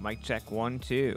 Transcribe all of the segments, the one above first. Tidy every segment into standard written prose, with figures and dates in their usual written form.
Mic check 1, 2.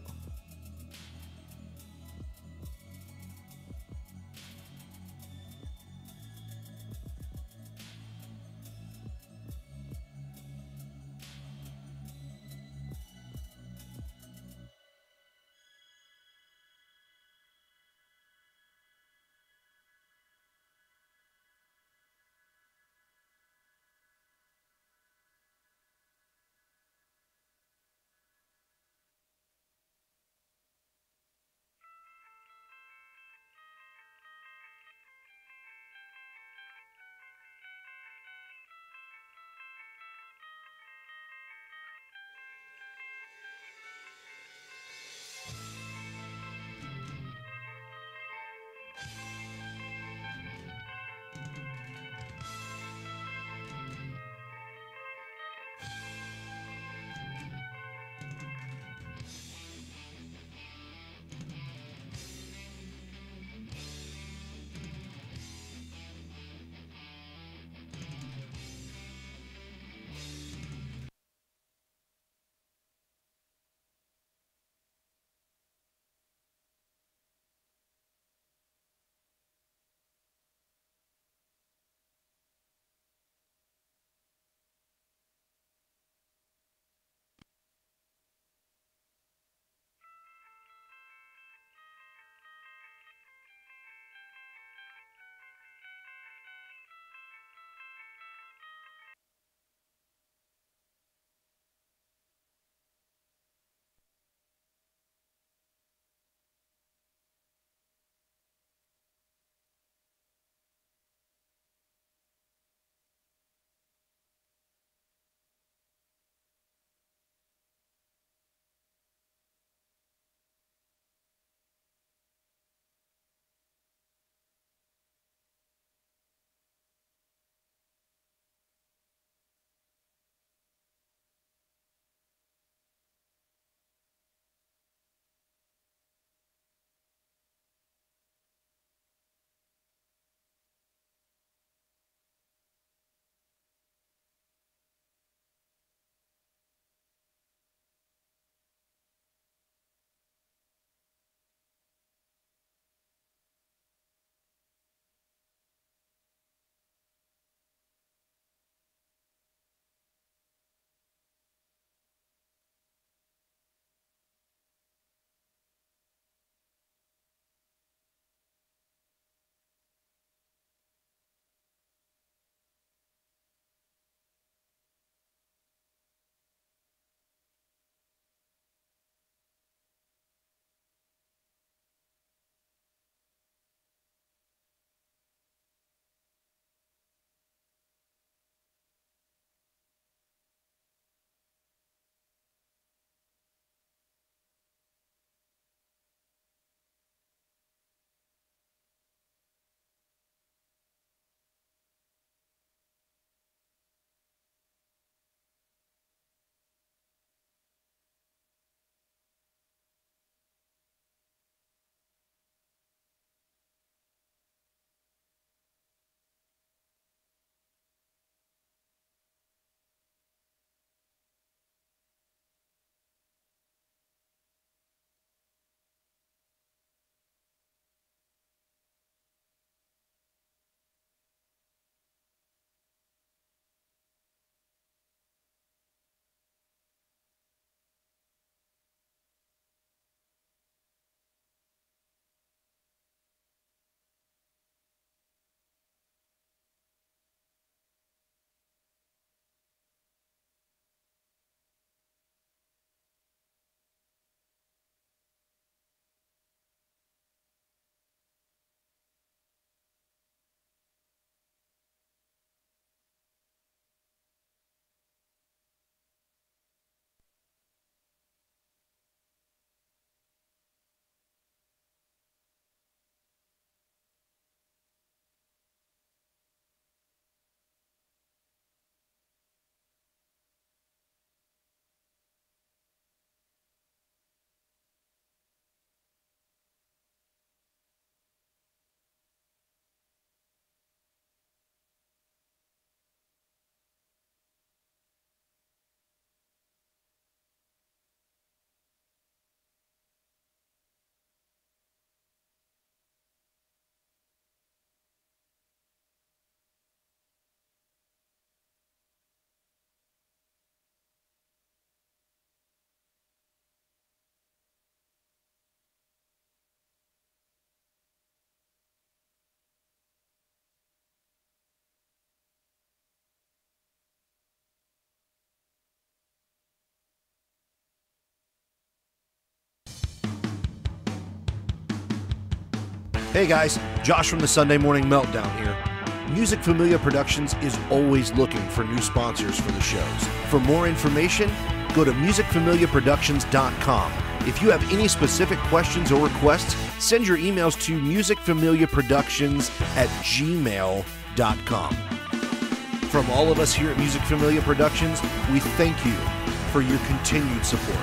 Hey guys, Josh from the Sunday Morning Meltdown here. Music Familia Productions is always looking for new sponsors for the shows. For more information, go to musicfamiliaproductions.com. If you have any specific questions or requests, send your emails to musicfamiliaproductions@gmail.com. From all of us here at Music Familia Productions, we thank you for your continued support.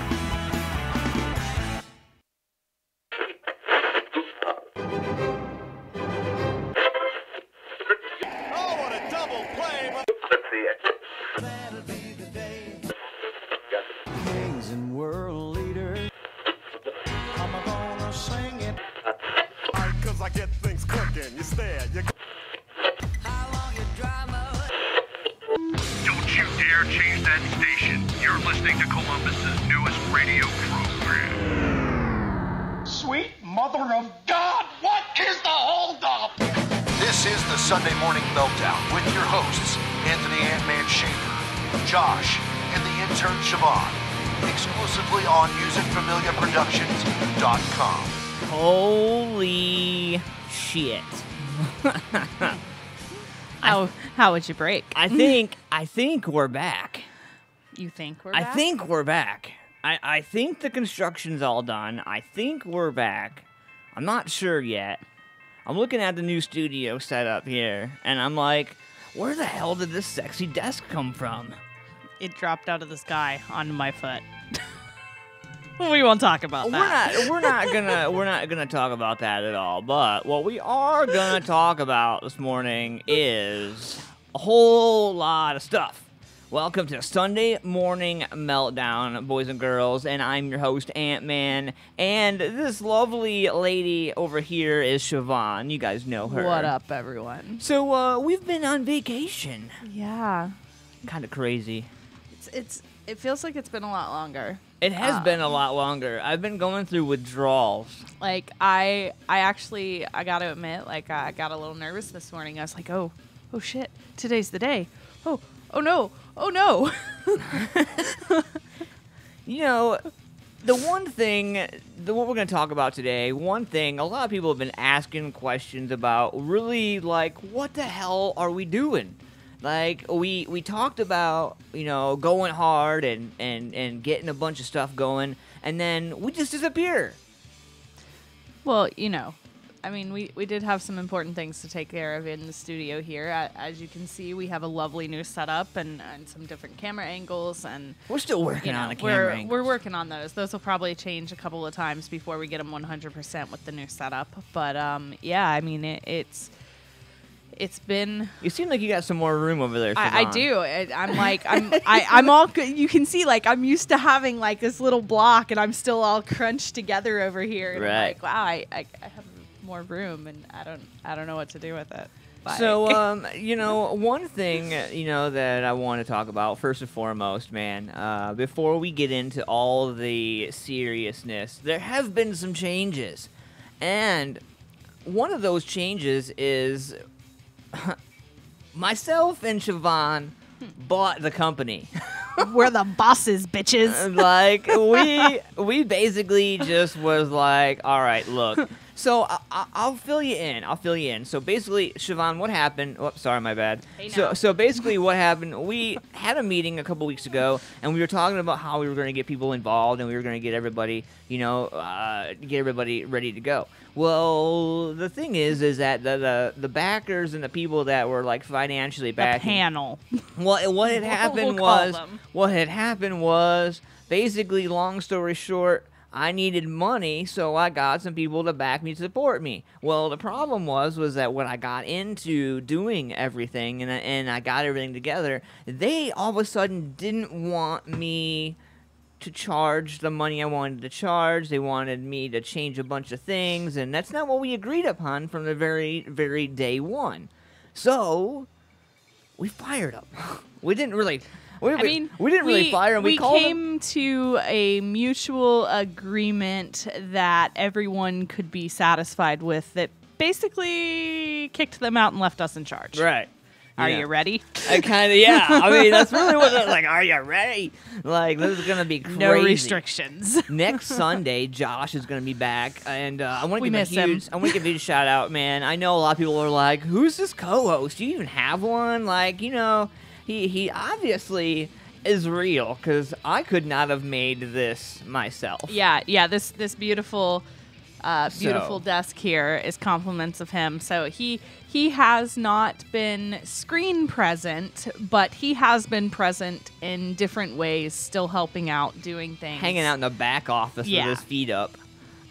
Sunday Morning Meltdown with your hosts, Anthony Ant-Man Schaefer, Josh, and the intern Siobhan, exclusively on musicfamiliaproductions.com. Holy shit. How would you break? I think we're back. You think we're back? I think we're back. I think the construction's all done. I think we're back. I'm not sure yet. I'm looking at the new studio setup here, and I'm like, where the hell did this sexy desk come from? It dropped out of the sky onto my foot. We won't talk about that. We're not gonna talk about that at all. But what we are gonna talk about this morning is a whole lot of stuff. Welcome to Sunday Morning Meltdown, boys and girls, and I'm your host, Ant-Man, and this lovely lady over here is Siobhan. You guys know her. What up, everyone? So, we've been on vacation. Yeah. Kind of crazy. It feels like it's been a lot longer. It has been a lot longer. I've been going through withdrawals. Like, I gotta admit, like, I got a little nervous this morning. I was like, oh shit, today's the day. Oh no. You know, the one thing, what we're going to talk about today, one thing, a lot of people have been asking questions about really, like, what the hell are we doing? Like, we talked about, you know, going hard and getting a bunch of stuff going, and then we just disappear. Well, you know, I mean, we did have some important things to take care of in the studio here. As you can see, we have a lovely new setup and some different camera angles. And we're still working on a camera angle. We're working on those. Those will probably change a couple of times before we get them 100% with the new setup. But, yeah, I mean, it's been... You seem like you got some more room over there, Siobhan. I do. I'm like, I'm all... You can see, like, I'm used to having, like, this little block, and I'm still all crunched together over here. And right. I'm like, wow, I have more room, and I don't know what to do with it. But. So, you know, one thing, you know, that I want to talk about, first and foremost, man, before we get into all the seriousness, there have been some changes. And one of those changes is myself and Siobhan bought the company. We're the bosses, bitches. Like, we basically just was like, all right, look. So I'll fill you in. So basically, Siobhan, what happened? Oh, sorry, my bad. Hey, no. So basically, what happened? We had a meeting a couple weeks ago, and we were talking about how we were going to get people involved, and we were going to get everybody, you know, ready to go. Well, the thing is that the backers and the people that were like financially backing the panel. Well, what had happened was basically, long story short, I needed money, so I got some people to back me, to support me. Well, the problem was that when I got into doing everything and I got everything together, they all of a sudden didn't want me to charge the money I wanted to charge. They wanted me to change a bunch of things, and that's not what we agreed upon from the very, very day one. So we fired them. We didn't really... we didn't really fire him. We came to a mutual agreement that everyone could be satisfied with that basically kicked them out and left us in charge. Right. Are you ready? I kind of, yeah. I mean, that's really what it's like. Are you ready? Like, this is going to be crazy. No restrictions. Next Sunday, Josh is going to be back, and I want to give miss him. I want to give a huge shout out, man. I know a lot of people are like, "Who's this co-host? Do you even have one?" Like, you know, he obviously is real because I could not have made this myself. Yeah. This beautiful. Beautiful desk here is compliments of him. So he has not been screen present, but he has been present in different ways, still helping out, doing things. Hanging out in the back office with his feet up,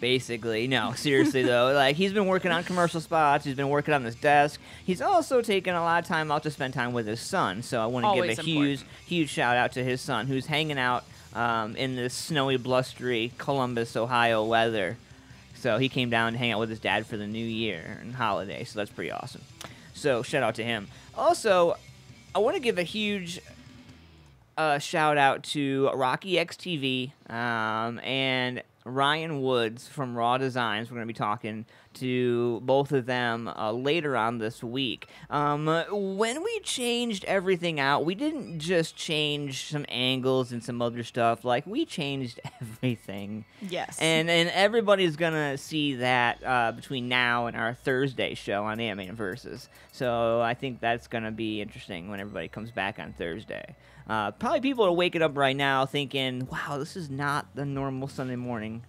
basically. No, seriously though, like he's been working on commercial spots. He's been working on this desk. He's also taken a lot of time out to spend time with his son. So I want to give a huge shout out to his son, who's hanging out in this snowy, blustery Columbus, Ohio weather. So he came down to hang out with his dad for the New Year and holiday, so that's pretty awesome. So shout out to him. Also, I want to give a huge shout out to Rocky XTV and Ryan Woods from Raw Designs. We're going to be talking to both of them later on this week. When we changed everything out, we didn't just change some angles and some other stuff. Like, we changed everything. Yes. And everybody's going to see that between now and our Thursday show on Ant-Man Versus. So I think that's going to be interesting when everybody comes back on Thursday. Probably people are waking up right now thinking, wow, this is not the normal Sunday morning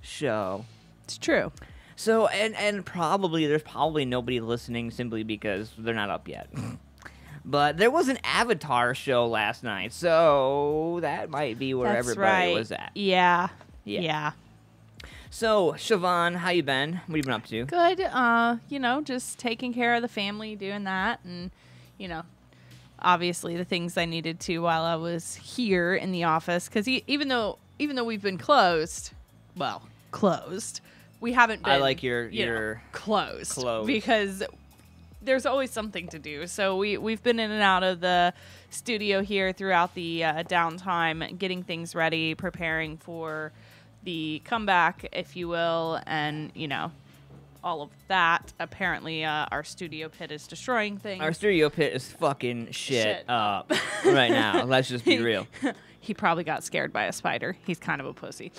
show. It's true. So, and there's probably nobody listening simply because they're not up yet. But there was an Avatar show last night, so that might be where everybody was at. Yeah. So, Siobhan, how you been? What have you been up to? Good. Just taking care of the family, doing that, and, obviously the things I needed to while I was here in the office. Because even though we've been closed, we haven't been. I like your closed because there's always something to do. So we've been in and out of the studio here throughout the downtime, getting things ready, preparing for the comeback, if you will, and all of that. Apparently, our studio pit is destroying things. Our studio pit is fucking shit up right now. Let's just be real. He probably got scared by a spider. He's kind of a pussy.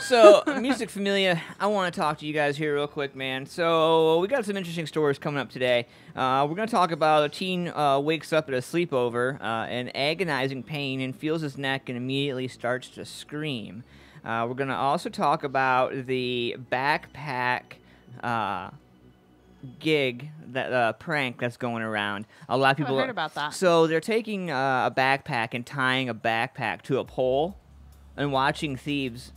So, Music Familia, I want to talk to you guys here real quick, man. So, we got some interesting stories coming up today. We're going to talk about a teen wakes up at a sleepover in agonizing pain and feels his neck and immediately starts to scream. We're going to also talk about the backpack gig, that prank that's going around. A lot of people heard about that. So they're taking a backpack and tying a backpack to a pole and watching thieves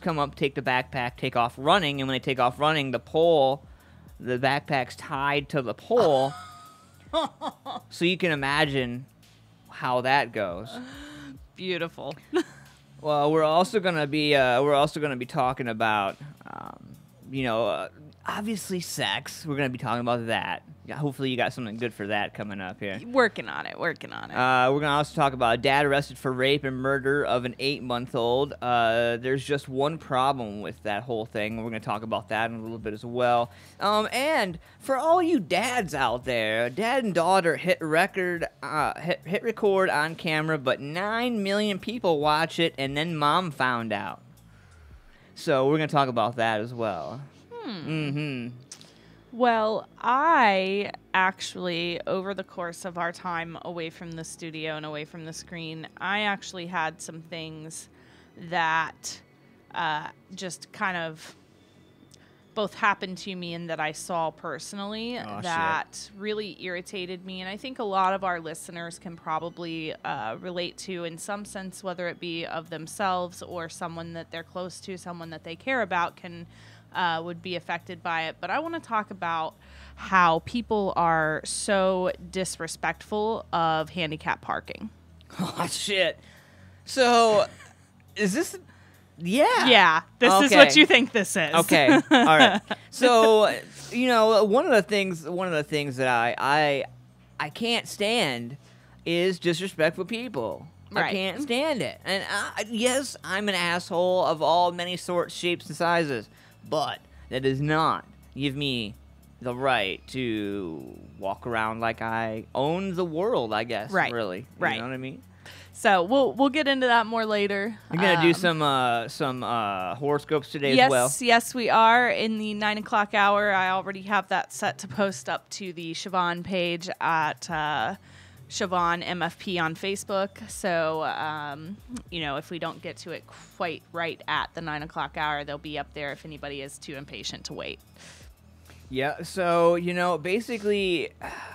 come up, take the backpack, take off running, and when they take off running, the backpack's tied to the pole. So you can imagine how that goes. Beautiful. Well, we're also gonna be talking about obviously sex. We're going to be talking about that. Hopefully you got something good for that coming up here. Working on it. We're going to also talk about a dad arrested for rape and murder of an 8-month-old. There's just one problem with that whole thing. We're going to talk about that in a little bit as well. And for all you dads out there, dad and daughter hit record on camera, but 9 million people watch it, and then mom found out. So we're going to talk about that as well. Well, I actually, over the course of our time away from the studio and away from the screen, I actually had some things that just kind of both happened to me and that I saw personally that really irritated me. And I think a lot of our listeners can probably relate to in some sense, whether it be of themselves or someone that they're close to, someone that they care about would be affected by it. But I want to talk about how people are so disrespectful of handicap parking. Oh, shit. So, is this... Yeah. Yeah. This is what you think this is. Okay. All right. So, one of the things that I can't stand is disrespectful people. Right. I can't stand it. And yes, I'm an asshole of all many sorts, shapes, and sizes. But that does not give me the right to walk around like I own the world, I guess. Right. Really. Right. You know what I mean? So we'll get into that more later. I'm gonna do some horoscopes today as well. Yes, we are in the 9 o'clock hour. I already have that set to post up to the Siobhan page at Siobhan MFP on Facebook. So if we don't get to it quite right at the 9 o'clock hour, they'll be up there if anybody is too impatient to wait. Yeah, so, basically,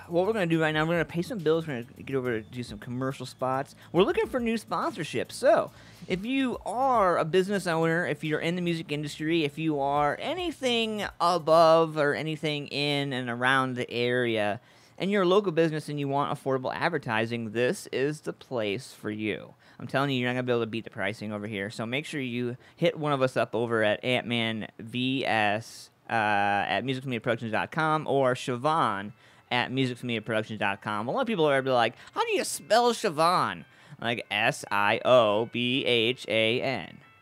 what we're going to do right now, we're going to pay some bills. We're going to get over to do some commercial spots. We're looking for new sponsorships. So, if you are a business owner, if you're in the music industry, if you are anything above or anything in and around the area, and you're a local business and you want affordable advertising, this is the place for you. I'm telling you, you're not going to be able to beat the pricing over here. So, make sure you hit one of us up over at Antman VS at musicfamiliaproductions.com or Siobhan at musicfamiliaproductions.com. A lot of people are like, how do you spell Siobhan? Like Siobhan,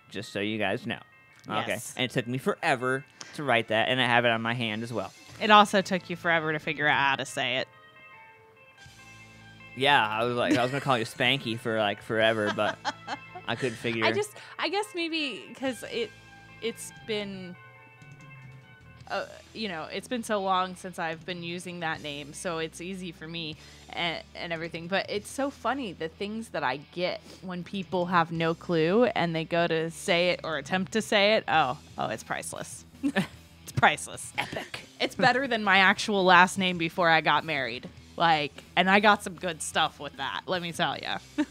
just so you guys know. Okay. Yes. And it took me forever to write that, and I have it on my hand as well. It also took you forever to figure out how to say it. Yeah, I was going to call you Spanky for like forever, but I couldn't figure. I guess maybe because it's been it's been so long since I've been using that name, so it's easy for me and everything. But it's so funny, the things that I get when people have no clue and they go to say it or attempt to say it. Oh, it's priceless. It's priceless. Epic. It's better than my actual last name before I got married. And I got some good stuff with that, let me tell you.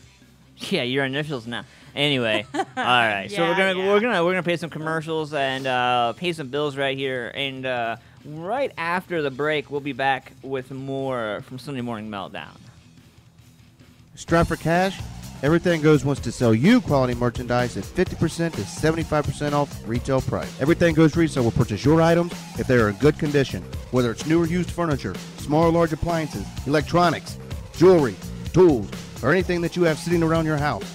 Yeah, your initials now. Anyway, all right. So we're gonna pay some commercials and pay some bills right here, and right after the break, we'll be back with more from Sunday Morning Meltdown. Strapped for cash? Everything Goes wants to sell you quality merchandise at 50% to 75% off retail price. Everything Goes Resale will purchase your items if they are in good condition, whether it's new or used furniture, small or large appliances, electronics, jewelry, tools, or anything that you have sitting around your house.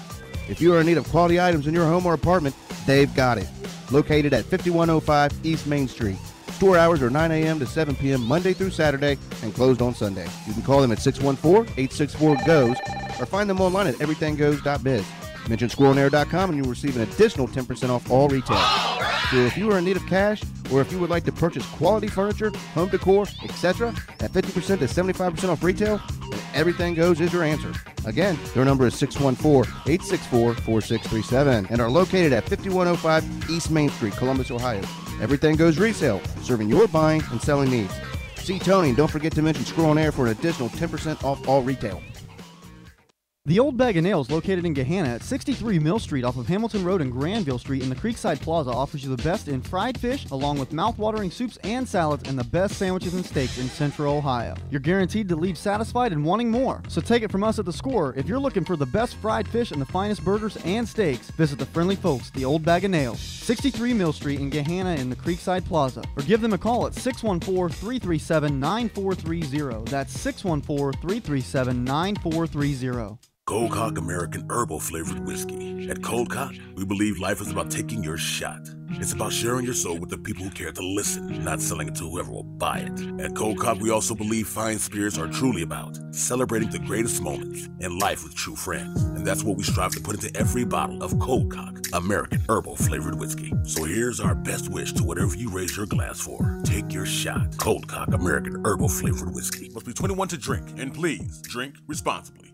If you are in need of quality items in your home or apartment, they've got it. Located at 5105 East Main Street. Store hours are 9 a.m. to 7 p.m. Monday through Saturday and closed on Sunday. You can call them at 614-864-GOES or find them online at everythinggoes.biz. Mention squirrelnair.com and you'll receive an additional 10% off all retail. So if you are in need of cash or if you would like to purchase quality furniture, home decor, etc. at 50% to 75% off retail, then Everything Goes is your answer. Again, their number is 614-864-4637 and are located at 5105 East Main Street, Columbus, Ohio. Everything Goes Resale, serving your buying and selling needs. See Tony and don't forget to mention Squirrel on Air for an additional 10% off all retail. The Old Bag of Nails, located in Gahanna at 63 Mill Street off of Hamilton Road and Granville Street in the Creekside Plaza, offers you the best in fried fish, along with mouth-watering soups and salads, and the best sandwiches and steaks in Central Ohio. You're guaranteed to leave satisfied and wanting more. So take it from us at the Score. If you're looking for the best fried fish and the finest burgers and steaks, visit the friendly folks, the Old Bag of Nails, 63 Mill Street in Gahanna in the Creekside Plaza. Or give them a call at 614-337-9430. That's 614-337-9430. Cold Cock American Herbal Flavored Whiskey. At Cold Cock, we believe life is about taking your shot. It's about sharing your soul with the people who care to listen, not selling it to whoever will buy it. At Cold Cock, we also believe fine spirits are truly about celebrating the greatest moments in life with true friends. And that's what we strive to put into every bottle of Cold Cock American Herbal Flavored Whiskey. So here's our best wish to whatever you raise your glass for. Take your shot. Cold Cock American Herbal Flavored Whiskey. Must be 21 to drink, and please drink responsibly.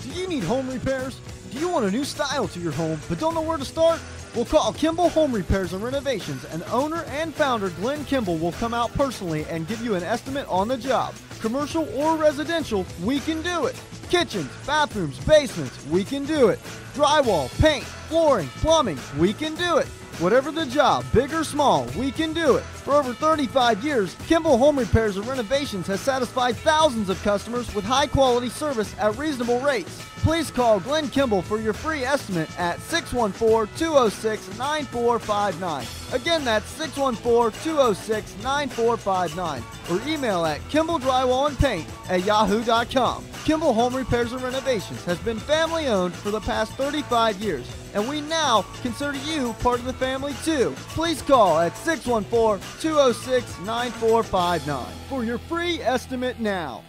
Do you need home repairs? Do you want a new style to your home but don't know where to start? Well, call Kimball Home Repairs and Renovations, and owner and founder Glenn Kimball will come out personally and give you an estimate on the job. Commercial or residential, we can do it. Kitchens, bathrooms, basements, we can do it. Drywall, paint, flooring, plumbing, we can do it. Whatever the job, big or small, we can do it. For over 35 years, Kimball Home Repairs and Renovations has satisfied thousands of customers with high-quality service at reasonable rates. Please call Glenn Kimball for your free estimate at 614-206-9459. Again, that's 614-206-9459. Or email at kimball-drywall-and-paint@yahoo.com. Kimball Home Repairs and Renovations has been family-owned for the past 35 years. and we now consider you part of the family too. Please call at 614-206-9459 for your free estimate now.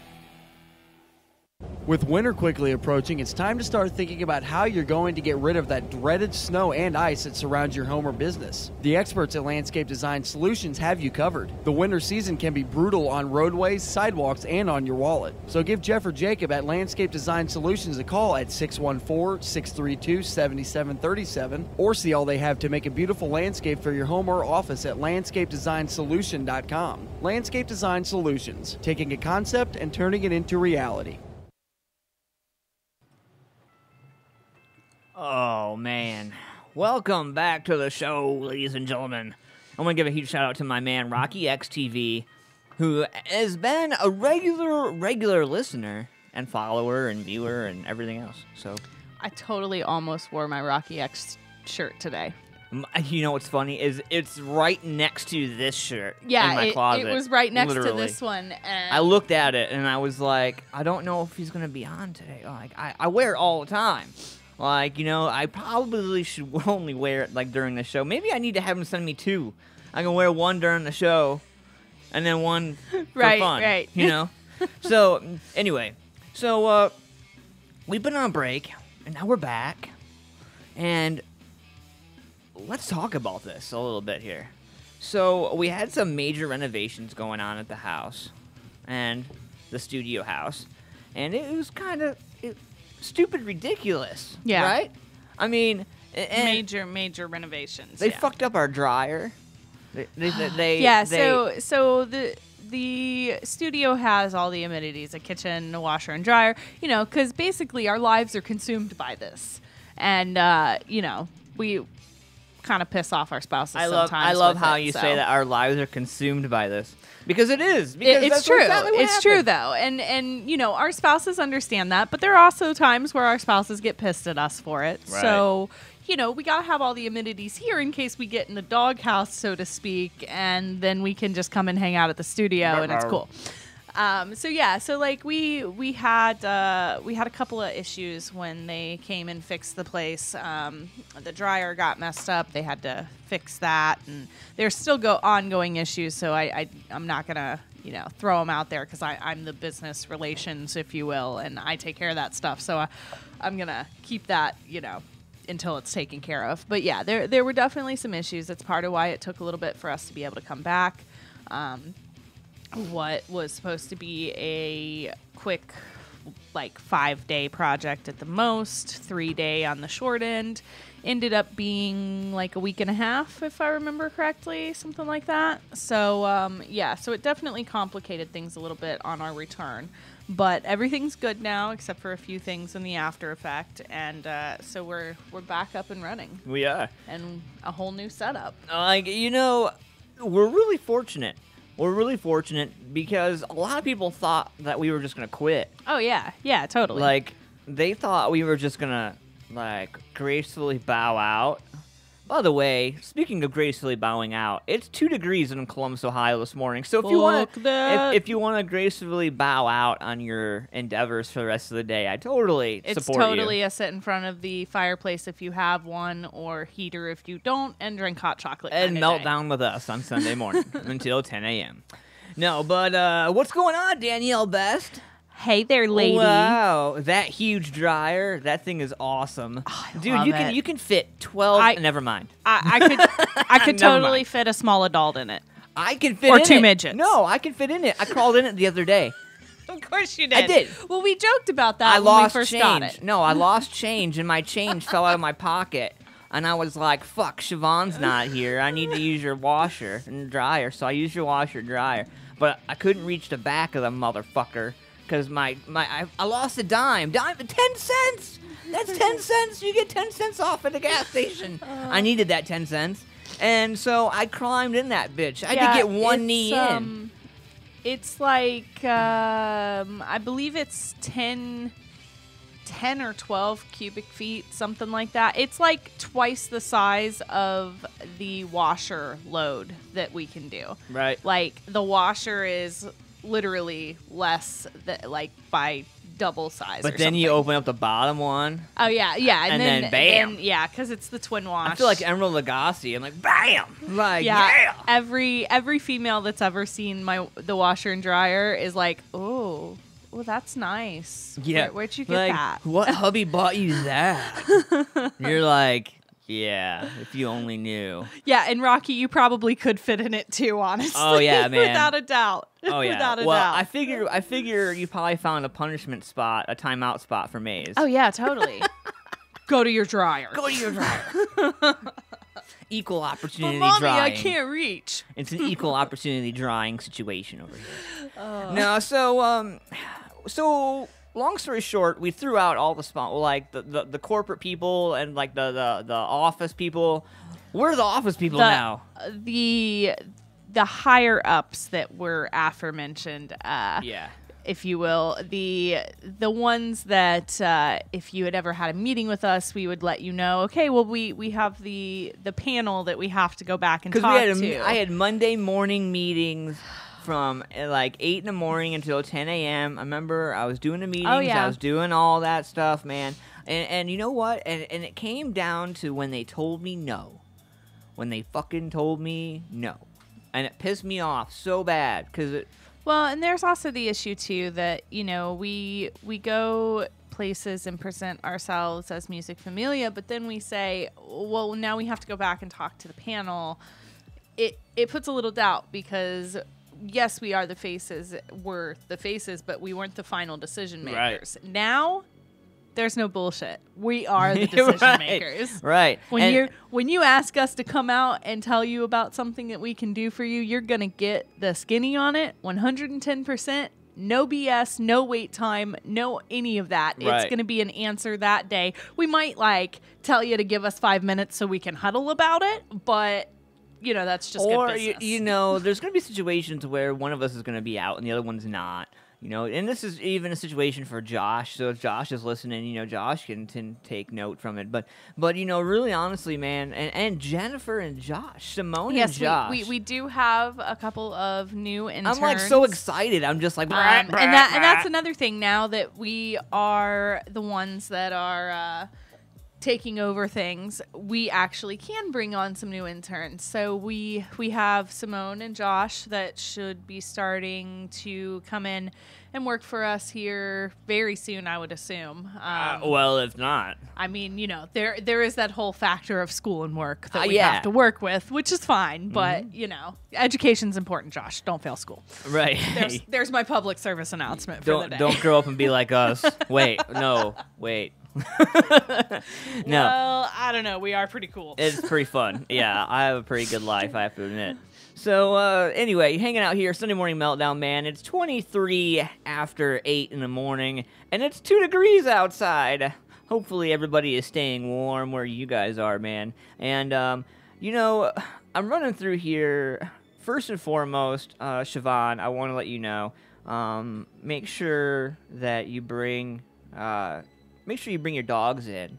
With winter quickly approaching, it's time to start thinking about how you're going to get rid of that dreaded snow and ice that surrounds your home or business. The experts at Landscape Design Solutions have you covered. The winter season can be brutal on roadways, sidewalks, and on your wallet. So give Jeff or Jacob at Landscape Design Solutions a call at 614-632-7737 or see all they have to make a beautiful landscape for your home or office at landscapedesignSolution.com. Landscape Design Solutions, taking a concept and turning it into reality. Oh, man. Welcome back to the show, ladies and gentlemen. I want to give a huge shout out to my man, Rocky XTV, who has been a regular listener and follower and viewer and everything else. So I totally almost wore my Rocky X shirt today. You know what's funny is it's right next to this shirt in Yeah, my closet. it was right next literally. to this one. And I looked at it and I was like, I don't know if he's going to be on today. Like, I wear it all the time. Like, you know, I probably should only wear it, like, during the show. Maybe I need to have him send me two. I can wear one during the show, and then one for fun. Right. You know? So, anyway. So, we've been on break, and now we're back. And let's talk about this a little bit here. So, we had some major renovations going on at the house, and the studio house. And it was kind of... stupid ridiculous. Yeah. Right? I mean... major renovations. They fucked up our dryer. So the studio has all the amenities, a kitchen, a washer and dryer, you know, because basically our lives are consumed by this. And, you know, we kind of piss off our spouses sometimes. I love how you so. say that our lives are consumed by this. Because it is. Because it's that's true. Exactly what It's true, happened. though. And, you know, our spouses understand that, but there are also times where our spouses get pissed at us for it. Right. So, you know, we got to have all the amenities here in case we get in the doghouse, so to speak, and then we can just come and hang out at the studio, and it's cool. So like we had a couple of issues when they came and fixed the place. The dryer got messed up. They had to fix that, and there's still ongoing issues. So I'm not gonna throw them out there because I'm the business relations, if you will, and I take care of that stuff. So I'm gonna keep that until it's taken care of. But yeah, there were definitely some issues. That's part of why it took a little bit for us to be able to come back. What was supposed to be a quick, 5-day project at the most, 3-day on the short end, ended up being like a week and a half, if I remember correctly, something like that. So, so it definitely complicated things a little bit on our return. But everything's good now, except for a few things in the after effect, and so we're back up and running. We are. And a whole new setup. We're really fortunate. We're really fortunate because a lot of people thought that we were just going to quit. Oh, yeah. Yeah, totally. They thought we were just going to, gracefully bow out. By the way, speaking of gracefully bowing out, it's 2 degrees in Columbus, Ohio this morning. So if you want to gracefully bow out on your endeavors for the rest of the day, I totally support you. It's totally a sit in front of the fireplace if you have one, or heater if you don't, and drink hot chocolate. And Meltdown with us on Sunday morning until 10 a.m. No, but what's going on, Danielle Best? Hey there, lady. Wow, that huge dryer, that thing is awesome. Oh, Dude, you can fit 12, never mind. I could totally fit a small adult in it. I can fit or in it. 2 midgets. No, I can fit in it. I crawled in it the other day. Of course you did. I did. Well, we joked about that I when lost we first change. got it. No, I lost change, and my change fell out of my pocket. And I was like, fuck, Siobhan's not here. I need to use your washer and dryer. So I used your washer and dryer. But I couldn't reach the back of the motherfucker. Because I lost a dime. 10 cents! That's 10 cents! You get 10 cents off at the gas station. I needed that 10 cents. And so I climbed in that bitch. I had to get one knee in. It's like, I believe it's 10 or 12 cubic feet, something like that. It's like twice the size of the washer load that we can do. Right. Like, the washer is literally less by double size. But or then you something. open up the bottom one. Oh yeah, yeah, And then bam. yeah, because it's the twin wash. I feel like Emerald Lagasse. I'm like, bam! Like, yeah. Every female that's ever seen the washer and dryer is like, oh, well, that's nice. Yeah. Where'd you get like, that? What hubby bought you that? You're like, yeah, if you only knew. Yeah, and Rocky, you probably could fit in it too, honestly. Oh yeah, man. Without a doubt. Oh yeah. Without a well, doubt. I figure you probably found a punishment spot, a timeout spot for Maze. Oh yeah, totally. Go to your dryer. Go to your dryer. Equal opportunity Mommy, drying. I can't reach. It's an equal opportunity drying situation over here. Oh. No, so long story short, we threw out all the like the corporate people and like the office people. Where are the office people now? The higher ups that were aforementioned. Yeah. If you will, the ones that if you had ever had a meeting with us, we would let you know. Okay, well we have the panel that we have to go back and talk to. I had Monday morning meetings from like 8 in the morning until 10 a.m. I remember I was doing the meetings. Oh, yeah. I was doing all that stuff, man. And you know what? And it came down to when they told me no. When they fucking told me no. And it pissed me off so bad because Well, and there's also the issue too that, you know, we go places and present ourselves as Music Familia, but then we say, well, now we have to go back and talk to the panel. It puts a little doubt because yes, we are the faces, we're the faces, but we weren't the final decision makers. Right. Now there's no bullshit. We are the decision makers. Right. When you ask us to come out and tell you about something that we can do for you, you're going to get the skinny on it, 110%. No BS, no wait time, no any of that. Right. It's going to be an answer that day. We might like tell you to give us 5 minutes so we can huddle about it, but you know, that's just good business. You know, there's going to be situations where one of us is going to be out and the other one's not. You know, and this is even a situation for Josh. So if Josh is listening, you know, Josh can take note from it. But you know, really honestly, man, and Jennifer and Josh, Simone and Josh. We do have a couple of new interns. I'm like so excited. I'm just like, and that's another thing now that we are the ones that are taking over things. We actually can bring on some new interns. So we have Simone and Josh that should be starting to come in and work for us here very soon, I would assume. Well, if not, I mean, you know, there is that whole factor of school and work that we have to work with, which is fine. But you know, education's important. Josh, don't fail school. Right. There's my public service announcement for the day. Don't grow up and be like us. Wait. No. Well, I don't know. We are pretty cool. It's pretty fun. Yeah, I have a pretty good life, I have to admit. So, anyway, hanging out here, Sunday Morning Meltdown, man. It's 23 after 8 in the morning, and it's 2 degrees outside. Hopefully everybody is staying warm where you guys are, man. And, you know, I'm running through here. First and foremost, Siobhan, I want to let you know, make sure that you bring... make sure you bring your dogs in,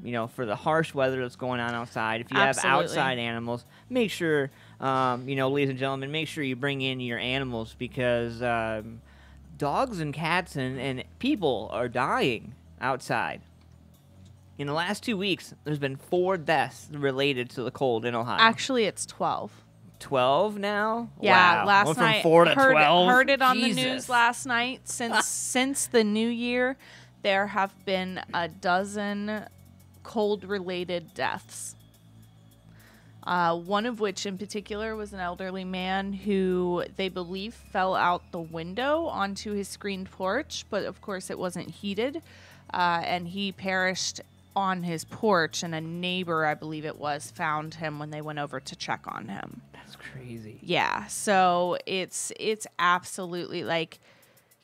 you know, for the harsh weather that's going on outside. If you have outside animals, make sure, you know, ladies and gentlemen, make sure you bring in your animals because dogs and cats and people are dying outside. In the last 2 weeks, there's been 4 deaths related to the cold in Ohio. Actually, it's 12. 12 now? Yeah, wow. last Went night. From 4 to 12? Heard it on Jesus. the news last night. Since the new year, there have been a dozen cold-related deaths. One of which, in particular, was an elderly man who they believe fell out the window onto his screened porch, but of course it wasn't heated, and he perished on his porch, and a neighbor, I believe it was, found him when they went over to check on him. That's crazy. Yeah, so it's absolutely like,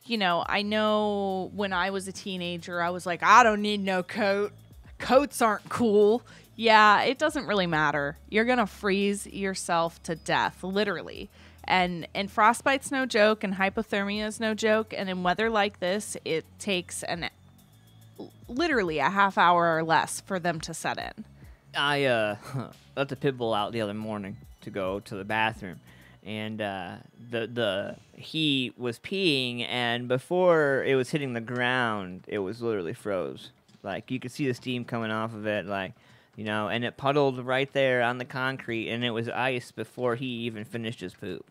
you know, I know when I was a teenager, I was like, I don't need no coat. Coats aren't cool. Yeah, it doesn't really matter. You're going to freeze yourself to death, literally. And frostbite's no joke, and hypothermia is no joke, and in weather like this, it takes literally a half hour or less for them to set in. I let the pit bull out the other morning to go to the bathroom, and he was peeing, and before it was hitting the ground, it was literally froze. Like, you could see the steam coming off of it, like, you know, and it puddled right there on the concrete, and it was ice before he even finished his poop.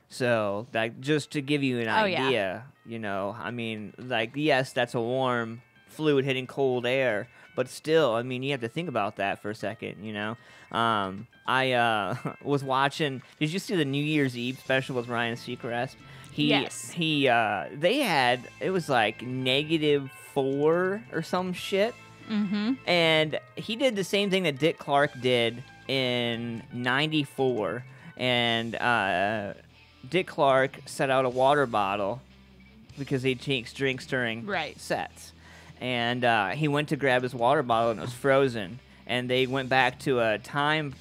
So, like, just to give you an idea, you know, I mean, like, yes, that's a warm fluid hitting cold air, but still, I mean, you have to think about that for a second, you know. I was watching. Did you see the New Year's Eve special with Ryan Seacrest? Yes. They had, it was like -4 or some shit. Mm-hmm. And he did the same thing that Dick Clark did in '94. And Dick Clark set out a water bottle because he takes drinks during sets. And he went to grab his water bottle, and it was frozen. And they went back to a time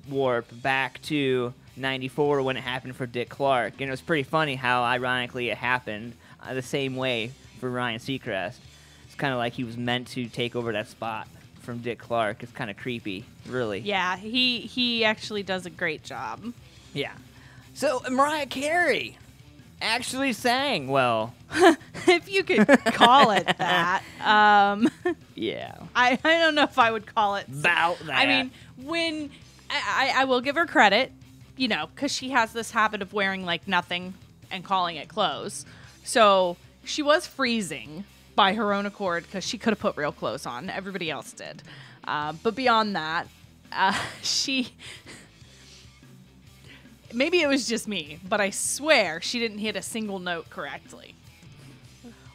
warp back to '94 when it happened for Dick Clark. And it was pretty funny how ironically it happened the same way for Ryan Seacrest. It's kind of like he was meant to take over that spot from Dick Clark. It's kind of creepy, really. Yeah, he actually does a great job. Yeah. So Mariah Carey actually sang well. If you could call it that. Yeah. I don't know if I would call it about that. I mean, when I will give her credit, you know, because she has this habit of wearing like nothing and calling it clothes. So she was freezing by her own accord because she could have put real clothes on. Everybody else did. But beyond that, she... Maybe it was just me, but I swear she didn't hit a single note correctly.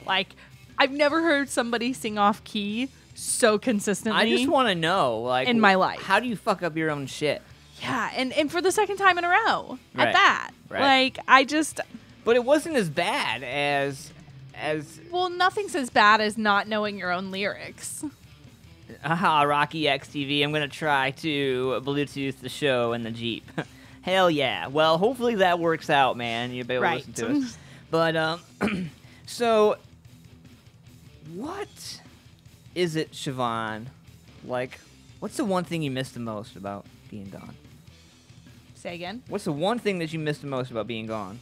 Like, I've never heard somebody sing off key so consistently. I just want to know, like, in my life. How do you fuck up your own shit? Yeah, and for the second time in a row Right. at that. Right. Like, I just... But it wasn't as bad as... Well, nothing's as bad as not knowing your own lyrics. Rocky XTV, I'm going to try to Bluetooth the show in the Jeep. Hell yeah. Well, hopefully that works out, man. You'll be able to listen to it. But, so, what is it, Siobhan? Like, what's the one thing you miss the most about being gone? Say again? What's the one thing that you miss the most about being gone?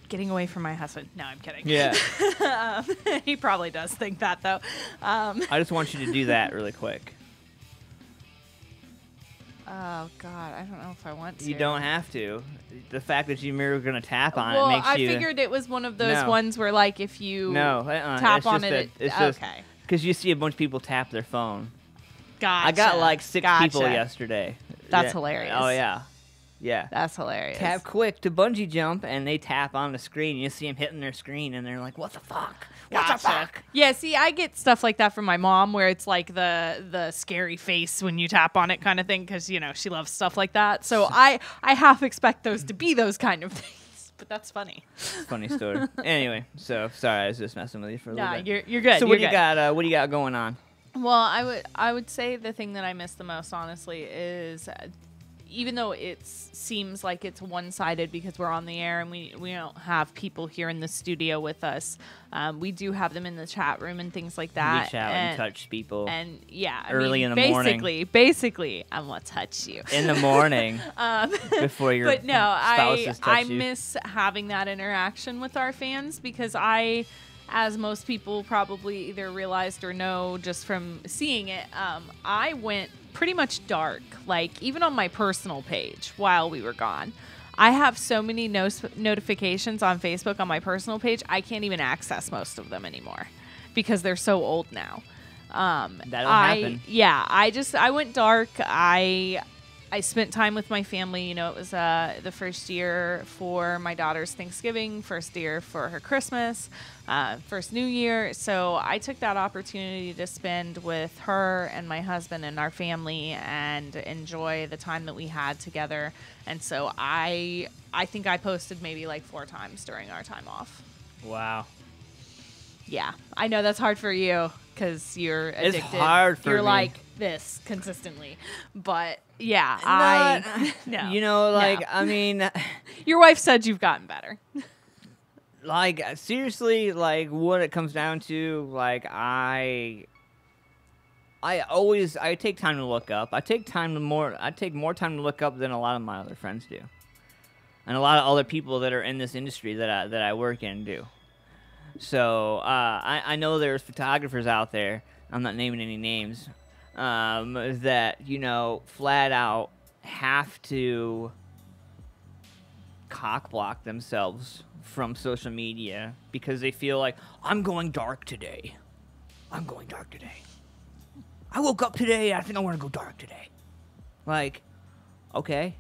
Getting away from my husband. No, I'm kidding. Yeah. He probably does think that, though. I just want you to do that really quick. Oh, God. I don't know if I want to. You don't have to. The fact that you're going to tap on well, it makes you... I figured it was one of those ones where, like, if you tap on it, okay. Because you see a bunch of people tap their phone. Gotcha. I got, like, 6 people yesterday. That's hilarious. Oh, yeah. Yeah. That's hilarious. Tap quick to bungee jump, and they tap on the screen. You see them hitting their screen, and they're like, what the fuck? What the fuck? Yeah, see, I get stuff like that from my mom where it's like the scary face when you tap on it kind of thing because, you know, she loves stuff like that. So I half expect those to be those kind of things. But that's funny. Funny story. Anyway, so sorry, I was just messing with you for a little bit. You're good. So what do you got? What do you got going on? Well, I would say the thing that I miss the most, honestly, is even though it seems like it's one-sided because we're on the air and we don't have people here in the studio with us, we do have them in the chat room and things like that. Reach out and touch people. And yeah, early in the morning. Basically, I'm gonna touch you in the morning before your But no, spouses touch I you. miss having that interaction with our fans because as most people probably either realized or know just from seeing it, I went pretty much dark, like even on my personal page while we were gone. I have so many notifications on Facebook on my personal page, I can't even access most of them anymore because they're so old now. That'll happen. Yeah, I went dark. I spent time with my family. You know, it was the first year for my daughter's Thanksgiving, first year for her Christmas, first New Year. So I took that opportunity to spend with her and my husband and our family and enjoy the time that we had together. And so I think I posted maybe like 4 times during our time off. Wow. Yeah, I know that's hard for you because you're addicted. It's hard for You're me. like this consistently, but yeah, no. You know, like, no. I mean, Your wife said you've gotten better. like, seriously, like, what it comes down to, like, I take time to look up. I take more time to look up than a lot of my other friends do, and a lot of other people that are in this industry that I work in do. So I know there's photographers out there. I'm not naming any names. That flat out have to cock block themselves from social media because they feel like I'm going dark today. I woke up today. I think I want to go dark today. Like, okay,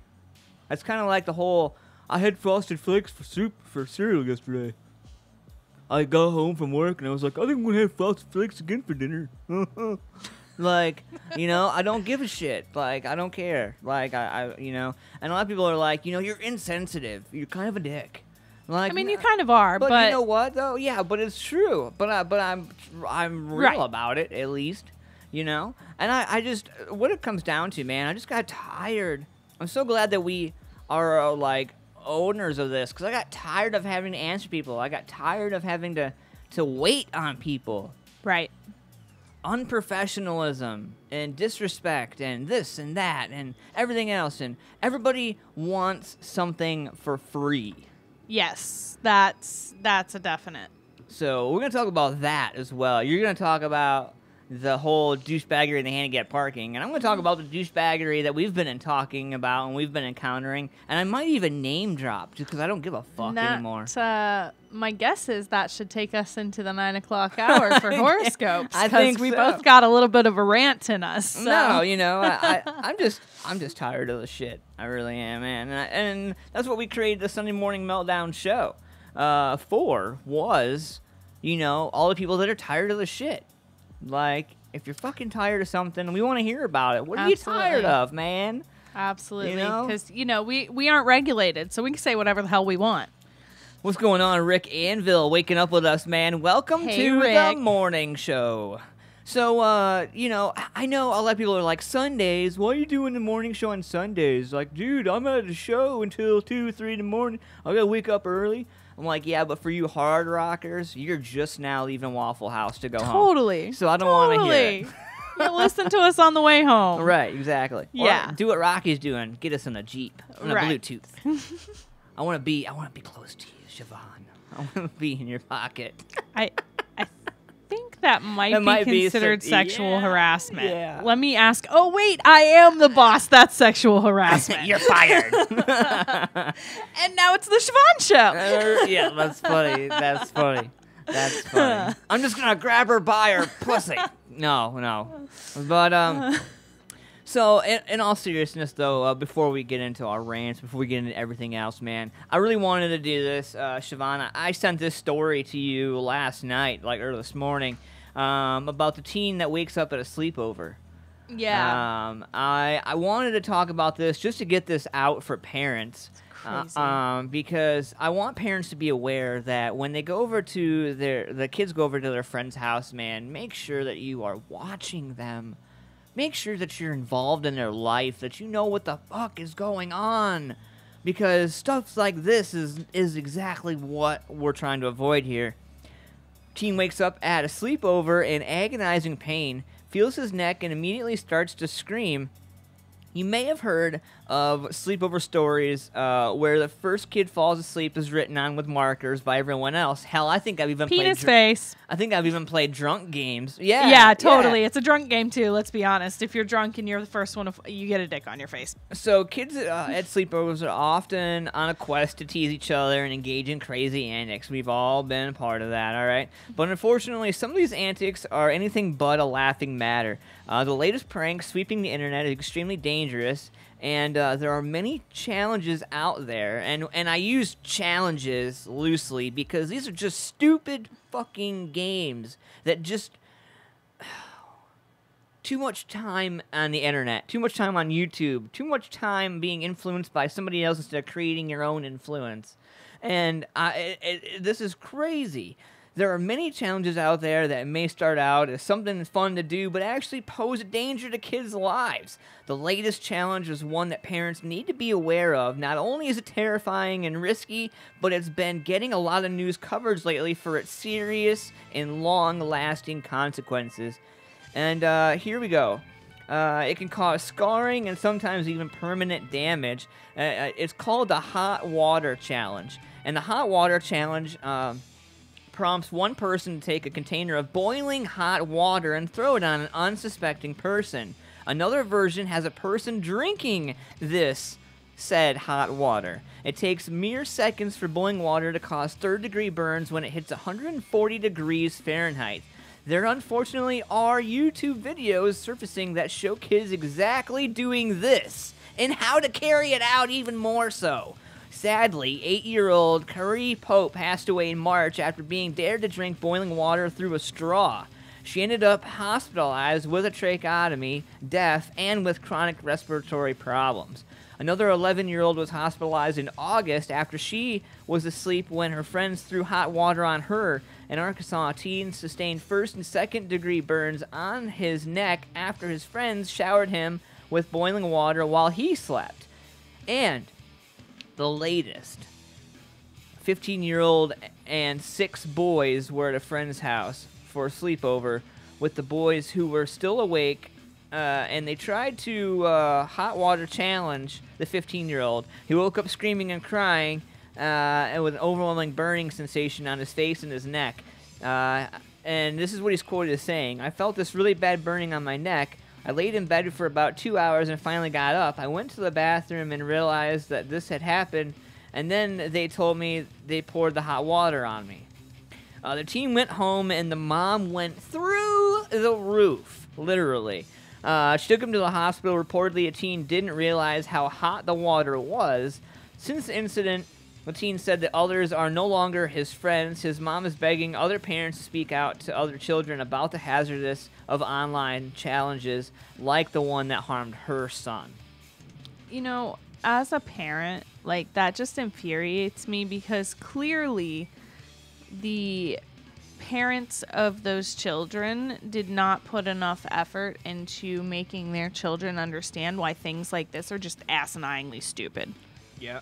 that's kind of like the whole. I had Frosted Flakes for cereal yesterday. I got home from work and I was like, I think I'm gonna have Frosted Flakes again for dinner. Like, I don't give a shit. Like, I don't care. Like, and a lot of people are like, you're insensitive. You're kind of a dick. Like, I mean, you kind of are, but you know what though? Yeah, but it's true. But I'm real about it, at least. And I just, what it comes down to, man, I just got tired. I'm so glad that we are like owners of this, because I got tired of having to answer people. I got tired of having to wait on people. Right. Unprofessionalism and disrespect and this and that and everything else, and everybody wants something for free. Yes, that's a definite. So we're gonna talk about that as well. You're gonna talk about the whole douchebaggery and the handicapped parking, and I'm going to talk about the douchebaggery that we've been talking about and we've been encountering, and I might even name drop just because I don't give a fuck anymore. My guess is that should take us into the 9 o'clock hour for horoscopes. I think we so. both got a little bit of a rant in us. So. No, I'm just tired of the shit. I really am, man, and that's what we created the Sunday Morning Meltdown show for. Was all the people that are tired of the shit. Like, if you're fucking tired of something, we want to hear about it. What are you tired of, man? Absolutely. Because, we aren't regulated, so we can say whatever the hell we want. What's going on, Rick Anvil, waking up with us, man? Welcome to Rick. the morning show. So, I know a lot of people are like, Sundays, why are you doing the morning show on Sundays? Like, dude, I'm at a show until 2, 3 in the morning. I got to wake up early. I'm like, yeah, but for you hard rockers, you're just now leaving Waffle House to go home. Totally. So I don't want to hear it. You listen to us on the way home. Right, exactly. Yeah. Or do what Rocky's doing. Get us in a Jeep. On a Right. Bluetooth. I want to be close to you, Siobhan. I want to be in your pocket. I think that might be considered sexual harassment. Yeah. Let me ask. Oh, wait, I am the boss. That's sexual harassment. You're fired. And now it's the Siobhan show. Yeah, that's funny. That's funny. I'm just going to grab her by her pussy. No. But, so, in all seriousness, though, before we get into our rants, before we get into everything else, man, I really wanted to do this. Siobhan, I sent this story to you last night, like early this morning, about the teen that wakes up at a sleepover. Yeah. I wanted to talk about this just to get this out for parents. Crazy. Because I want parents to be aware that when they go over to the kids go over to their friend's house, man, make sure that you are watching them. Make sure that you're involved in their life, that you know what the fuck is going on. Because stuff like this is exactly what we're trying to avoid here. Teen wakes up at a sleepover in agonizing pain, feels his neck, and immediately starts to scream. You may have heard of sleepover stories where the first kid falls asleep is written on with markers by everyone else. Hell, I think I've even Penis face. I think I've even played drunk games. Yeah. Yeah, totally. It's a drunk game, too. Let's be honest. If you're drunk and you're the first one, you get a dick on your face. So kids at sleepovers are often on a quest to tease each other and engage in crazy antics. We've all been a part of that, all right? But unfortunately, some of these antics are anything but a laughing matter. The latest prank sweeping the internet is extremely dangerous, and there are many challenges out there. And I use challenges loosely because these are just stupid fucking games that just... Too much time on the internet, too much time on YouTube, too much time being influenced by somebody else instead of creating your own influence. And this is crazy. There are many challenges out there that may start out as something fun to do, but actually pose a danger to kids' lives. The latest challenge is one that parents need to be aware of. Not only is it terrifying and risky, but it's been getting a lot of news coverage lately for its serious and long-lasting consequences. And here we go. It can cause scarring and sometimes even permanent damage. It's called the Hot Water Challenge. And the Hot Water Challenge prompts one person to take a container of boiling hot water and throw it on an unsuspecting person. Another version has a person drinking this said hot water. It takes mere seconds for boiling water to cause third-degree burns when it hits 140 degrees Fahrenheit. There unfortunately are YouTube videos surfacing that show kids exactly doing this and how to carry it out even more so. Sadly, 8-year-old Carrie Pope passed away in March after being dared to drink boiling water through a straw. She ended up hospitalized with a tracheotomy, deaf, and with chronic respiratory problems. Another 11-year-old was hospitalized in August after she was asleep when her friends threw hot water on her. An Arkansas teen sustained first and second degree burns on his neck after his friends showered him with boiling water while he slept. And the latest, 15-year-old and 6 boys were at a friend's house for a sleepover with the boys who were still awake, and they tried to hot water challenge the 15-year-old. He woke up screaming and crying, and with an overwhelming burning sensation on his face and his neck. And this is what he's quoted as saying, "I felt this really bad burning on my neck. I laid in bed for about 2 hours and finally got up. I went to the bathroom and realized that this had happened, and then they told me they poured the hot water on me." The teen went home, and the mom went through the roof, literally. She took him to the hospital. Reportedly, a teen didn't realize how hot the water was. Since the incident, the teen said that others are no longer his friends. His mom is begging other parents to speak out to other children about the hazardous of online challenges like the one that harmed her son. You know, as a parent, like, that just infuriates me because clearly the parents of those children did not put enough effort into making their children understand why things like this are just asininely stupid. Yeah.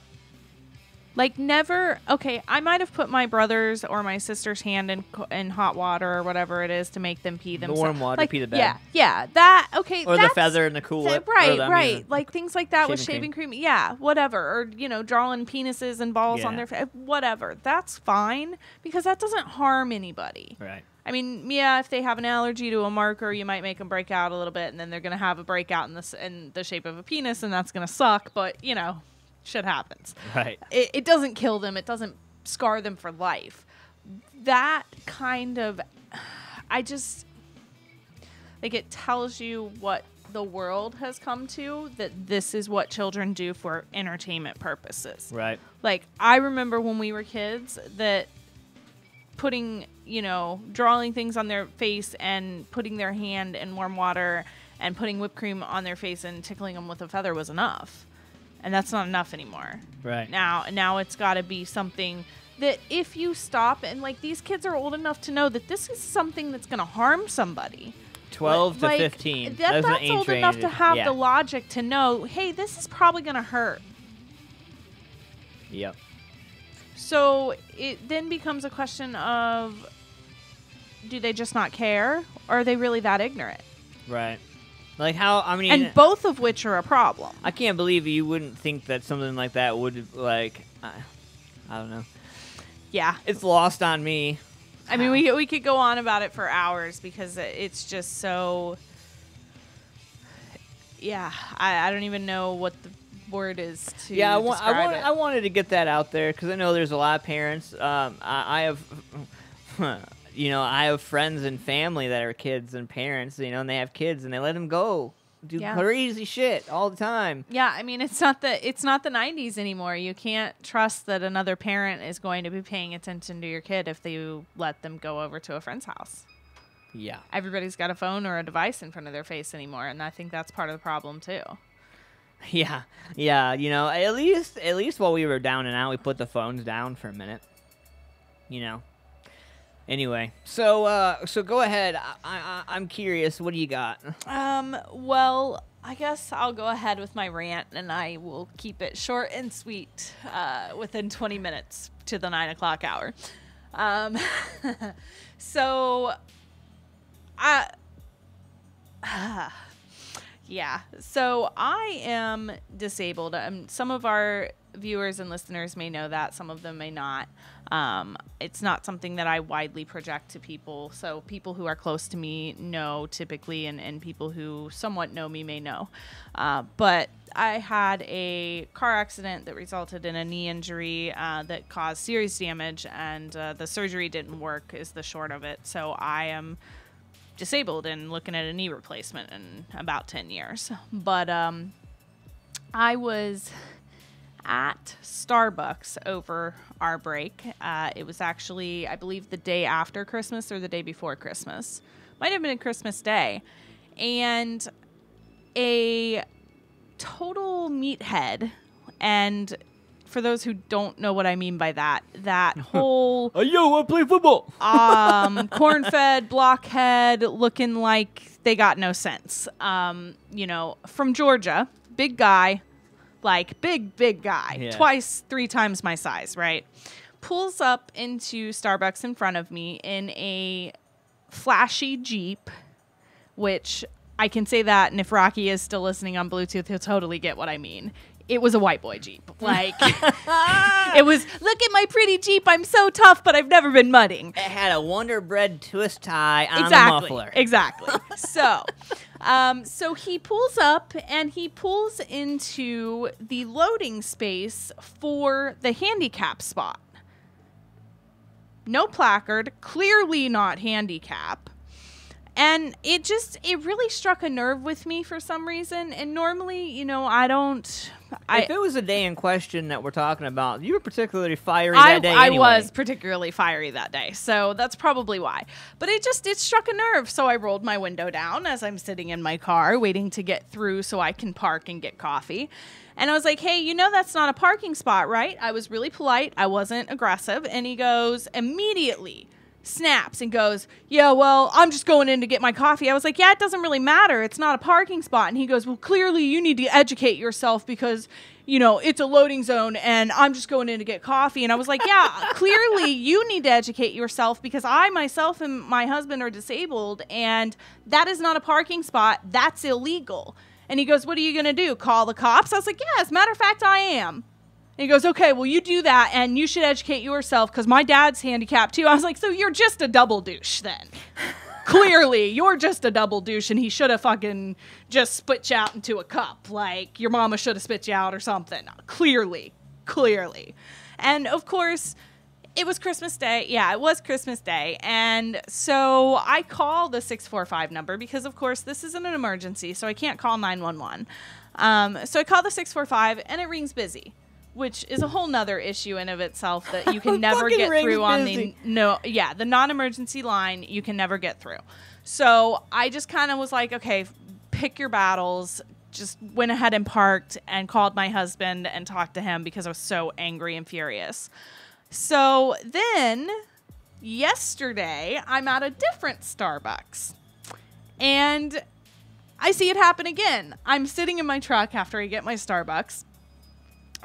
Like, never, okay, I might have put my brother's or my sister's hand in hot water or whatever it is to make them pee themselves. The warm water, like, pee the bed. Yeah, that, okay. Or the feather in the Kool Whip. Right. Like, things like that with shaving cream. Yeah, whatever. Or, you know, drawing penises and balls on their face. Whatever. That's fine because that doesn't harm anybody. Right. I mean, yeah, if they have an allergy to a marker, you might make them break out a little bit, and then they're going to have a breakout in the shape of a penis, and that's going to suck. But, you know, shit happens. Right. It doesn't kill them. It doesn't scar them for life. That kind of, I just, like, it tells you what the world has come to, that this is what children do for entertainment purposes. Right. Like, I remember when we were kids that putting, you know, drawing things on their face and putting their hand in warm water and putting whipped cream on their face and tickling them with a feather was enough. And that's not enough anymore. Right. Now it's got to be something that if you stop, and, like, these kids are old enough to know that this is something that's going to harm somebody. 12 to like, 15. That's old enough to have the logic to know, hey, this is probably going to hurt. Yep. So it then becomes a question of, do they just not care? Or are they really that ignorant? Right. Like, how, I mean... And both of which are a problem. I can't believe you wouldn't think that something like that would, like, I don't know. Yeah. It's lost on me. I mean, we could go on about it for hours because it's just so... Yeah, I don't even know what the word is to describe it. I wanted to get that out there because I know there's a lot of parents. I have... You know, I have friends and family that are kids and parents, you know, and they have kids and they let them go do crazy shit all the time. Yeah, I mean, it's not the 90s anymore. You can't trust that another parent is going to be paying attention to your kid if you let them go over to a friend's house. Yeah. Everybody's got a phone or a device in front of their face anymore, and I think that's part of the problem too. Yeah. Yeah, you know, at least while we were down and out, we put the phones down for a minute. You know. Anyway, so go ahead. I'm curious. What do you got? Well, I guess I'll go ahead with my rant, and I will keep it short and sweet, within 20 minutes to the 9 o'clock hour. So, Yeah. So I am disabled. Some of our viewers and listeners may know that. Some of them may not. It's not something that I widely project to people. So people who are close to me know typically, and people who somewhat know me may know. But I had a car accident that resulted in a knee injury that caused serious damage, and the surgery didn't work is the short of it. So I am disabled and looking at a knee replacement in about 10 years. But I was at Starbucks over our break. It was actually, I believe, the day after Christmas or the day before Christmas. Might have been Christmas Day. And a total meathead, and for those who don't know what I mean by that whole yo, I play football. corn-fed blockhead looking like they got no sense. From Georgia, big guy, like big guy, Yeah. twice, 3 times my size, right? Pulls up into Starbucks in front of me in a flashy Jeep, which I can say that, and if Rocky is still listening on Bluetooth, he'll totally get what I mean. It was a white boy Jeep. Like, it was, look at my pretty Jeep. I'm so tough, but I've never been mudding. It had a Wonder Bread twist tie on Exactly. the muffler. Exactly. So he pulls up and he pulls into the loading space for the handicap spot. No placard, clearly not handicap. And it really struck a nerve with me for some reason. And normally, If it was the day in question that we're talking about, you were particularly fiery that day I anyway. was particularly fiery that day, so that's probably why. But it struck a nerve, so I rolled my window down as I'm sitting in my car waiting to get through so I can park and get coffee. And I was like, hey, that's not a parking spot, right? I was really polite. I wasn't aggressive. And he goes, immediately snaps and goes, yeah, well, I'm just going in to get my coffee. I was like, yeah, it doesn't really matter. It's not a parking spot. And he goes, well, clearly you need to educate yourself because, it's a loading zone and I'm just going in to get coffee. And I was like, yeah, clearly you need to educate yourself because I myself and my husband are disabled and that is not a parking spot. That's illegal. And he goes, what are you going to do? Call the cops? I was like, yeah, as a matter of fact, I am. And he goes, okay, well, you do that, and you should educate yourself, because my dad's handicapped, too. I was like, so you're just a double douche, then. Clearly, you're just a double douche, and he should have fucking just spit you out into a cup. Like, your mama should have spit you out or something. Clearly. And, of course, it was Christmas Day. Yeah, it was Christmas Day. And so I call the 645 number, because, of course, this isn't an emergency, so I can't call 911. So I call the 645, and it rings busy, which is a whole nother issue in of itself that you can never get through on the non-emergency line. You can never get through. So I just kind of was like, okay, pick your battles. Just went ahead and parked and called my husband and talked to him because I was so angry and furious. So then yesterday I'm at a different Starbucks and I see it happen again. I'm sitting in my truck after I get my Starbucks.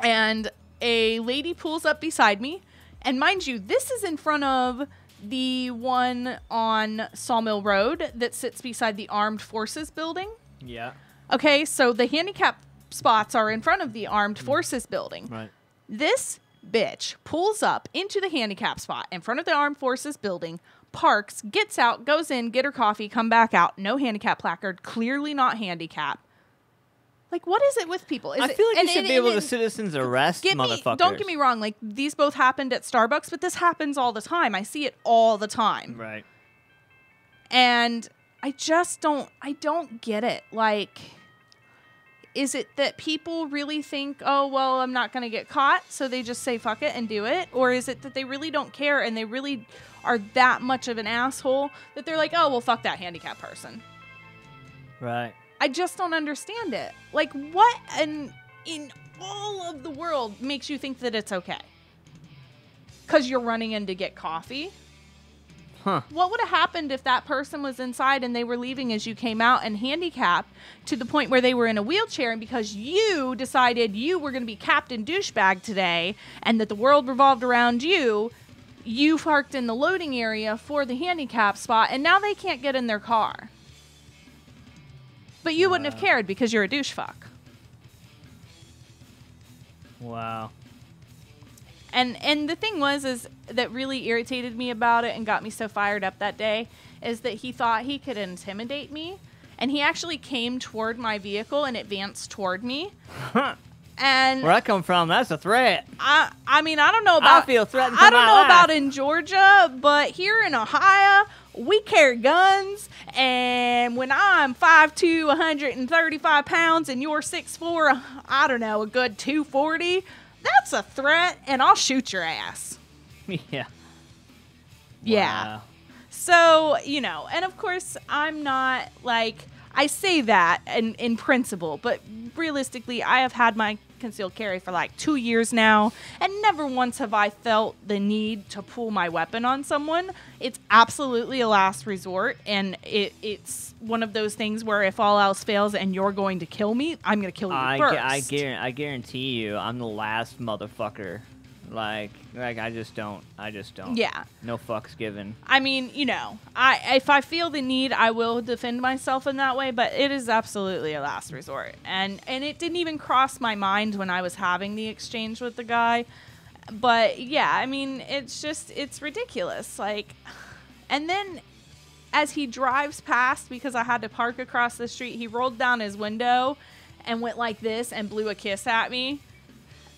And a lady pulls up beside me. And mind you, this is in front of the one on Sawmill Road that sits beside the Armed Forces building. Yeah. Okay, so the handicap spots are in front of the Armed Forces building. Right. This bitch pulls up into the handicap spot in front of the Armed Forces building, parks, gets out, goes in, get her coffee, come back out. No handicap placard, clearly not handicap. Like, what is it with people? I feel like you should be able to citizens arrest motherfuckers. Don't get me wrong. Like, these both happened at Starbucks, but this happens all the time. I see it all the time. Right. And I don't get it. Like, is it that people really think, oh, well, I'm not going to get caught, so they just say fuck it and do it? Or is it that they really don't care and they really are that much of an asshole that they're like, oh, well, fuck that handicapped person? Right. I just don't understand it. Like, what in all of the world makes you think that it's okay? Because you're running in to get coffee? Huh. What would have happened if that person was inside and they were leaving as you came out and handicapped to the point where they were in a wheelchair, and because you decided you were going to be Captain Douchebag today and that the world revolved around you, you parked in the loading area for the handicap spot, and now they can't get in their car? But you wouldn't have cared because you're a douche fuck. Wow. And the thing is that really irritated me about it and got me so fired up that day is that he thought he could intimidate me, and he actually came toward my vehicle and advanced toward me. And where I come from, that's a threat. I mean, I don't know about. I feel threatened. I don't know about in Georgia, but here in Ohio, we carry guns. And when I'm 5'2", 135 pounds, and you're 6'4", I don't know, a good 240, that's a threat, and I'll shoot your ass. Yeah. Yeah. Wow. So, you know, and of course, I'm not like, I say that in principle, but realistically, I have had my concealed carry for like 2 years now, and never once have I felt the need to pull my weapon on someone. It's absolutely a last resort, and it's one of those things where if all else fails and you're going to kill me, I'm going to kill you first. I guarantee you, I'm the last motherfucker. Like I just don't. Yeah. No fucks given. I mean, you know, if I feel the need, I will defend myself in that way, but it is absolutely a last resort. And it didn't even cross my mind when I was having the exchange with the guy. But yeah, I mean, it's ridiculous. Like, and then as he drives past, because I had to park across the street, he rolled down his window and went like this and blew a kiss at me.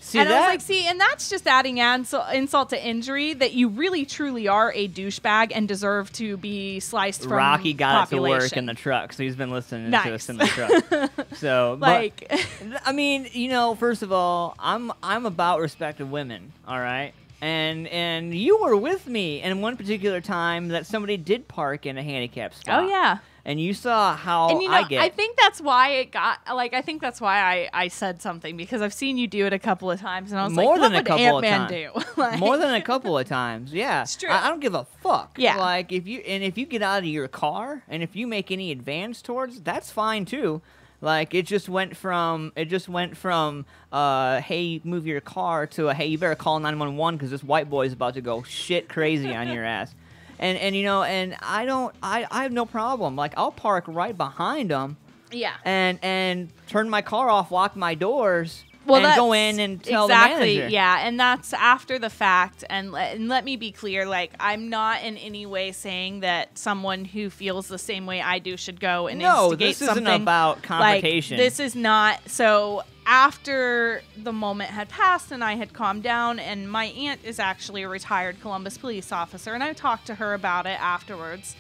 See and that? I was like, see, and that's just adding insult to injury, that you really, truly are a douchebag and deserve to be sliced from Rocky got population. it to work in the truck, so he's been listening Nice. to us in the truck. So, like, but, I mean, you know, first of all, I'm about respect of women, all right? And you were with me in one particular time that somebody did park in a handicapped spot. oh yeah. And you saw how And you know, I get. I think that's why it got, like, I think that's why I said something, because I've seen you do it a couple of times, and I was More like, than what a would couple of Ant-Man times. do? Like, More than a couple of times, yeah. It's true. I don't give a fuck. Yeah. Like if you get out of your car and if you make any advance towards, that's fine too. Like it just went from hey, move your car to a hey, you better call 911 because this white boy is about to go shit crazy on your ass. And you know, and I have no problem. Like I'll park right behind them. yeah. And turn my car off, lock my doors, Well, and go in and tell the manager. Yeah, and that's after the fact. And let me be clear, like, I'm not in any way saying that someone who feels the same way I do should go and instigate something. No, this isn't about confrontation. Like, this is not. So after the moment had passed and I had calmed down, and my aunt is actually a retired Columbus police officer, and I talked to her about it afterwards.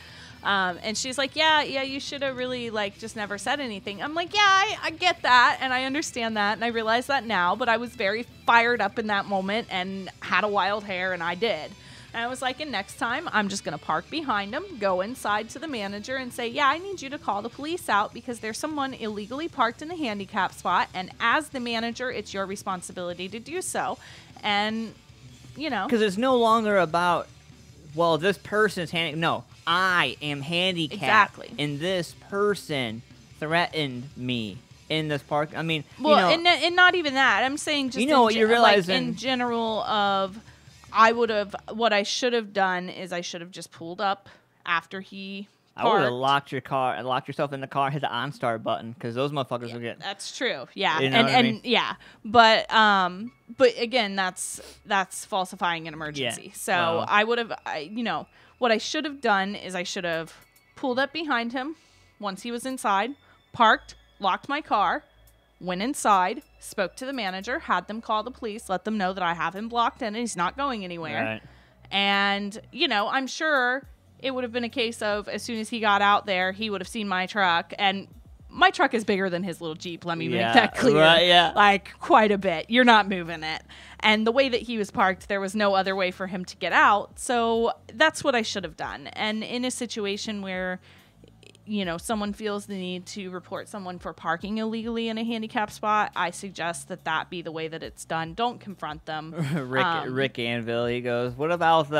And she's like, yeah, you should have really, like, just never said anything. I'm like, yeah, I get that, and I understand that, and I realize that now, but I was very fired up in that moment and had a wild hair, and I did. And I was like, and next time, I'm just going to park behind him, go inside to the manager, and say, yeah, I need you to call the police out because there's someone illegally parked in a handicap spot, and as the manager, it's your responsibility to do so. And, you know. Because it's no longer about, well, this person's handicapped. No. I am handicapped. Exactly. And this person threatened me in this park. I mean, well, you know, and not even that. I'm saying just you know what you're realizing. Like in general of, what I should have done is I should have just pulled up after he I would have parked. locked your car and locked yourself in the car, hit the OnStar button because those motherfuckers will get. That's true. Yeah. You know and what I mean? yeah. But again, that's falsifying an emergency. Yeah. So Well. I would have, what I should have done is I should have pulled up behind him once he was inside, parked, locked my car, went inside, spoke to the manager, had them call the police, let them know that I have him blocked in and he's not going anywhere. Right. And, I'm sure it would have been a case of as soon as he got out there, he would have seen my truck. And my truck is bigger than his little Jeep. Let me make that clear. Right, yeah. Like, quite a bit. You're not moving it. And the way that he was parked, there was no other way for him to get out. So that's what I should have done. And in a situation where, someone feels the need to report someone for parking illegally in a handicapped spot, I suggest that be the way that it's done. Don't confront them. Rick Anvil, he goes, what about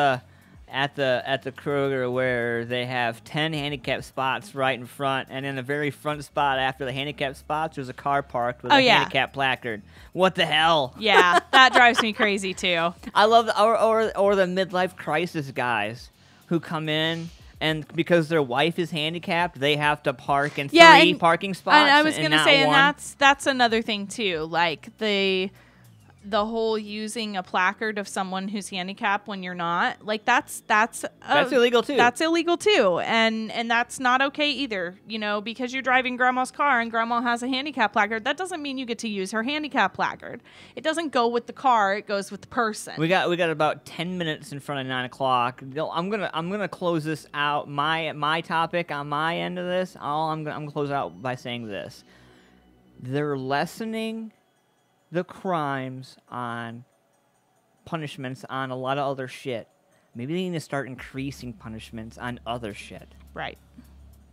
at the Kroger where they have 10 handicap spots right in front, and in the very front spot after the handicap spots, there's a car parked with a handicap placard. What the hell? Yeah, that drives me crazy too. I love or the midlife crisis guys who come in And because their wife is handicapped, they have to park in Yeah, 3 and- parking spots. And I was going gonna to say, one. and that's another thing too. Like the whole using a placard of someone who's handicapped when you're not, like that's illegal too. That's illegal too, and that's not okay either. You know, because you're driving grandma's car and grandma has a handicap placard, that doesn't mean you get to use her handicap placard. It doesn't go with the car; it goes with the person. We got about 10 minutes in front of 9 o'clock. I'm gonna close this out. My topic on my end of this. I'm gonna close out by saying this: they're lessening the crimes on punishments on a lot of other shit. Maybe they need to start increasing punishments on other shit. Right.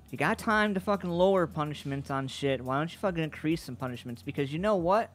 You got time to fucking lower punishments on shit. Why don't you fucking increase some punishments? Because you know what?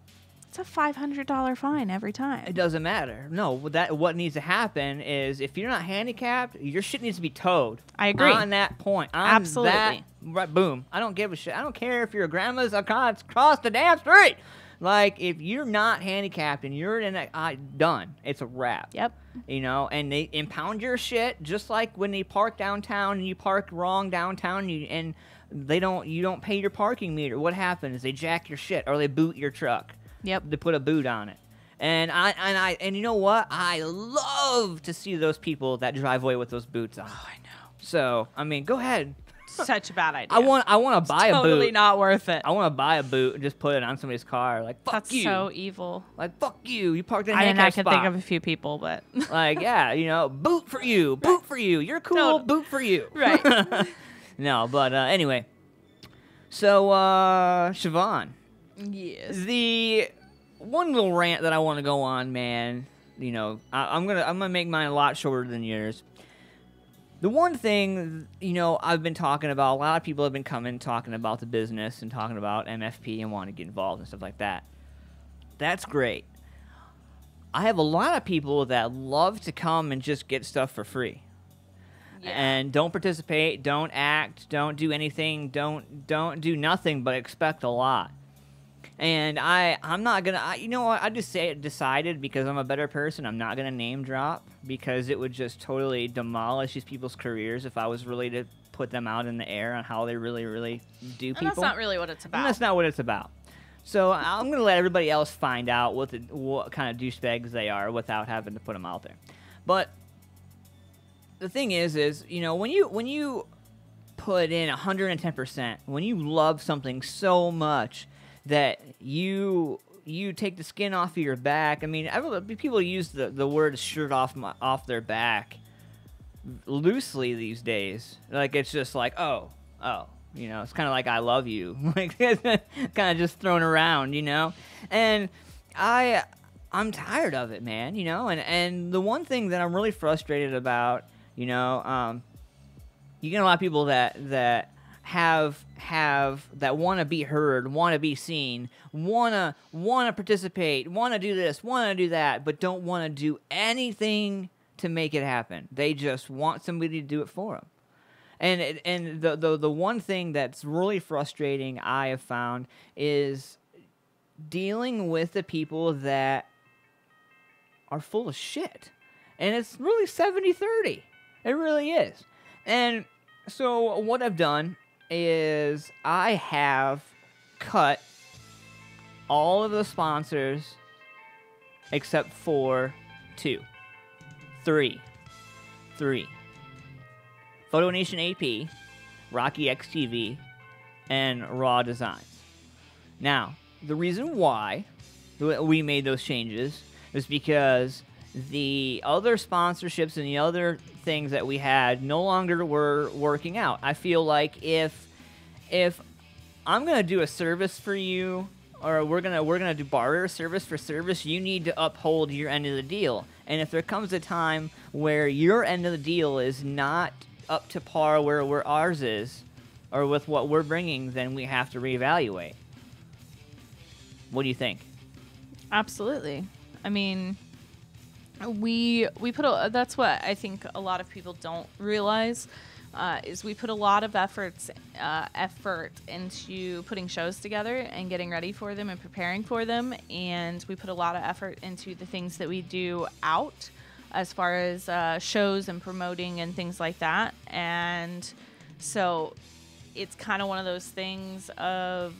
It's a $500 fine every time. It doesn't matter. No, what needs to happen is if you're not handicapped, your shit needs to be towed. I agree. On that point. On Absolutely. Right, boom. I don't give a shit. I don't care if your grandma's across the damn street. Like, if you're not handicapped and you're in a... done. It's a wrap. Yep. You know, and they impound your shit just like when they park downtown and you park wrong downtown and you don't pay your parking meter. What happens? They jack your shit or they boot your truck. Yep. They put a boot on it. And you know what? I love to see those people that drive away with those boots on. Oh, I know. So, I mean, go ahead. Such a bad idea. I want to buy a boot. Totally not worth it. I want to buy a boot and just put it on somebody's car. Like, fuck That's you. so evil. Like, fuck you. You parked in a I handicap can spot. think of a few people, but Like, yeah, you know, boot for you. Boot for you. You're cool. Totally. Boot for you. Right. No, but anyway. So, Siobhan. Yes. The one little rant that I want to go on, man, you know, I'm gonna make mine a lot shorter than yours. The one thing, you know, I've been talking about, a lot of people have been coming talking about the business and talking about MFP and wanting to get involved and stuff like that. That's great. I have a lot of people that love to come and just get stuff for free. Yeah. And don't participate, don't act, don't do anything, don't do nothing but expect a lot. And I'm not gonna, you know what? I just decided because I'm a better person. I'm not gonna name drop because it would just totally demolish these people's careers if I was really to put them out in the air on how they really, really do people. And that's not really what it's about. And that's not what it's about. So I'm gonna let everybody else find out what kind of douchebags they are without having to put them out there. But the thing is you know when you put in 110%, when you love something so much that you take the skin off of your back. I mean, people use the word shirt off their back loosely these days. Like, it's just like, oh, you know, it's kind of like I love you. Like, kind of just thrown around, you know? And I'm tired of it, man, you know? And the one thing that I'm really frustrated about, you know, you get a lot of people that have that want to be heard, want to be seen, want to participate, want to do this, want to do that, but don't want to do anything to make it happen. They just want somebody to do it for them. And the one thing that's really frustrating I have found is dealing with the people that are full of shit. And it's really 70-30. It really is. And so what I've done is I have cut all of the sponsors except for 3. Photo Nation AP, Rocky XTV, and Raw Designs. Now, the reason why we made those changes is because the other sponsorships and the other things that we had no longer were working out. I feel like if I'm gonna do a service for you, or we're gonna do barter service for service, you need to uphold your end of the deal. And if there comes a time where your end of the deal is not up to par where ours is, or with what we're bringing, then we have to reevaluate. What do you think? Absolutely. I mean, we put that's what I think a lot of people don't realize is we put a lot of effort into putting shows together and getting ready for them and preparing for them, and we put a lot of effort into the things that we do out as far as shows and promoting and things like that. And so it's kind of one of those things of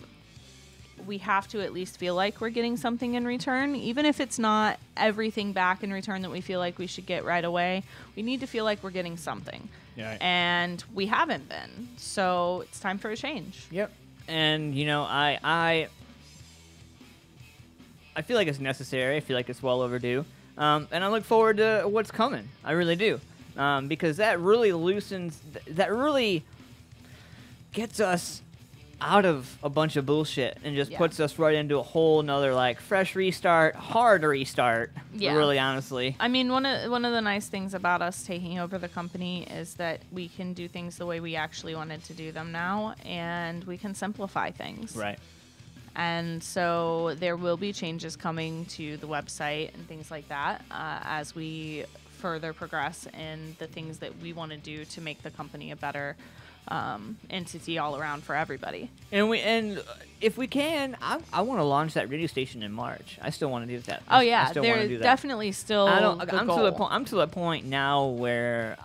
we have to at least feel like we're getting something in return, even if it's not everything back in return that we feel like we should get right away. We need to feel like we're getting something. Yeah. And we haven't been. So it's time for a change. Yep. And, you know, I feel like it's necessary. I feel like it's well overdue. And I look forward to what's coming. I really do. Because that really that really gets us out of a bunch of bullshit and just puts us right into a whole nother, like, fresh restart, hard restart. Yeah. Really, honestly. I mean, one of the nice things about us taking over the company is that we can do things the way we actually wanted to do them now, and we can simplify things. Right. And so there will be changes coming to the website and things like that as we further progress in the things that we want to do to make the company a better entity all around for everybody. And if we can, I want to launch that radio station in March. I still want to do that. Oh yeah, I still want to they're do that. definitely still. I'm goal. to the point now where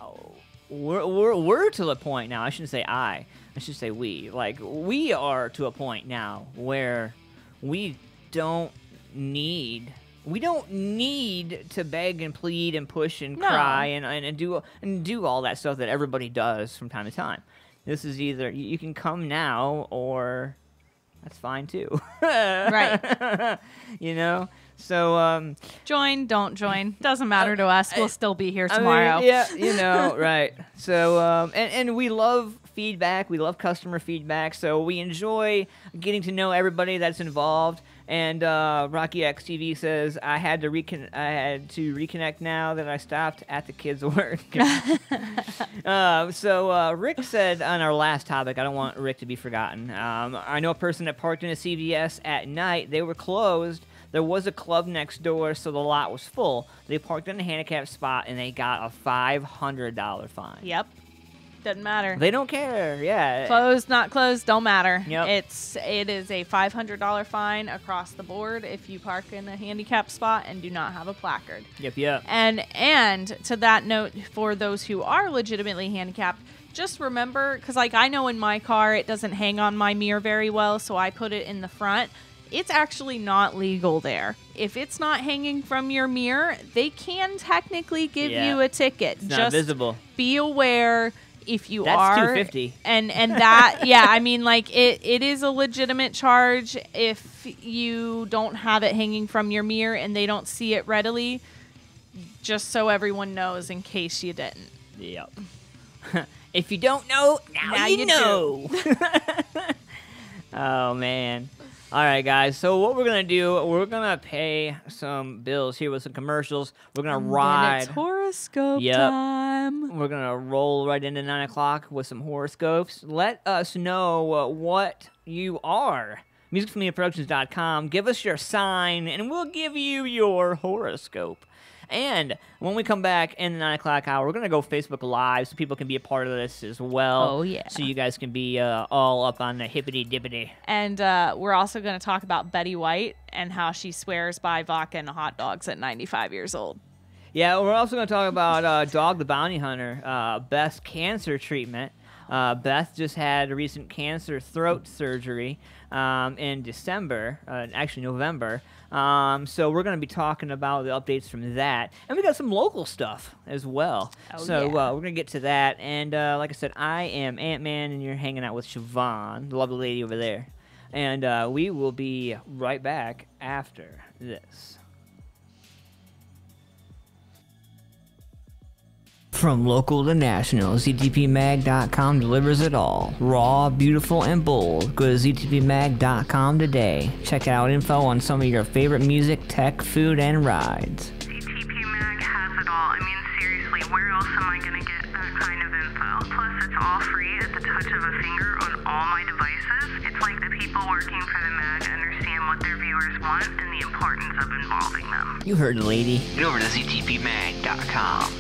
we're to the point now. I shouldn't say I should say we. Like, we are to a point now where we don't need to beg and plead and push and cry and do all that stuff that everybody does from time to time. This is either you can come now or that's fine too. Right. You know? So join, don't join. Doesn't matter to us. We'll still be here tomorrow. I mean, yeah, you know, right. So and we love feedback. We love customer feedback. So we enjoy getting to know everybody that's involved. And Rocky X TV says, I had to reconnect now that I stopped at the kids' work. So Rick said on our last topic, I don't want Rick to be forgotten. I know a person that parked in a CVS at night. They were closed. There was a club next door, so the lot was full. They parked in a handicapped spot, and they got a $500 fine. Yep. Doesn't matter. They don't care, yeah. Closed, not closed, don't matter. Yep. It is a $500 fine across the board if you park in a handicapped spot and do not have a placard. Yep. And to that note, for those who are legitimately handicapped, just remember, because like I know in my car it doesn't hang on my mirror very well, so I put it in the front. It's actually not legal there. If it's not hanging from your mirror, they can technically give you a ticket. It's not visible. Be aware. If you That's are $250. and that I mean, like it is a legitimate charge if you don't have it hanging from your mirror and they don't see it readily, just so everyone knows in case you didn't. Yep. If you don't know, now you know. Oh man. All right, guys. So what we're gonna do? We're gonna pay some bills here with some commercials. We're gonna ride. It's horoscope time. We're gonna roll right into 9 o'clock with some horoscopes. Let us know what you are. MusicFamiliaProductions.com. Give us your sign, and we'll give you your horoscope. And when we come back in the 9 o'clock hour, we're going to go Facebook Live so people can be a part of this as well. Oh, yeah. So you guys can be all up on the hippity-dippity. And we're also going to talk about Betty White and how she swears by vodka and hot dogs at 95 years old. Yeah, we're also going to talk about Dog the Bounty Hunter, Beth's cancer treatment. Beth just had a recent cancer throat surgery in December, actually November. So we're going to be talking about the updates from that. And we got some local stuff as well. We're going to get to that. And like I said, I am Ant-Man, and you're hanging out with Siobhan, the lovely lady over there. And we will be right back after this. From local to national, ZTPMag.com delivers it all. Raw, beautiful, and bold. Go to ZTPMag.com today. Check out info on some of your favorite music, tech, food, and rides. ZTP Mag has it all. I mean, seriously, where else am I going to get that kind of info? Plus, it's all free at the touch of a finger on all my devices. It's like the people working for the mag understand what their viewers want and the importance of involving them. You heard the lady. Get over to ZTPMag.com.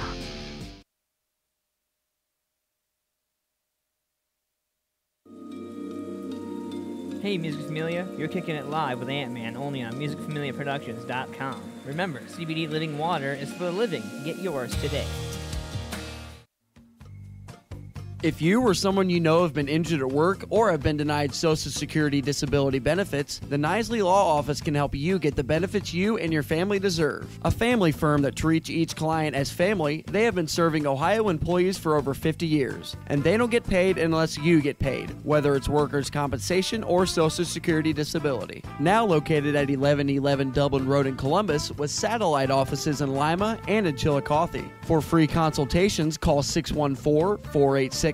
Hey, Music Familia, you're kicking it live with Ant-Man only on musicfamiliaproductions.com. Remember, CBD Living Water is for the living. Get yours today. If you or someone you know have been injured at work or have been denied Social Security disability benefits, the Nisley Law Office can help you get the benefits you and your family deserve. A family firm that treats each client as family, they have been serving Ohio employees for over 50 years. And they don't get paid unless you get paid, whether it's workers' compensation or Social Security disability. Now located at 1111 Dublin Road in Columbus, with satellite offices in Lima and in Chillicothe. For free consultations, call 614-486-9503,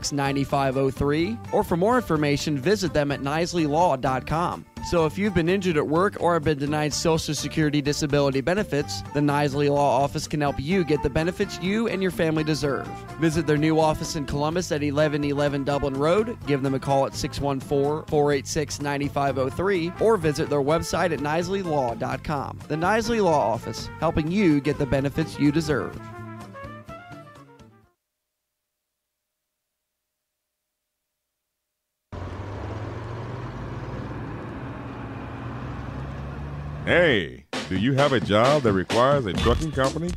or for more information, visit them at nisleylaw.com. So if you've been injured at work or have been denied Social Security disability benefits, the Nisley Law Office can help you get the benefits you and your family deserve. Visit their new office in Columbus at 1111 Dublin Road, give them a call at 614-486-9503, or visit their website at nisleylaw.com. The Nisley Law Office, helping you get the benefits you deserve. Hey, do you have a job that requires a trucking company?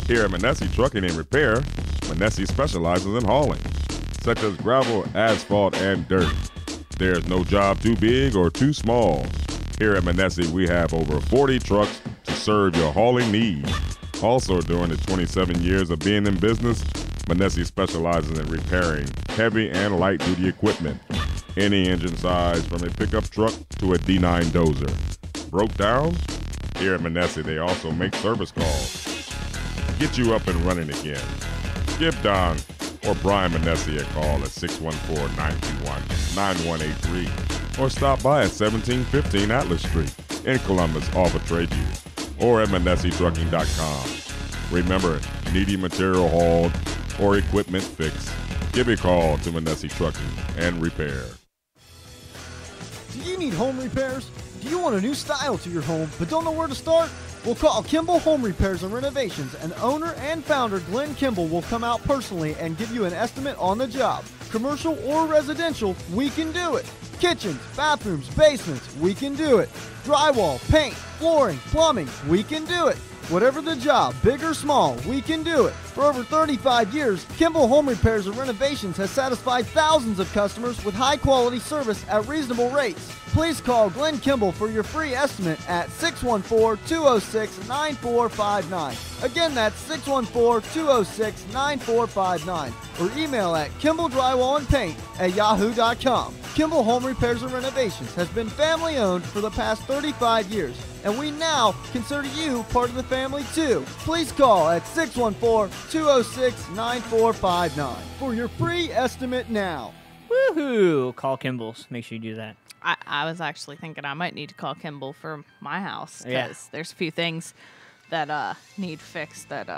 Here at Manessi Trucking and Repair, Manessi specializes in hauling, such as gravel, asphalt, and dirt. There's no job too big or too small. Here at Manessi, we have over 40 trucks to serve your hauling needs. Also, during the 27 years of being in business, Manessi specializes in repairing heavy and light-duty equipment, any engine size from a pickup truck to a D9 dozer. Broke down? Here at Manessi, they also make service calls to get you up and running again. Give Don or Brian Manessi a call at 614-921-9183 or stop by at 1715 Atlas Street in Columbus off of Trade U or at ManessiTrucking.com. Remember, needing material hauled or equipment fixed, give a call to Manessi Trucking and Repair. Do you need home repairs? Do you want a new style to your home but don't know where to start? Well, call Kimball Home Repairs and Renovations, and owner and founder Glenn Kimball will come out personally and give you an estimate on the job. Commercial or residential, we can do it. Kitchens, bathrooms, basements, we can do it. Drywall, paint, flooring, plumbing, we can do it. Whatever the job, big or small, we can do it. For over 35 years, Kimball Home Repairs and Renovations has satisfied thousands of customers with high-quality service at reasonable rates. Please call Glenn Kimball for your free estimate at 614-206-9459. Again, that's 614-206-9459. Or email at kimbaldrywalandpaint@yahoo.com. Kimball Home Repairs and Renovations has been family-owned for the past 35 years, and we now consider you part of the family too. Please call at 614-206-9459 for your free estimate now. Woohoo! Call Kimball's. Make sure you do that. I was actually thinking I might need to call Kimball for my house because Yeah. there's a few things that need fixed that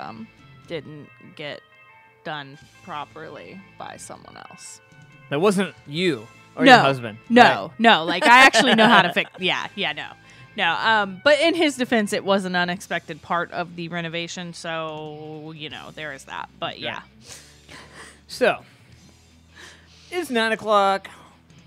didn't get done properly by someone else. That wasn't you or No, your husband. No, right? no. Like, I actually know how to fix. Yeah, no. No, but in his defense, it was an unexpected part of the renovation, so, there is that. But, yeah. So, it's 9 o'clock.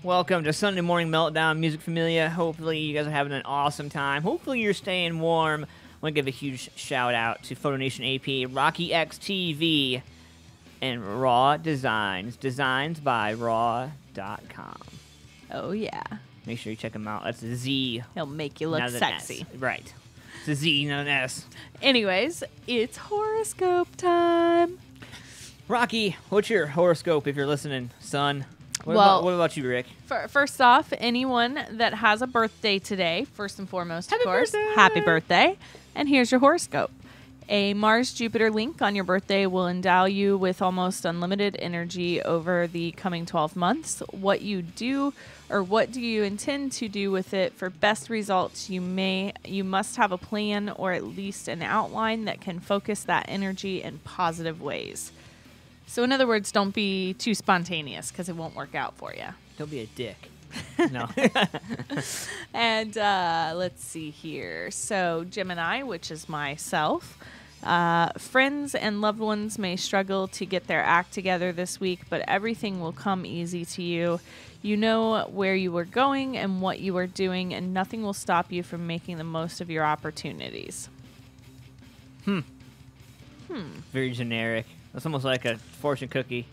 Welcome to Sunday Morning Meltdown, Music Familia. Hopefully, you guys are having an awesome time. Hopefully, you're staying warm. I want to give a huge shout out to Photo Nation AP, Rocky X TV, and Raw Designs. Designs by Raw.com. Oh, yeah. Make sure you check him out. That's a Z. He'll make you look not an sexy. S. Right. It's a Z, not an S. Anyways, it's horoscope time. Rocky, what's your horoscope if you're listening, son? What about you, Rick? First off, anyone that has a birthday today, first and foremost, Happy of course, birthday! happy birthday. And here's your horoscope. A Mars-Jupiter link on your birthday will endow you with almost unlimited energy over the coming 12 months. What you do, or what do you intend to do with it for best results, you must have a plan or at least an outline that can focus that energy in positive ways. So in other words, don't be too spontaneous because it won't work out for you. Don't be a dick. No. And let's see here. So Gemini, which is myself, Friends and loved ones may struggle to get their act together this week, but everything will come easy to you. You know where you are going and what you are doing, and nothing will stop you from making the most of your opportunities. Very generic. That's almost like a fortune cookie.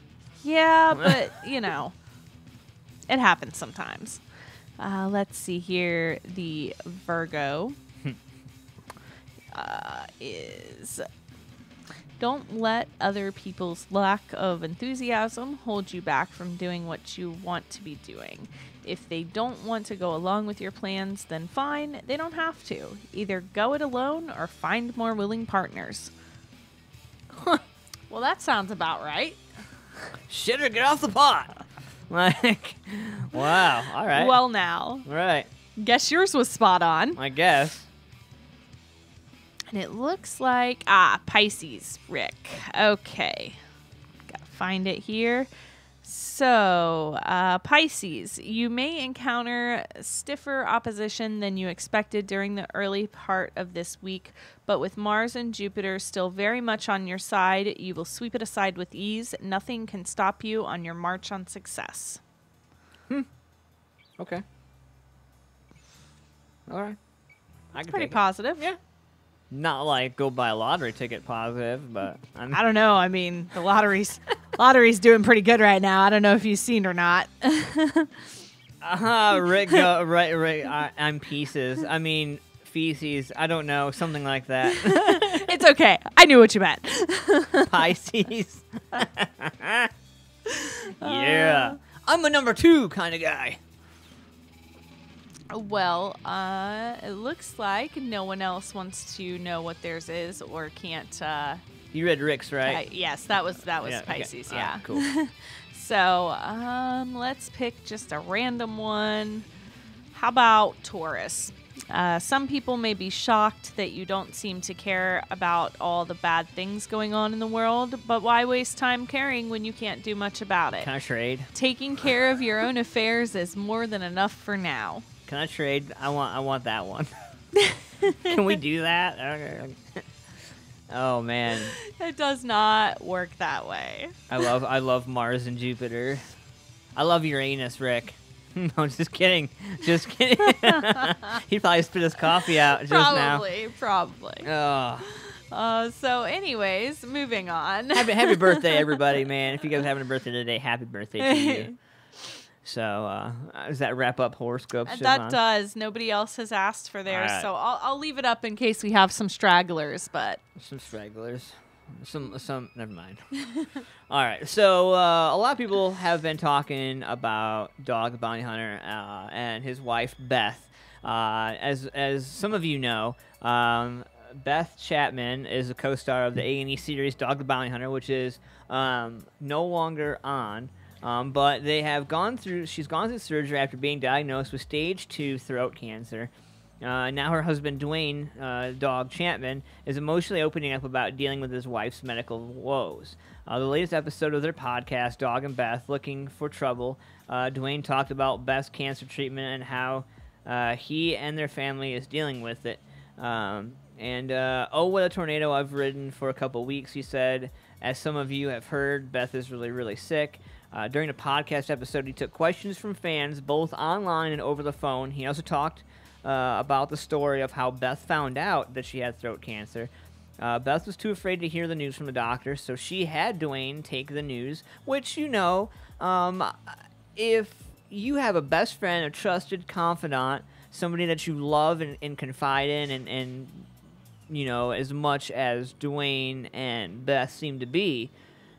Yeah, but, you know, it happens sometimes. Let's see here. The Virgo is... Don't let other people's lack of enthusiasm hold you back from doing what you want to be doing. If they don't want to go along with your plans, then fine, they don't have to. Either go it alone or find more willing partners. Well, that sounds about right. Shit or get off the pot. Like, wow. All right. Well, now. All right. Guess yours was spot on. I guess. And it looks like, Pisces, Rick. Okay. Gotta find it here. So, Pisces, you may encounter stiffer opposition than you expected during the early part of this week, but with Mars and Jupiter still very much on your side, you will sweep it aside with ease. Nothing can stop you on your march on success. Okay. All right. That's pretty positive. Yeah. Not like go buy a lottery ticket positive, but I don't know. I mean, the lottery's doing pretty good right now. I don't know if you've seen or not. Rick, right. I'm pieces. I mean, feces. I don't know, something like that. It's okay. I knew what you meant. Pisces. Yeah, I'm a number 2 kind of guy. Well, it looks like no one else wants to know what theirs is or can't. You read Rick's, right? Yes, that was Yeah, Pisces. okay. Yeah. Right, cool. So, let's pick just a random one. How about Taurus? Some people may be shocked that you don't seem to care about all the bad things going on in the world, but why waste time caring when you can't do much about it? Can I trade? Taking care of your own affairs is more than enough for now. Can I trade? I want that one. Can we do that? Okay. Oh man, It does not work that way. I love Mars and Jupiter. I love Uranus, Rick. No, just kidding. Just kidding. He probably spit his coffee out just now. Probably. Oh. So anyways, moving on. Happy birthday, everybody, man. If you guys are having a birthday today, happy birthday to you. So, does that wrap up horoscopes? That does. Nobody else has asked for theirs, Right. so I'll leave it up in case we have some stragglers, but... Some stragglers. Some. Never mind. All right. So a lot of people have been talking about Dog the Bounty Hunter and his wife Beth. As some of you know, Beth Chapman is a co-star of the A&E series Dog the Bounty Hunter, which is no longer on. But they have gone through. She's gone through surgery after being diagnosed with stage 2 throat cancer. Now her husband, Dwayne Dog Chapman, is emotionally opening up about dealing with his wife's medical woes. The latest episode of their podcast, Dog and Beth, Looking for Trouble, Dwayne talked about Beth's cancer treatment and how he and their family is dealing with it. Oh, what a tornado I've ridden for a couple weeks, he said. As some of you have heard, Beth is really, really sick. During the podcast episode, he took questions from fans, both online and over the phone. He also talked about the story of how Beth found out that she had throat cancer. Beth was too afraid to hear the news from the doctor, so she had Dwayne take the news, which, you know, if you have a best friend, a trusted confidant, somebody that you love and confide in, and you know, as much as Dwayne and Beth seem to be,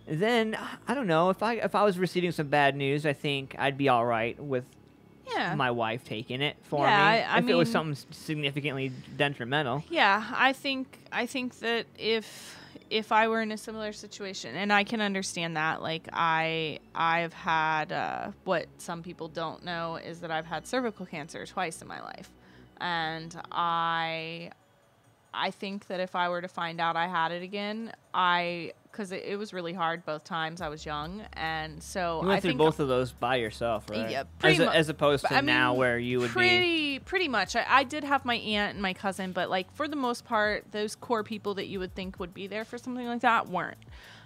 then I don't know, if I was receiving some bad news, I think I'd be all right with my wife taking it for me. I if mean, it was something significantly detrimental. Yeah, I think that if I were in a similar situation, and I can understand that, like I've had what some people don't know is that I've had cervical cancer twice in my life, and I I think that if I were to find out I had it again, because it was really hard both times. I was young, and so You went I through think both of those by yourself, right? Yeah, as opposed to now where you would be. Pretty much. I did have my aunt and my cousin, but like for the most part, those core people that you would think would be there for something like that weren't.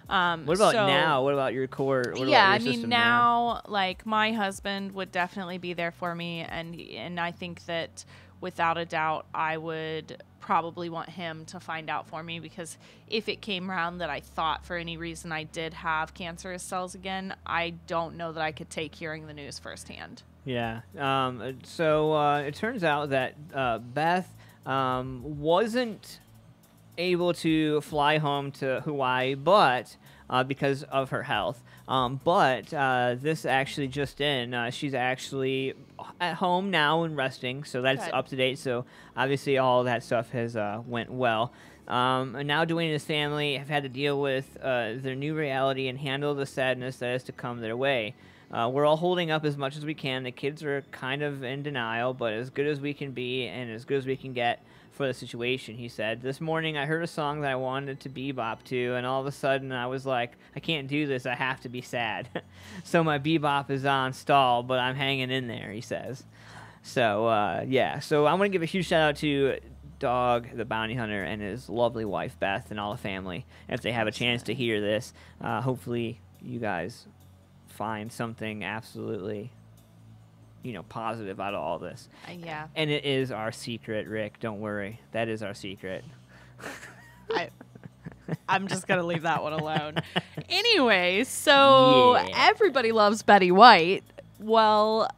What about now? What about your core? What about your system now, like my husband would definitely be there for me, and I think that without a doubt, I would probably want him to find out for me, because if it came around that I thought for any reason I did have cancerous cells again, I don't know that I could take hearing the news firsthand. Yeah. So it turns out that Beth wasn't able to fly home to Hawaii, but because of her health. But this actually just in, she's actually at home now and resting, so that's up to date. So obviously all that stuff has went well. And now Dwayne and his family have had to deal with their new reality and handle the sadness that is to come their way. We're all holding up as much as we can. The kids are kind of in denial, but as good as we can be and as good as we can get for the situation, he said. This morning I heard a song that I wanted to bebop to, and all of a sudden I was like, I can't do this, I have to be sad. So my bebop is on stall, but I'm hanging in there, he says. So, yeah. So I want to give a huge shout out to Dog, the bounty hunter, and his lovely wife, Beth, and all the family. If they have a chance to hear this, hopefully you guys find something absolutely positive out of all this. Yeah. And it is our secret, Rick. Don't worry. That is our secret. I'm just going to leave that one alone. Anyway, so everybody loves Betty White. Well,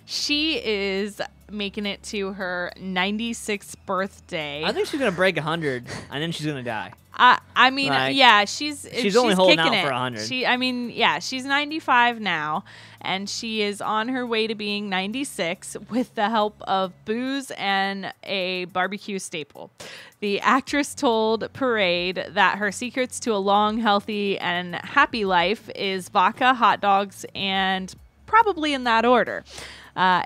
she is making it to her 96th birthday. I think she's going to break 100, and then she's going to die. I mean, yeah, she's only holding out it. for 100. She's 95 now, and she is on her way to being 96 with the help of booze and a barbecue staple. The actress told Parade that her secrets to a long, healthy, and happy life is vodka, hot dogs, and probably in that order.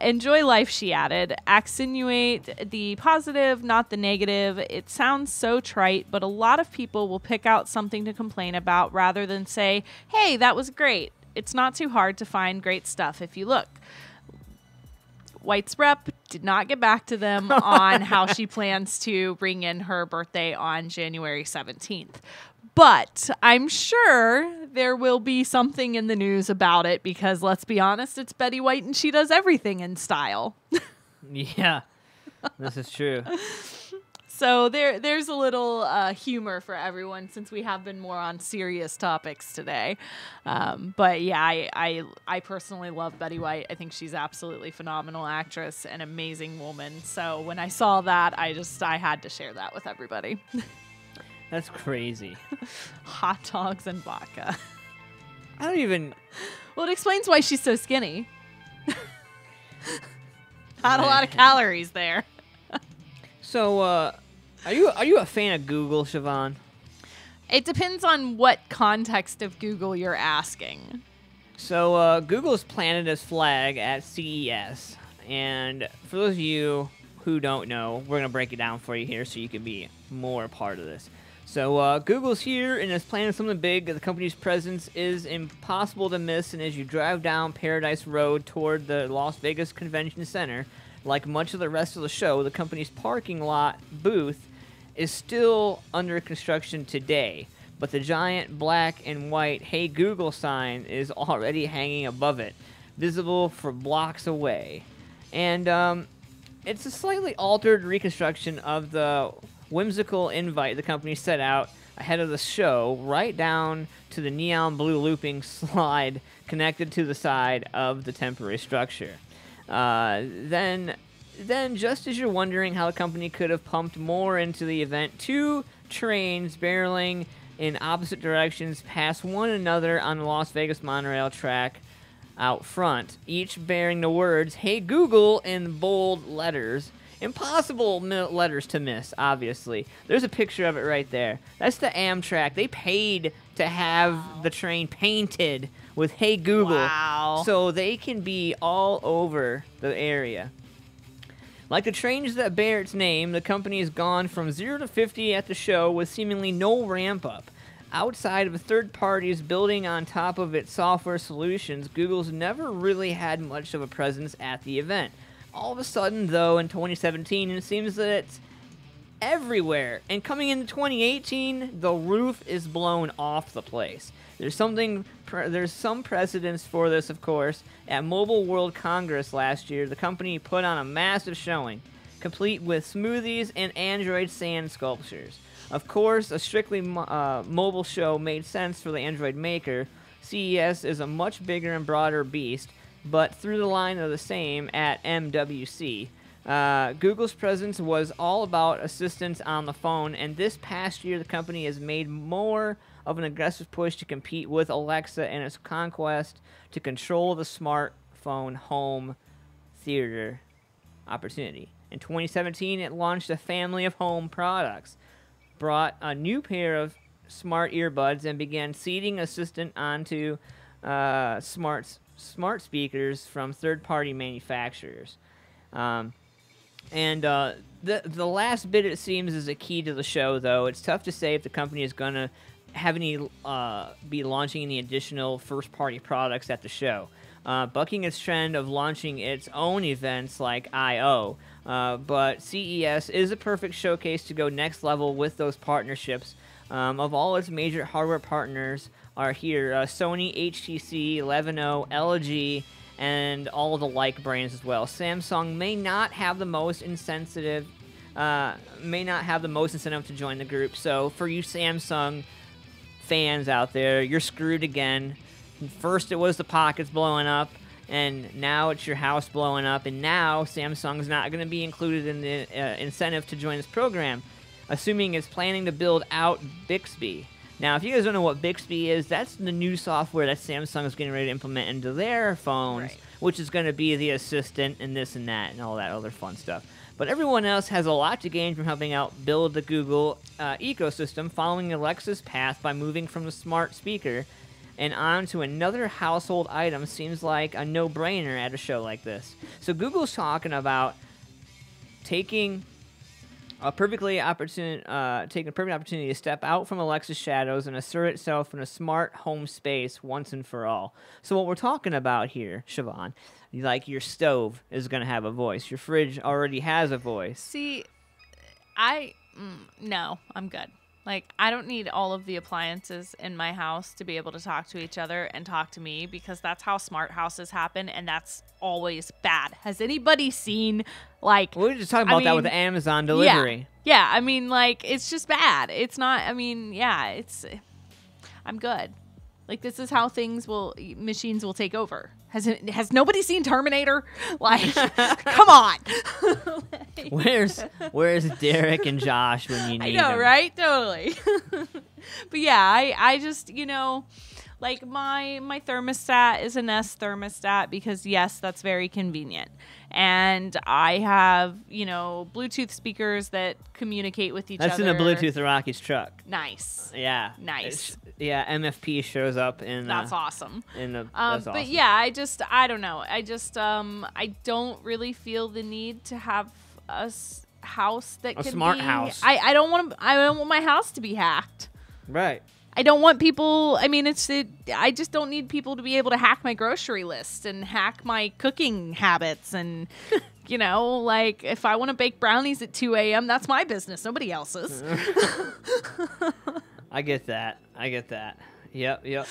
Enjoy life, she added. Accentuate the positive, not the negative. It sounds so trite, but a lot of people will pick out something to complain about rather than say, hey, that was great. It's not too hard to find great stuff if you look. White's rep did not get back to them on how she plans to bring in her birthday on January 17th. But I'm sure there will be something in the news about it because, let's be honest, it's Betty White and she does everything in style. Yeah, this is true. So there's a little humor for everyone since we have been more on serious topics today. But yeah, I personally love Betty White. I think she's absolutely phenomenal actress, an amazing woman. So when I saw that, I had to share that with everybody. That's crazy. Hot dogs and vodka. I don't even... Well, it explains why she's so skinny. Not a lot of calories there. So, are you a fan of Google, Siobhan? It depends on what context of Google you're asking. So, Google's planted its flag at CES. And for those of you who don't know, we're going to break it down for you here so you can be more a part of this. So Google's here and is planning something big. The company's presence is impossible to miss, and as you drive down Paradise Road toward the Las Vegas Convention Center, like much of the rest of the show, the company's parking lot booth is still under construction today, but the giant black and white Hey Google sign is already hanging above it, visible for blocks away. And it's a slightly altered reconstruction of the whimsical invite the company set out ahead of the show, right down to the neon blue looping slide connected to the side of the temporary structure. Then just as you're wondering how the company could have pumped more into the event, two trains barreling in opposite directions past one another on the Las Vegas monorail track out front, each bearing the words, Hey Google, in bold letters. Impossible letters to miss, obviously. There's a picture of it right there. That's the Amtrak. They paid to have the train painted with Hey Google. Wow. So they can be all over the area. Like the trains that bear its name, the company has gone from 0 to 50 at the show with seemingly no ramp-up. Outside of third parties building on top of its software solutions, Google's never really had much of a presence at the event. All of a sudden, though, in 2017, it seems that it's everywhere. And coming into 2018, the roof is blown off the place. There's some precedence for this, of course. At Mobile World Congress last year, the company put on a massive showing, complete with smoothies and Android sand sculptures. Of course, a strictly mobile show made sense for the Android maker. CES is a much bigger and broader beast, but through the line of the same at MWC. Google's presence was all about assistance on the phone, and this past year the company has made more of an aggressive push to compete with Alexa in its conquest to control the smartphone home theater opportunity. In 2017, it launched a family of home products, brought a new pair of smart earbuds, and began seeding Assistant onto smart speakers from third-party manufacturers. The last bit, it seems, is a key to the show, though. It's tough to say if the company is going to have be launching any additional first-party products at the show. Bucking its trend of launching its own events like I.O., but CES is a perfect showcase to go next level with those partnerships. Of all its major hardware partners are here, Sony, HTC, Lenovo, LG, and all the like brands as well. Samsung may not have the most incentive to join the group. So for you Samsung fans out there, you're screwed again. First it was the pockets blowing up, and now it's your house blowing up, and now Samsung's not going to be included in the incentive to join this program, assuming it's planning to build out Bixby. Now, if you guys don't know what Bixby is, that's the new software that Samsung is getting ready to implement into their phones, right, which is going to be the Assistant and this and that and all that other fun stuff. But everyone else has a lot to gain from helping out build the Google ecosystem, following Alexa's path by moving from the smart speaker and on to another household item seems like a no-brainer at a show like this. So Google's talking about taking a perfect opportunity to step out from Alexa's shadows and assert itself in a smart home space once and for all. So what we're talking about here, Siobhan, like your stove is going to have a voice. Your fridge already has a voice. See, no, I'm good. Like, I don't need all of the appliances in my house to be able to talk to each other and talk to me, because that's how smart houses happen, and that's always bad. Has anybody seen, like... We were just talking about that with the Amazon delivery. Yeah, I mean, like, it's just bad. It's not, I mean, yeah, it's... I'm good. Like, this is how machines will take over. Has nobody seen Terminator? Like, come on. Where's Derek and Josh when you need them? I know, right? Totally. But yeah, I just, like my thermostat is a Nest thermostat because, yes, that's very convenient. And I have, Bluetooth speakers that communicate with each other. That's in the Bluetooth of Rocky's truck. Nice. Yeah. Nice. MFP shows up in... That's awesome. That's awesome. But yeah, I don't know. I don't really feel the need to have a house that can smart house. I don't want my house to be hacked. Right. I don't want people. I mean, I just don't need people to be able to hack my grocery list and hack my cooking habits. And, like, if I want to bake brownies at 2 a.m., that's my business, nobody else's. I get that. Yep.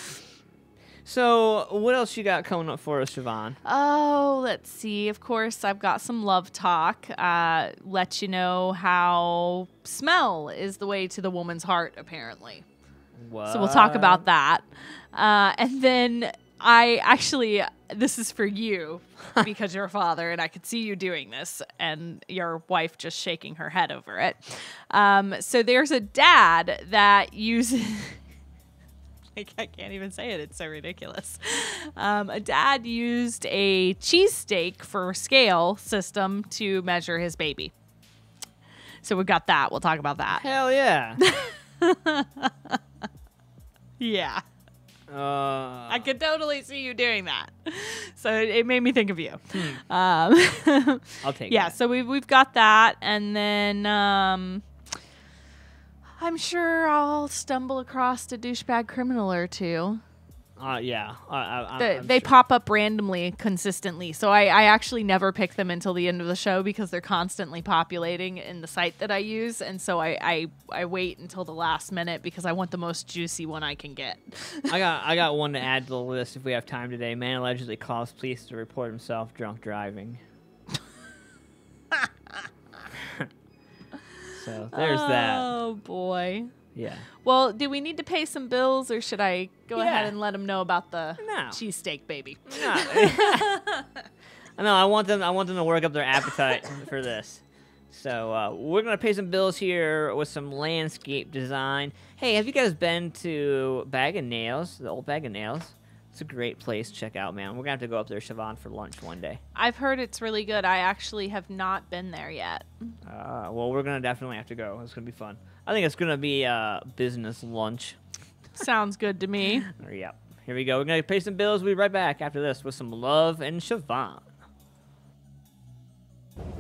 So, what else you got coming up for us, Siobhan? Oh, let's see. Of course, I've got some love talk. Let you know how smell is the way to the woman's heart, apparently. What? So we'll talk about that. And then this is for you because you're a father and I could see you doing this and your wife just shaking her head over it. So there's a dad that uses... I can't even say it. It's so ridiculous. A dad used a cheesesteak for scale system to measure his baby. So we got that. We'll talk about that. Hell yeah. Yeah. I could totally see you doing that. So it made me think of you. I'll take yeah, that. so we've got that. And then I'm sure I'll stumble across a douchebag criminal or two. Yeah. They sure. pop up randomly, consistently. So I actually never pick them until the end of the show because they're constantly populating in the site that I use. And so I wait until the last minute because I want the most juicy one I can get. I got one to add to the list if we have time today. Man allegedly calls police to report himself drunk driving. So there's that. Oh, boy. Yeah. Well, do we need to pay some bills, or should I go ahead and let them know about the cheesesteak, baby? No. I want them to work up their appetite for this. So we're gonna pay some bills here with some landscape design. Hey, have you guys been to Bag of Nails, the old Bag of Nails? It's a great place to check out, man. We're gonna have to go up there, Siobhan, for lunch one day. I've heard it's really good. I actually have not been there yet. Well, we're gonna definitely have to go. It's gonna be fun. I think it's gonna be a business lunch. Sounds good to me. Yep. Here we go. We're gonna pay some bills. We'll be right back after this with some love and Siobhan.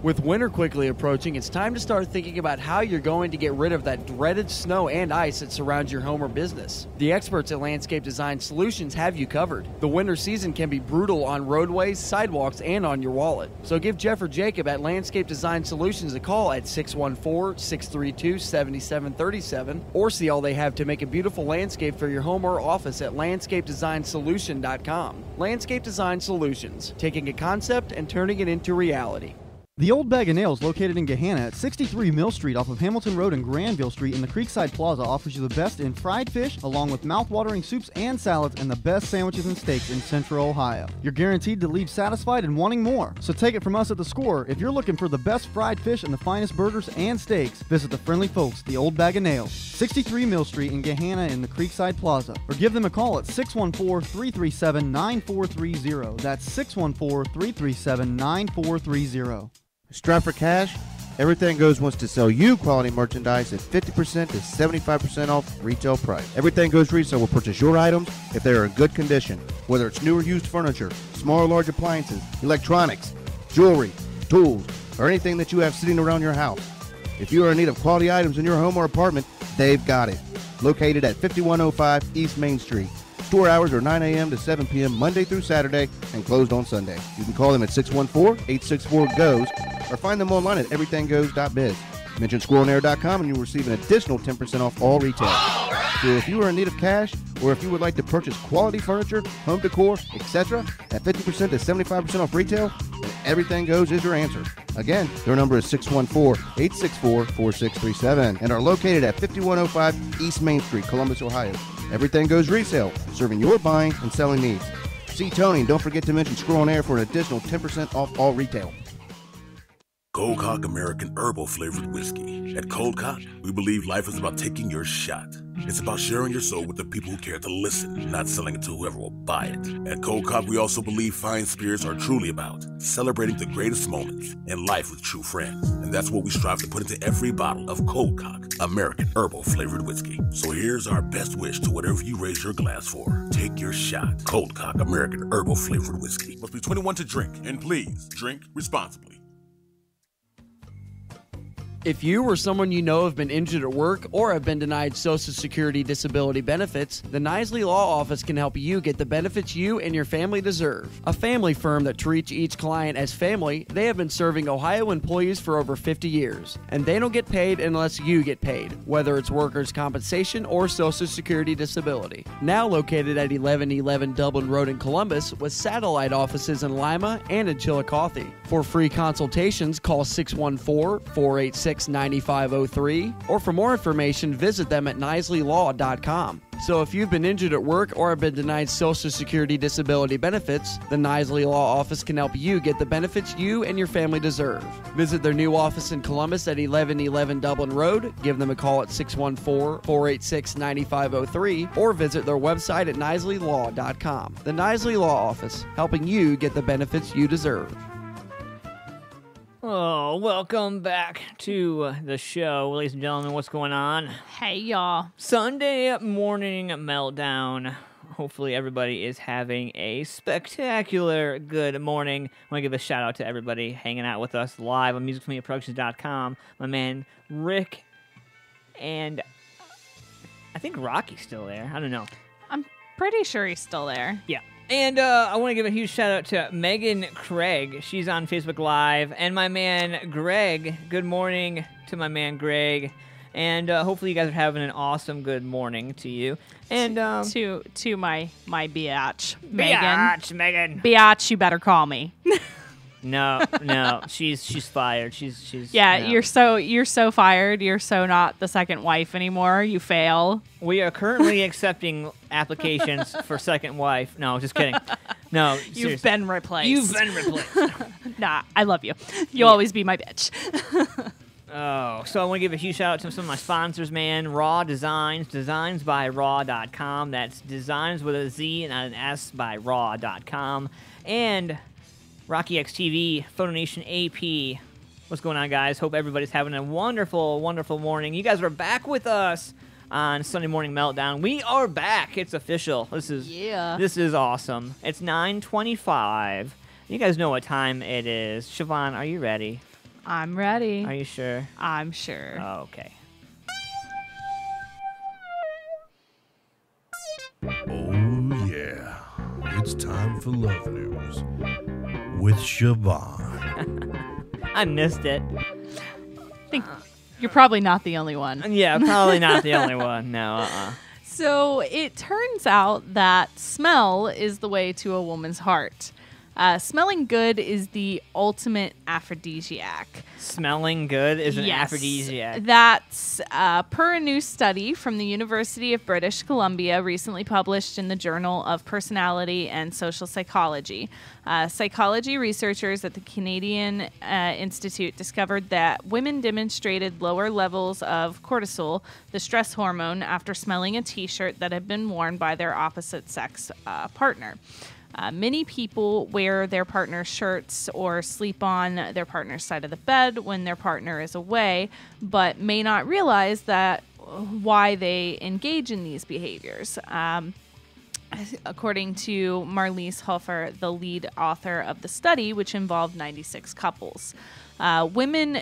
With winter quickly approaching, it's time to start thinking about how you're going to get rid of that dreaded snow and ice that surrounds your home or business. The experts at Landscape Design Solutions have you covered. The winter season can be brutal on roadways, sidewalks, and on your wallet. So give Jeff or Jacob at Landscape Design Solutions a call at 614-632-7737 or see all they have to make a beautiful landscape for your home or office at landscapedesignSolution.com. Landscape Design Solutions, taking a concept and turning it into reality. The Old Bag of Nails, located in Gahanna at 63 Mill Street off of Hamilton Road and Granville Street in the Creekside Plaza, offers you the best in fried fish, along with mouth-watering soups and salads, and the best sandwiches and steaks in Central Ohio. You're guaranteed to leave satisfied and wanting more. So take it from us at The Score. If you're looking for the best fried fish and the finest burgers and steaks, visit the friendly folks, the Old Bag of Nails, 63 Mill Street in Gahanna in the Creekside Plaza, or give them a call at 614-337-9430. That's 614-337-9430. Strapped for cash? Everything Goes wants to sell you quality merchandise at 50% to 75% off retail price. Everything Goes Resale will purchase your items if they are in good condition, whether it's new or used furniture, small or large appliances, electronics, jewelry, tools, or anything that you have sitting around your house. If you are in need of quality items in your home or apartment, they've got it. Located at 5105 East Main Street. Store hours are 9 a.m. to 7 p.m. Monday through Saturday and closed on Sunday. You can call them at 614-864-GOES or find them online at everythinggoes.biz. Mention squirrelnair.com and you'll receive an additional 10% off all retail. So if you are in need of cash or if you would like to purchase quality furniture, home decor, etc. at 50% to 75% off retail, then Everything Goes is your answer. Again, their number is 614-864-4637 and are located at 5105 East Main Street, Columbus, Ohio. Everything Goes Resale, serving your buying and selling needs. See Tony and don't forget to mention Squirrel on Air for an additional 10% off all retail. Cold Cock American Herbal Flavored Whiskey. At Cold Cock, we believe life is about taking your shot. It's about sharing your soul with the people who care to listen, not selling it to whoever will buy it. At Cold Cock, we also believe fine spirits are truly about celebrating the greatest moments in life with true friends. And that's what we strive to put into every bottle of Cold Cock American Herbal Flavored Whiskey. So here's our best wish to whatever you raise your glass for. Take your shot. Cold Cock American Herbal Flavored Whiskey. Must be 21 to drink, and please drink responsibly. If you or someone you know have been injured at work or have been denied Social Security disability benefits, the Nisley Law Office can help you get the benefits you and your family deserve. A family firm that treats each client as family, they have been serving Ohio employees for over 50 years. And they don't get paid unless you get paid, whether it's workers' compensation or Social Security disability. Now located at 1111 Dublin Road in Columbus with satellite offices in Lima and in Chillicothe. For free consultations, call 614-486-9503, or for more information, visit them at nisleylaw.com. So if you've been injured at work or have been denied Social Security disability benefits, the Nisley Law Office can help you get the benefits you and your family deserve. Visit their new office in Columbus at 1111 Dublin Road, give them a call at 614-486-9503, or visit their website at nisleylaw.com. The Nisley Law Office, helping you get the benefits you deserve. Oh, welcome back to the show, ladies and gentlemen. What's going on? Hey, y'all. Sunday morning meltdown. hopefully everybody is having a spectacular good morning. I want to give a shout out to everybody hanging out with us live on musicfamiliaproductions.com. My man Rick, and I think Rocky's still there. I don't know. I'm pretty sure he's still there. Yeah. And I want to give a huge shout out to Megan Craig. She's on Facebook Live. And my man Greg. Good morning to my man Greg. And hopefully you guys are having an awesome good morning to you. And to my biatch, Megan. Biatch, you better call me. No, she's fired. She's yeah. no. You're so fired. You're so not the second wife anymore. You fail. We are currently accepting applications for second wife. No, just kidding. No, you've been replaced. You've been replaced. Nah, I love you. You'll always be my bitch. Oh, so I want to give a huge shout out to some of my sponsors, man. Raw Designs, designsbyraw.com. That's designs with a Z and not an S by raw.com. And Rocky X TV, Photo Nation AP. What's going on, guys? Hope everybody's having a wonderful, wonderful morning. You guys are back with us on Sunday Morning Meltdown. We are back. It's official. This is awesome. It's 9:25. You guys know what time it is. Siobhan, are you ready? I'm ready. Are you sure? I'm sure. Oh, okay. Oh, yeah. It's time for Love News with Siobhan. I missed it. I think you're probably not the only one. Yeah, probably not the only one. No, So it turns out that smell is the way to a woman's heart. Smelling good is the ultimate aphrodisiac. Smelling good is an aphrodisiac. That's per a new study from the University of British Columbia, recently published in the Journal of Personality and Social Psychology. Psychology researchers at the Canadian Institute discovered that women demonstrated lower levels of cortisol, the stress hormone, after smelling a t-shirt that had been worn by their opposite sex partner. Many people wear their partner's shirts or sleep on their partner's side of the bed when their partner is away, but may not realize that why they engage in these behaviors. According to Marliese Hofer, the lead author of the study, which involved 96 couples. Women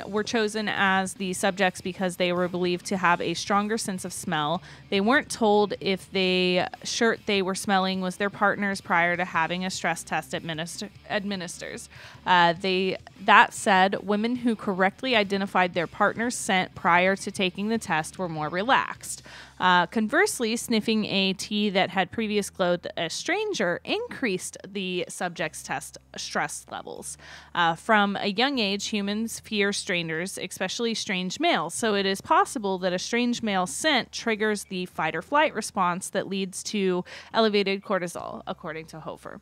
were chosen as the subjects because they were believed to have a stronger sense of smell. They weren't told if the shirt they were smelling was their partner's prior to having a stress test administers. That said, women who correctly identified their partner's scent prior to taking the test were more relaxed. Conversely, sniffing a tea that had previously clothed a stranger increased the subject's test stress levels. From a young age, humans fear strangers, especially strange males. So it is possible that a strange male scent triggers the fight or flight response that leads to elevated cortisol, according to Hofer.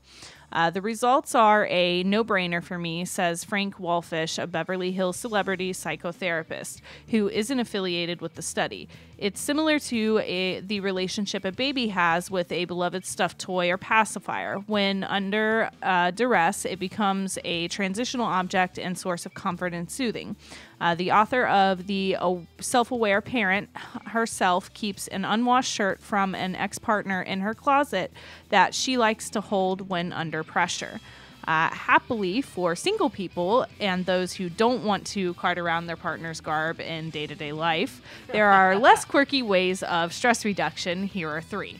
The results are a no-brainer for me, says Frank Walfish, a Beverly Hills celebrity psychotherapist who isn't affiliated with the study. It's similar to the relationship a baby has with a beloved stuffed toy or pacifier. When under duress, it becomes a transitional object and source of comfort and soothing. The author of The Self-Aware Parent herself keeps an unwashed shirt from an ex-partner in her closet that she likes to hold when under pressure. Happily for single people and those who don't want to cart around their partner's garb in day-to-day life, there are less quirky ways of stress reduction. Here are 3.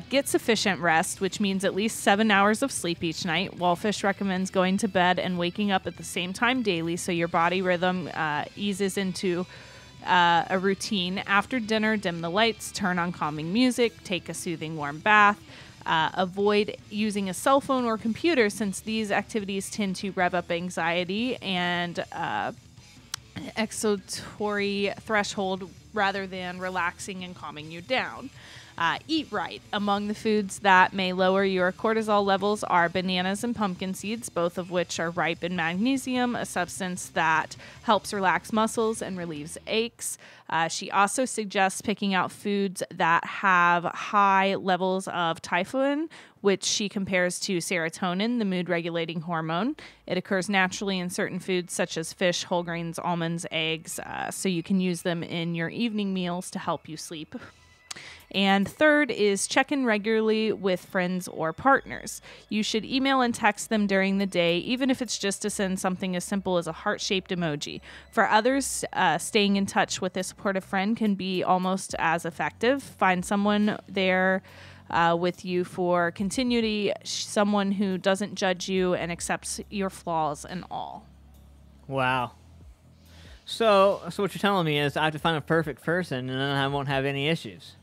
Get sufficient rest, which means at least 7 hours of sleep each night. Walfish recommends going to bed and waking up at the same time daily so your body rhythm eases into a routine. After dinner, dim the lights, turn on calming music, take a soothing warm bath. Avoid using a cell phone or computer since these activities tend to rev up anxiety and exultatory threshold rather than relaxing and calming you down. Eat right. Among the foods that may lower your cortisol levels are bananas and pumpkin seeds, both of which are ripe in magnesium, a substance that helps relax muscles and relieves aches. She also suggests picking out foods that have high levels of tryptophan, which she compares to serotonin, the mood-regulating hormone. It occurs naturally in certain foods such as fish, whole grains, almonds, eggs, so you can use them in your evening meals to help you sleep. And third is check in regularly with friends or partners. You should email and text them during the day, even if it's just to send something as simple as a heart-shaped emoji. For others, staying in touch with a supportive friend can be almost as effective. Find someone there with you for continuity, someone who doesn't judge you and accepts your flaws and all. Wow. So what you're telling me is I have to find a perfect person, and then I won't have any issues.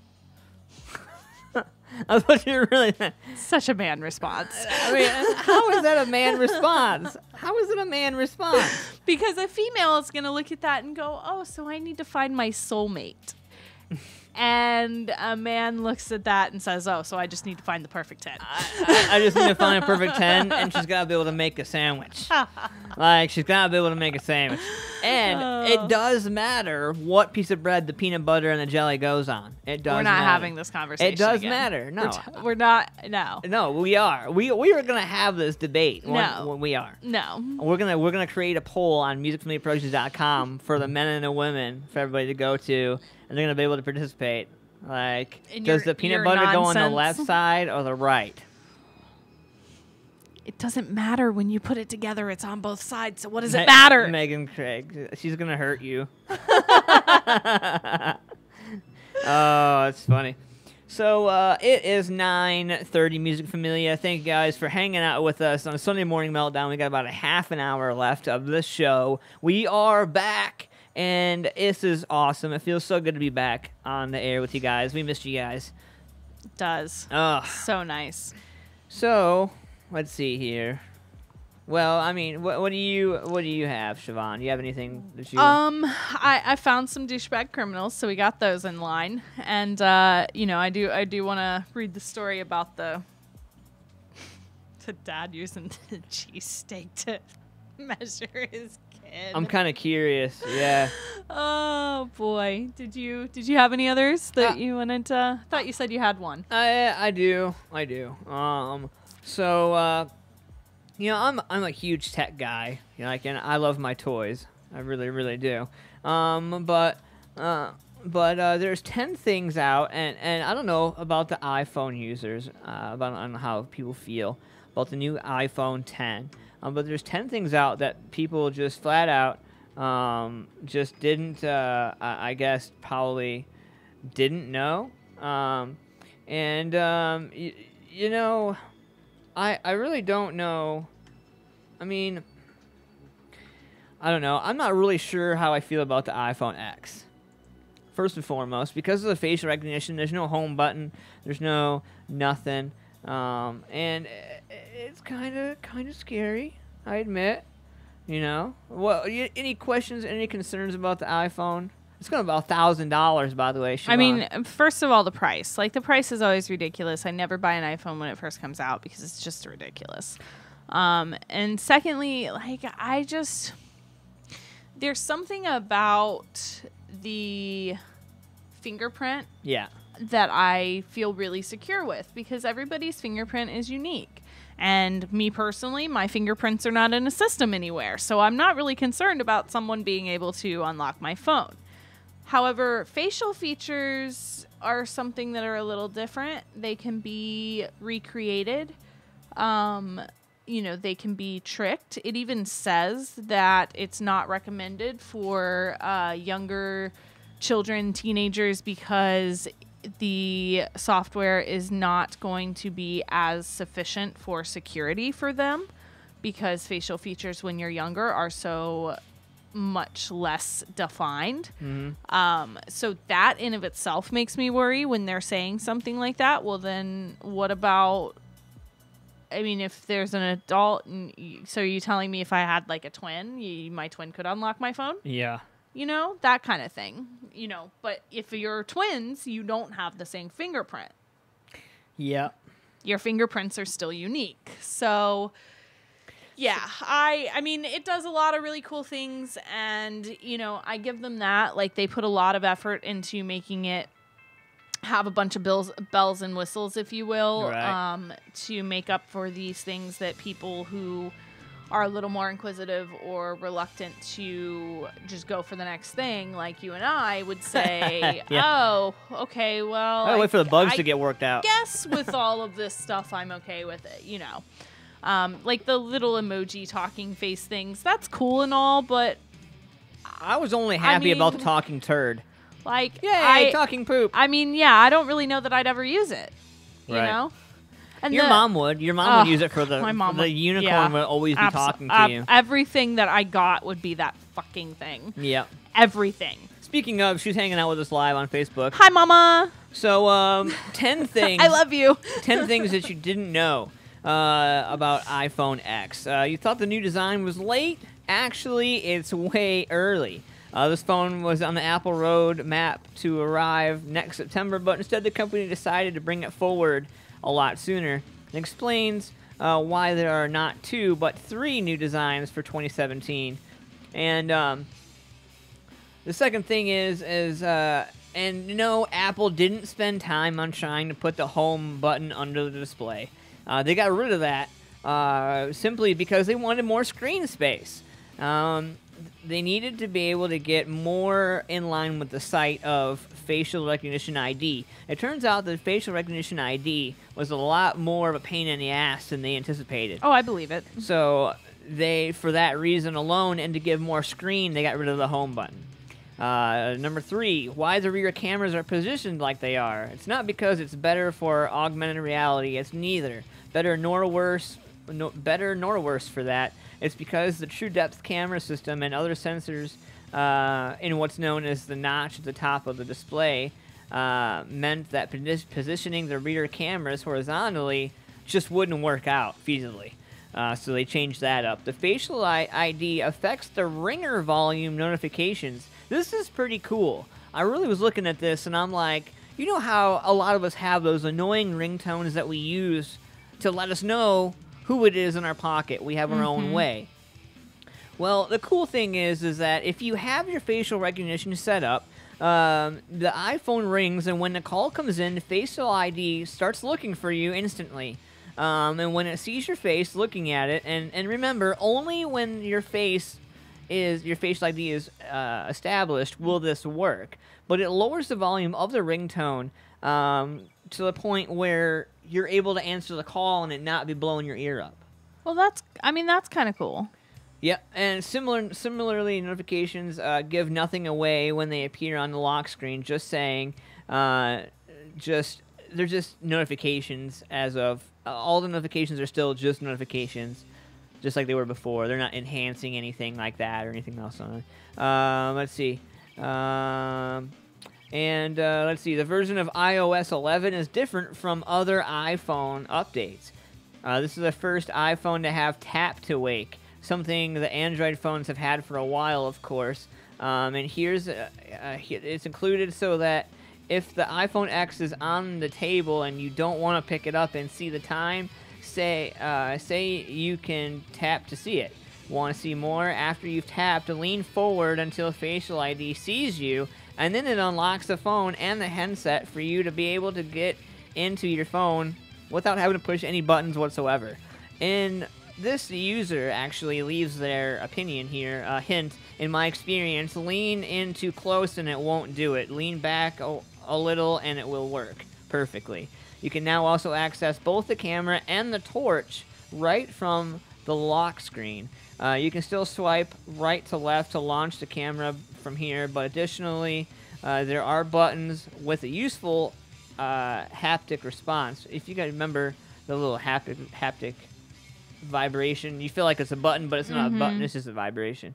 That's what you're really. Such a man response. I mean, how is that a man response? How is it a man response? Because a female is going to look at that and go, "Oh, so I need to find my soulmate." And a man looks at that and says, "Oh, so I just need to find the perfect 10." I just need to find a perfect 10, and she's got to be able to make a sandwich. Like, she's got to be able to make a sandwich. And it does matter what piece of bread the peanut butter and the jelly goes on. It does We're not matter. having this conversation It does again. matter. No. We're not. No. No, we are. We are going to have this debate. No. We are. No. We're gonna create a poll on musicfamiliaproductions.com for the men and the women for everybody to go to, and they're gonna be able to participate. Like, does the peanut butter go on the left side or the right? It doesn't matter when you put it together. It's on both sides. So what does it matter? Megan Craig, she's gonna hurt you. Oh, it's funny. So it is 9:30 Music Familia. Thank you guys for hanging out with us on a Sunday Morning Meltdown. We got about a half an hour left of this show. We are back, and this is awesome. It feels so good to be back on the air with you guys. We missed you guys. It does. Oh, so nice. So let's see here. Well, I mean, what do you have, Siobhan? Do you have anything that you? I found some douchebag criminals, so we got those in line, and I do want to read the story about the dad using the cheesesteak to measure his kid. I'm kind of curious. Yeah. Oh boy, did you have any others that you wanted to? Thought you said you had one. I do. So. I'm a huge tech guy, and I love my toys. I really, really do. But there's 10 things out, and I don't know about the iPhone users, I don't know how people feel about the new iPhone 10. But there's 10 things out that people just flat out just didn't, I guess, probably didn't know. I really don't know. I mean, I don't know. I'm not really sure how I feel about the iPhone X. First and foremost, because of the facial recognition, there's no home button. There's no nothing. And it's kind of scary, I admit. Well, any questions, any concerns about the iPhone? It's going to be about $1,000, by the way, Siobhan. I mean, first of all, the price. Like, the price is always ridiculous. I never buy an iPhone when it first comes out because it's just ridiculous. And secondly, like, there's something about the fingerprint that I feel really secure with, because everybody's fingerprint is unique. And me personally, my fingerprints are not in a system anywhere. So I'm not really concerned about someone being able to unlock my phone. However, facial features are something that are a little different. They can be recreated. They can be tricked. It even says that it's not recommended for younger children, teenagers, because the software is not going to be as sufficient for security for them, because facial features when you're younger are so much less defined. Mm-hmm. So that in of itself makes me worry when they're saying something like that. Well, then what about, I mean, if there's an adult, so are you telling me if I had like a twin, my twin could unlock my phone? Yeah. That kind of thing, but if you're twins, you don't have the same fingerprint. Yeah. Your fingerprints are still unique. So yeah, I mean, it does a lot of really cool things, and, I give them that. Like, they put a lot of effort into making it have a bunch of bells and whistles, if you will, right, to make up for these things that people who are a little more inquisitive or reluctant to just go for the next thing, like you and I would say, oh, okay, well, I wait for the bugs to get worked out. Guess with all of this stuff, I'm okay with it, you know. Like the little emoji talking face things, that's cool and all, but I was only happy about the talking turd. Like, yay, talking poop. I mean, yeah, I don't really know that I'd ever use it, you know? And your mom would. Your mom would use it for the unicorn would always be talking to you. Everything that I got would be that fucking thing. Yep. Everything. Speaking of, she's hanging out with us live on Facebook. Hi, Mama. So, 10 things. I love you. 10 things that you didn't know about iPhone X. You thought the new design was late? Actually, it's way early. This phone was on the Apple road map to arrive next September, but instead the company decided to bring it forward a lot sooner. It explains why there are not 2 but 3 new designs for 2017. And the second thing is and no, Apple didn't spend time on trying to put the home button under the display. They got rid of that simply because they wanted more screen space. They needed to be able to get more in line with the sight of facial recognition ID. It turns out that facial recognition ID was a lot more of a pain in the ass than they anticipated. Oh, I believe it. So for that reason alone, and to give more screen, they got rid of the home button. Number 3, why the rear cameras are positioned like they are. It's not because it's better for augmented reality. It's neither better nor worse for that. It's because the True Depth camera system and other sensors in what's known as the notch at the top of the display meant that positioning the rear cameras horizontally just wouldn't work out feasibly. So they changed that up. The facial ID affects the ringer volume notifications. This is pretty cool. I really was looking at this and I'm like, you know how a lot of us have those annoying ringtones that we use to let us know who it is in our pocket. We have our own way. Well, the cool thing is that if you have your facial recognition set up, the iPhone rings, and when the call comes in, facial ID starts looking for you instantly. And when it sees your face looking at it, and remember, only when your facial ID is established will this work. But it lowers the volume of the ringtone to the point where you're able to answer the call and it not be blowing your ear up. Well, that's kind of cool. Yep, and similarly, notifications give nothing away when they appear on the lock screen. Just saying, they're just notifications as of all the notifications are still just notifications, just like they were before. They're not enhancing anything like that or anything else on it. Let's see. Let's see, the version of iOS 11 is different from other iPhone updates. This is the first iPhone to have tap to wake, something the Android phones have had for a while, of course. And here's it's included so that if the iPhone X is on the table and you don't want to pick it up and see the time, say you can tap to see it. Want to see more? After you've tapped, lean forward until facial ID sees you, and then it unlocks the phone and the handset for you to be able to get into your phone without having to push any buttons whatsoever. And this user actually leaves their opinion here. Hint, in my experience, lean in too close and it won't do it. Lean back a little and it will work perfectly. You can now also access both the camera and the torch right from the lock screen. You can still swipe right to left to launch the camera from here, but additionally, there are buttons with a useful haptic response. If you guys remember the little haptic vibration, you feel like it's a button, but it's not a button, it's just a vibration.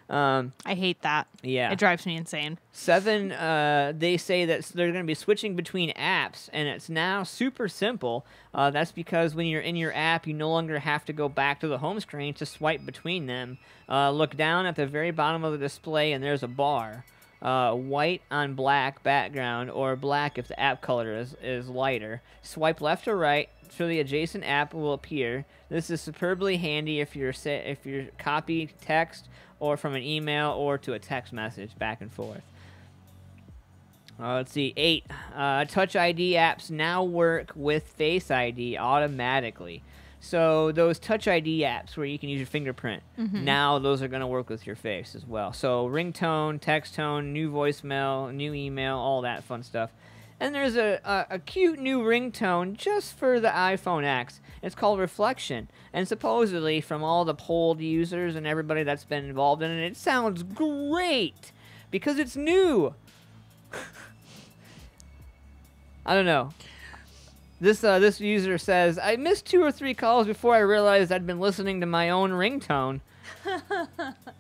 I hate that. Yeah. It drives me insane. 7, they say that they're going to be switching between apps, and it's now super simple. That's because when you're in your app, you no longer have to go back to the home screen to swipe between them. Look down at the very bottom of the display, and there's a bar. White on black background, or black if the app color is lighter. Swipe left or right so the adjacent app will appear. This is superbly handy if you're copy text or from an email or to a text message back and forth. Let's see, 8. Touch ID apps now work with Face ID automatically. So those Touch ID apps where you can use your fingerprint, now those are going to work with your face as well. So ringtone, text tone, new voicemail, new email, all that fun stuff. And there's a cute new ringtone just for the iPhone X. It's called Reflection. And supposedly, from all the polled users and everybody that's been involved in it, it sounds great because it's new. I don't know. This user says, I missed 2 or 3 calls before I realized I'd been listening to my own ringtone.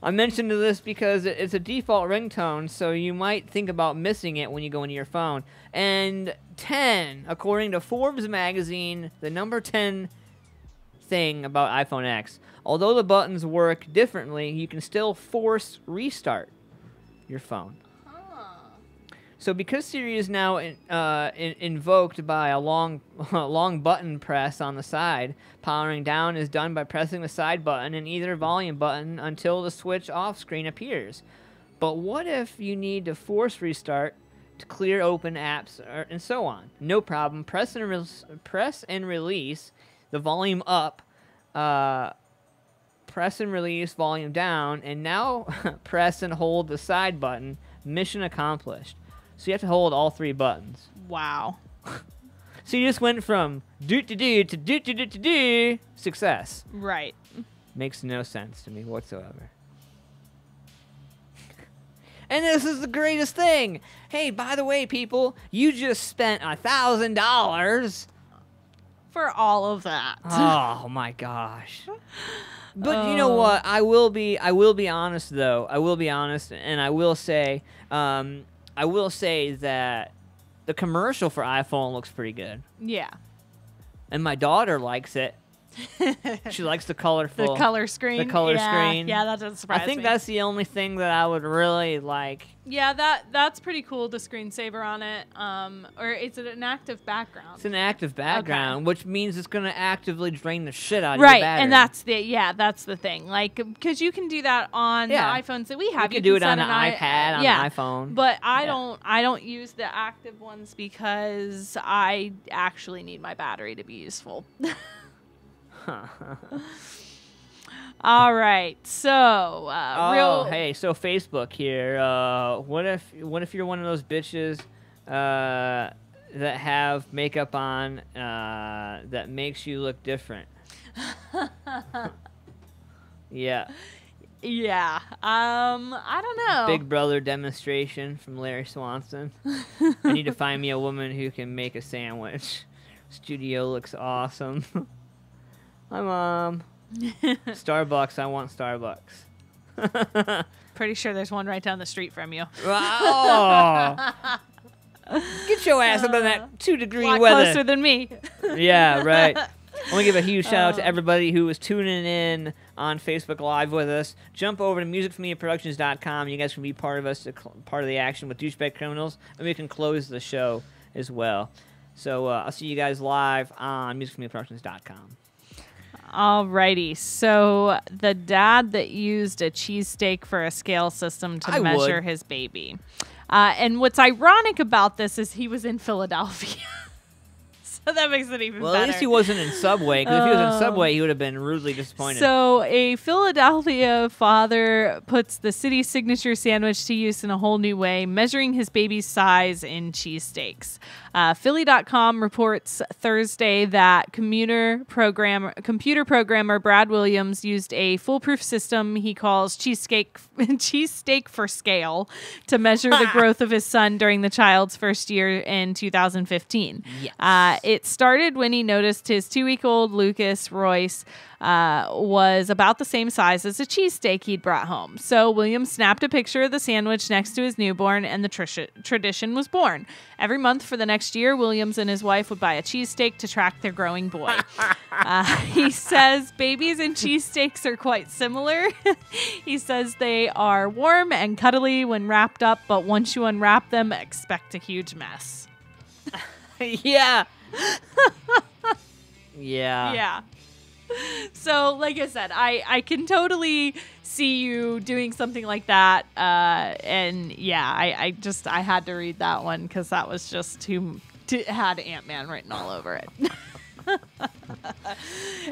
I mentioned this because it's a default ringtone, so you might think about missing it when you go into your phone. And 10, according to Forbes magazine, the number 10 thing about iPhone X, although the buttons work differently, you can still force restart your phone. So because Siri is now invoked by a long button press on the side, powering down is done by pressing the side button and either volume button until the switch off screen appears. But what if you need to force restart to clear open apps and so on? No problem. Press and release the volume up, press and release volume down, and now press and hold the side button. Mission accomplished. So you have to hold all 3 buttons. Wow. So you just went from do-do-do to do-do-do-do-do. Success. Right. Makes no sense to me whatsoever. And this is the greatest thing. Hey, by the way, people, you just spent $1,000 for all of that. Oh my gosh. But you know what? I will be honest though. I will be honest, and I will say that the commercial for iPhone looks pretty good. Yeah. And my daughter likes it. She likes the colorful. The color screen. The color screen. Yeah, that doesn't surprise me. I think that's the only thing that I would really like. Yeah, that's pretty cool, the screensaver on it. Or it's an active background. It's an active background, which means it's going to actively drain the shit out of your battery. Right, and that's the thing. Like, because you can do that on the iPhones that we have. You can do it on an iPad, on an iPhone. But I don't use the active ones because I actually need my battery to be useful. All right, so so Facebook here. What if you're one of those bitches that have makeup on that makes you look different? Yeah. Yeah. I don't know. Big Brother demonstration from Larry Swanson. I need to find me a woman who can make a sandwich. Studio looks awesome. Hi, Mom. Starbucks. I want Starbucks. Pretty sure there's one right down the street from you. Oh. Get your ass up in that 2-degree weather. Closer than me. Yeah, right. I want to give a huge shout out to everybody who was tuning in on Facebook Live with us. Jump over to musicfamiliaproductions.com. You guys can be part of us, part of the action with Douchebag Criminals, and we can close the show as well. So I'll see you guys live on musicfamiliaproductions.com. Alrighty, so the dad that used a cheesesteak for a scale system to measure his baby. And what's ironic about this is he was in Philadelphia. So that makes it even better. Well, at least he wasn't in Subway, because if he was in Subway, he would have been rudely disappointed. So a Philadelphia father puts the city signature sandwich to use in a whole new way, measuring his baby's size in cheesesteaks. Philly.com reports Thursday that computer programmer Brad Williams used a foolproof system he calls cheesesteak for scale to measure the growth of his son during the child's first year in 2015. Yes. It started when he noticed his 2-week-old Lucas Royce was about the same size as a cheesesteak he'd brought home. So Williams snapped a picture of the sandwich next to his newborn, and the tradition was born. Every month for the next year, Williams and his wife would buy a cheesesteak to track their growing boy. He says babies and cheesesteaks are quite similar. He says they are warm and cuddly when wrapped up, but once you unwrap them, expect a huge mess. Yeah. Yeah. Yeah. So, like I said, I can totally see you doing something like that. And yeah, I had to read that one because that was just it had Ant-Man written all over it.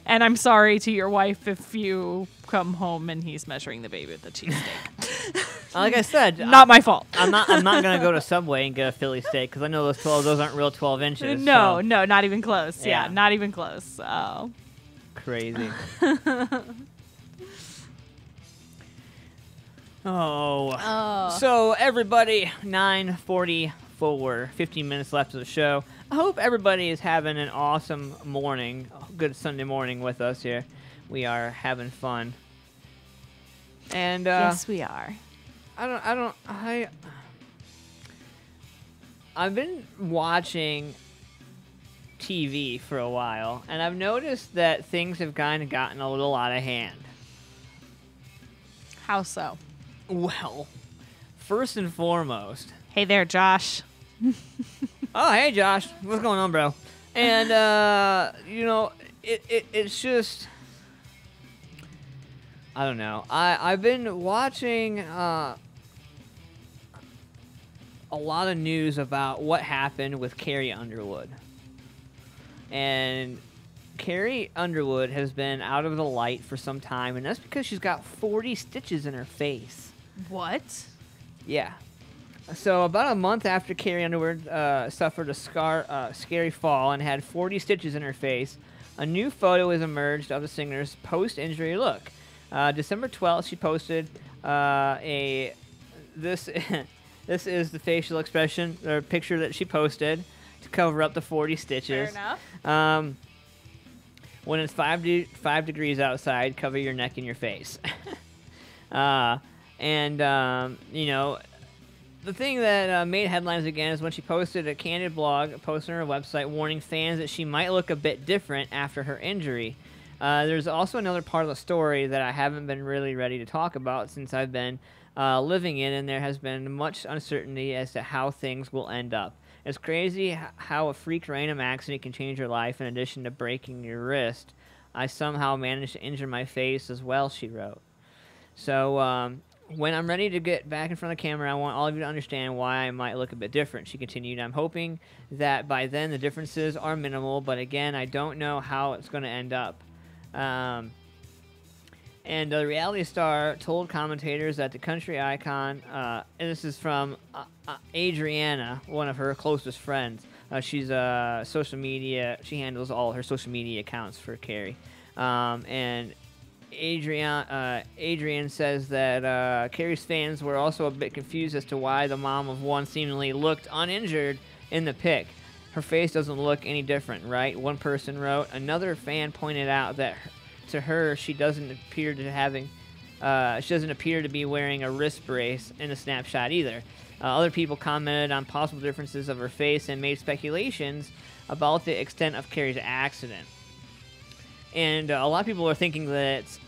And I'm sorry to your wife if you come home and he's measuring the baby with a cheesesteak. Like I said, not my fault. I'm not gonna go to Subway and get a Philly steak because I know those aren't real 12 inches. No, so. no, not even close. Yeah, Yeah. not even close. Oh. Crazy. Oh. So everybody, 9:44, 15 minutes left of the show. I hope everybody is having an awesome morning, good Sunday morning with us here. We are having fun. And yes, we are. I've been watching TV for a while, and I've noticed that things have kind of gotten a little out of hand. How so? Well, first and foremost. Hey there, Josh. Oh, hey, Josh. What's going on, bro? And, it's just... I don't know. I've been watching a lot of news about what happened with Carrie Underwood. And Carrie Underwood has been out of the light for some time, and that's because she's got 40 stitches in her face. What? Yeah. So about a month after Carrie Underwood suffered a scary fall and had 40 stitches in her face, a new photo has emerged of the singer's post-injury look. December 12th, she posted this is the facial expression or picture that she posted to cover up the 40 stitches. Fair enough. When it's 5 degrees outside, cover your neck and your face. The thing that made headlines again is when she posted a candid blog post on her website warning fans that she might look a bit different after her injury. There's also another part of the story that I haven't been really ready to talk about since I've been living it, and there has been much uncertainty as to how things will end up. It's crazy how a freak random accident can change your life in addition to breaking your wrist. I somehow managed to injure my face as well, she wrote. So, when I'm ready to get back in front of the camera, I want all of you to understand why I might look a bit different, she continued. I'm hoping that by then the differences are minimal, but again, I don't know how it's going to end up. And the reality star told commentators that the country icon, and this is from Adriana, one of her closest friends. She's social media. She handles all her social media accounts for Carrie. And Adrian says that Carrie's fans were also a bit confused as to why the mom of one seemingly looked uninjured in the pic. Her face doesn't look any different, right? One person wrote. Another fan pointed out that to her, she doesn't appear to be wearing a wrist brace in the snapshot either. Other people commented on possible differences of her face and made speculations about the extent of Carrie's accident. And a lot of people are thinking that it's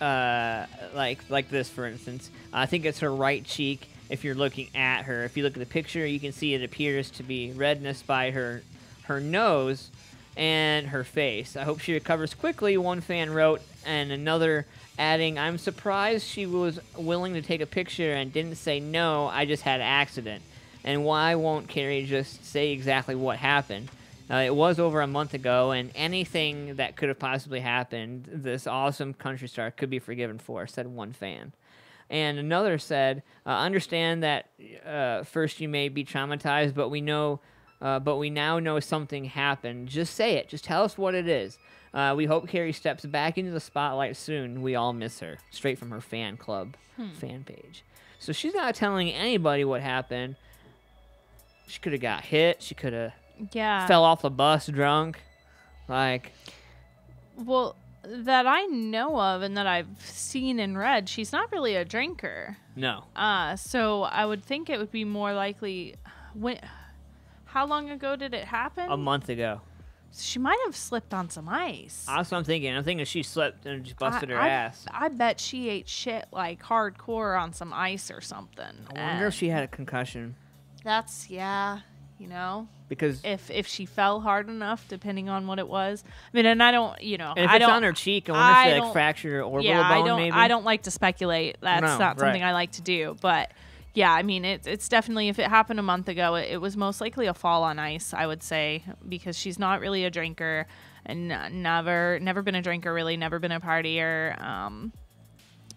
like this, for instance. I think it's her right cheek. If you're looking at her, if you look at the picture, you can see it appears to be redness by her nose and her face. I hope she recovers quickly, one fan wrote, and another adding, I'm surprised she was willing to take a picture and didn't say, no, I just had an accident. And why won't Carrie just say exactly what happened? It was over a month ago, and anything that could have possibly happened, this awesome country star could be forgiven for, said one fan. And another said, understand that first you may be traumatized, but we now know something happened. Just say it. Just tell us what it is. We hope Carrie steps back into the spotlight soon. We all miss her. Straight from her fan club fan page. So she's not telling anybody what happened. She could have got hit. She could have fell off the bus drunk. Well, that I know of and that I've seen and read, she's not really a drinker. No. So I would think it would be more likely... How long ago did it happen? A month ago. She might have slipped on some ice. That's what I'm thinking. I'm thinking she slipped and just busted her ass. I bet she ate shit like hardcore on some ice or something. I wonder if she had a concussion. That's, Because if she fell hard enough, depending on what it was. I mean, and I don't, And if it's on her cheek, I wonder if she fractured her orbital bone, maybe. I don't like to speculate. That's not something I like to do. But, yeah, I mean, it's definitely, if it happened a month ago, it was most likely a fall on ice, I would say, because she's not really a drinker and never been a drinker, really, never been a partier.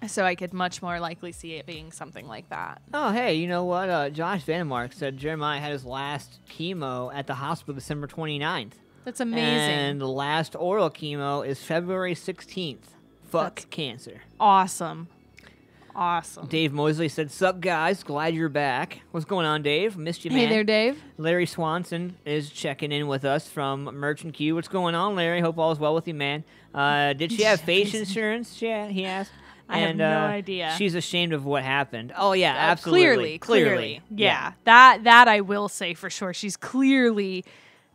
So I could much more likely see it being something like that. Oh, hey, you know what? Josh Vanmark said Jeremiah had his last chemo at the hospital December 29th. That's amazing. And the last oral chemo is February 16th. Fuck cancer. Awesome. Awesome. Dave Mosley said, "Sup, guys? Glad you're back." What's going on, Dave? Missed you, man. Hey there, Dave. Larry Swanson is checking in with us from Merchant Q. What's going on, Larry? Hope all is well with you, man. Did she have face insurance? Yeah, he asked. I have no idea. She's ashamed of what happened. Oh, yeah, absolutely. Clearly. Yeah. That I will say for sure. She's clearly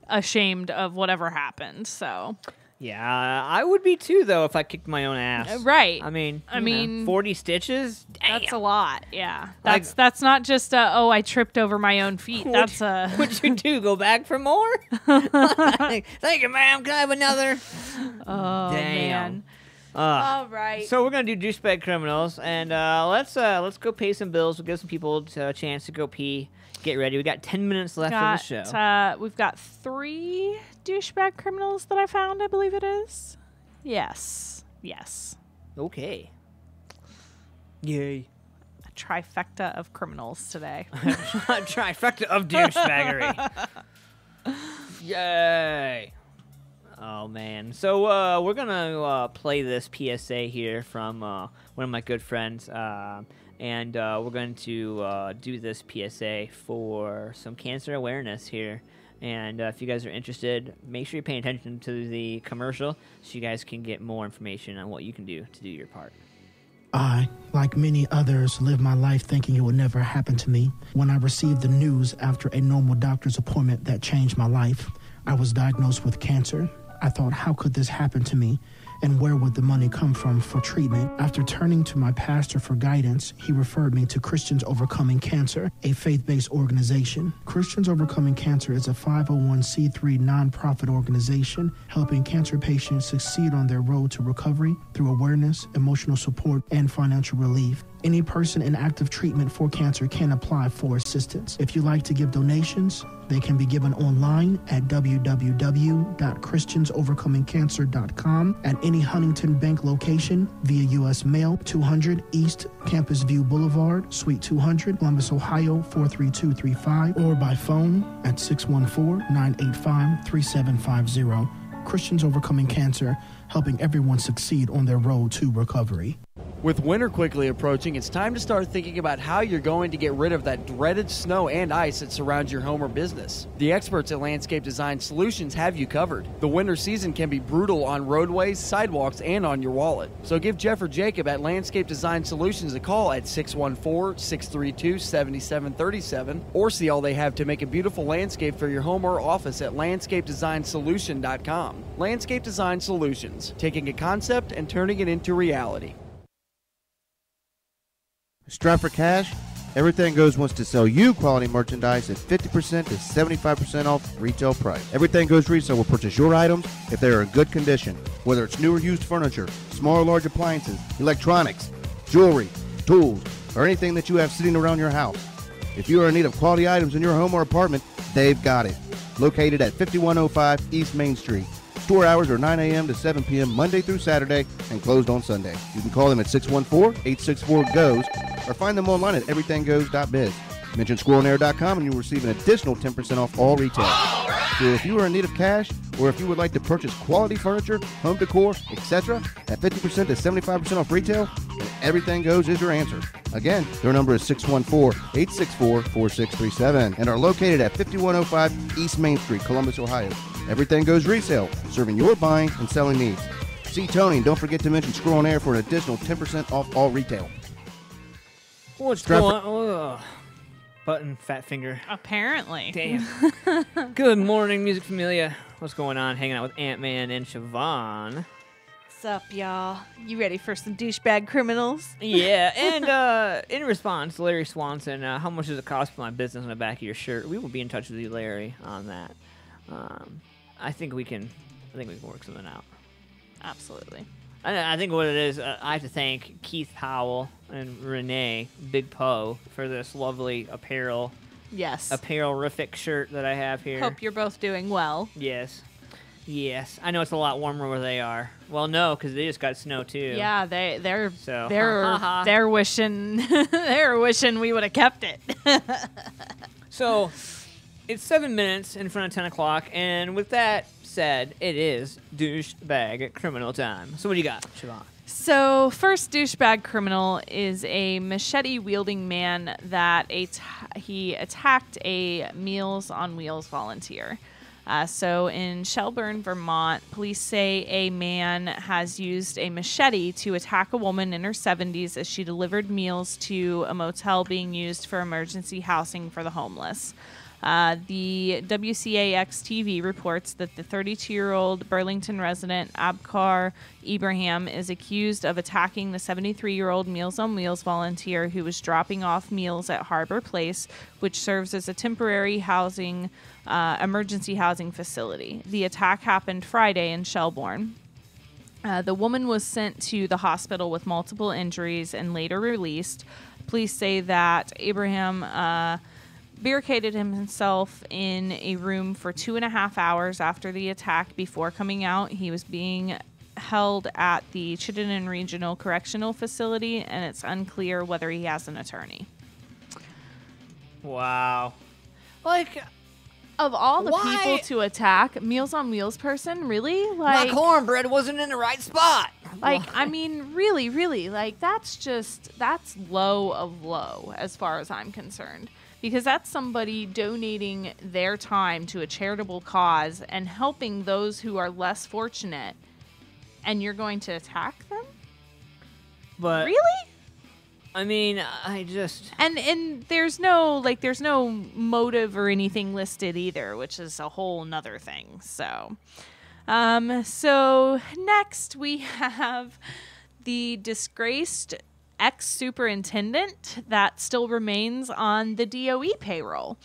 ashamed of whatever happened, so... Yeah, I would be too, though, if I kicked my own ass. Right. I mean, 40 stitches? Damn. That's a lot, yeah. That's not just I tripped over my own feet. That's a... What'd you do, go back for more? Thank you, ma'am. Can I have another? Oh, damn. Man. All right. So we're going to do douchebag criminals, and let's go pay some bills. We'll give some people a chance to go pee. Get ready. We got 10 minutes left of the show. We've got 3 douchebag criminals that I found, I believe it is. Yes. Okay. Yay. A trifecta of criminals today. A trifecta of douchebaggery. Yay. Oh, man. So we're going to play this PSA here from one of my good friends. And we're going to do this PSA for some cancer awareness here. And if you guys are interested, make sure you're paying attention to the commercial so you guys can get more information on what you can do to do your part. I, like many others, lived my life thinking it would never happen to me. When I received the news after a normal doctor's appointment that changed my life, I was diagnosed with cancer. I thought, how could this happen to me? And where would the money come from for treatment? After turning to my pastor for guidance, he referred me to Christians Overcoming Cancer, a faith-based organization. Christians Overcoming Cancer is a 501c3 nonprofit organization helping cancer patients succeed on their road to recovery through awareness, emotional support, and financial relief. Any person in active treatment for cancer can apply for assistance. If you'd like to give donations, they can be given online at www.christiansovercomingcancer.com, at any Huntington Bank location, via U.S. Mail, 200 East Campus View Boulevard, Suite 200, Columbus, Ohio, 43235, or by phone at 614-985-3750. Christians Overcoming Cancer, helping everyone succeed on their road to recovery. With winter quickly approaching, it's time to start thinking about how you're going to get rid of that dreaded snow and ice that surrounds your home or business. The experts at Landscape Design Solutions have you covered. The winter season can be brutal on roadways, sidewalks, and on your wallet. So give Jeff or Jacob at Landscape Design Solutions a call at 614-632-7737, or see all they have to make a beautiful landscape for your home or office at landscapedesignSolution.com. Landscape Design Solutions, taking a concept and turning it into reality. Strapped for cash? Everything Goes wants to sell you quality merchandise at 50% to 75% off retail price. Everything Goes Resale will purchase your items if they are in good condition, whether it's new or used furniture, small or large appliances, electronics, jewelry, tools, or anything that you have sitting around your house. If you are in need of quality items in your home or apartment, they've got it. Located at 5105 East Main Street. Store hours are 9 a.m. to 7 p.m. Monday through Saturday and closed on Sunday. You can call them at 614-864-GOES or find them online at everythinggoes.biz. Mention squirrelair.com and you'll receive an additional 10% off all retail. So if you are in need of cash or if you would like to purchase quality furniture, home decor, etc. at 50% to 75% off retail, then Everything Goes is your answer. Again, their number is 614-864-4637 and are located at 5105 East Main Street, Columbus, Ohio. Everything Goes Resale, serving your buying and selling needs. See Tony, and don't forget to mention Squirrel on Air for an additional 10% off all retail. What's going on? Button, fat finger. Apparently. Damn. Good morning, Music Familia. What's going on? Hanging out with Ant-Man and Siobhan. What's up, y'all? You ready for some douchebag criminals? Yeah, and in response, Larry Swanson, how much does it cost for my business on the back of your shirt? We will be in touch with you, Larry, on that. I think we can work something out. Absolutely. I think what it is, I have to thank Keith Powell and Renee Big Poe for this lovely apparel-rific shirt that I have here. Hope you're both doing well. Yes. I know it's a lot warmer where they are. Well, no, because they just got snow too. Yeah, they're wishing we would have kept it. So, it's 7 minutes in front of 10 o'clock, and with that said, it is douchebag criminal time. So what do you got, Siobhan? So, first douchebag criminal is a machete-wielding man that he attacked a Meals on Wheels volunteer. So in Shelburne, Vermont, police say a man has used a machete to attack a woman in her 70s as she delivered meals to a motel being used for emergency housing for the homeless. The WCAX-TV reports that the 32-year-old Burlington resident Abkar Ibrahim is accused of attacking the 73-year-old Meals on Wheels volunteer who was dropping off meals at Harbor Place, which serves as a temporary emergency housing facility. The attack happened Friday in Shelburne. The woman was sent to the hospital with multiple injuries and later released. Police say that Ibrahim barricaded himself in a room for 2.5 hours after the attack before coming out. He was being held at the Chittenden Regional Correctional Facility, and it's unclear whether he has an attorney. Wow. Of all the people to attack, Meals on Wheels person, really? My cornbread wasn't in the right spot. I mean, really, that's low of low as far as I'm concerned. Because that's somebody donating their time to a charitable cause and helping those who are less fortunate, and you're going to attack them? But really? I mean, I just... And there's no motive or anything listed either, which is a whole nother thing. So next we have the disgraced ex-superintendent that still remains on the DOE payroll.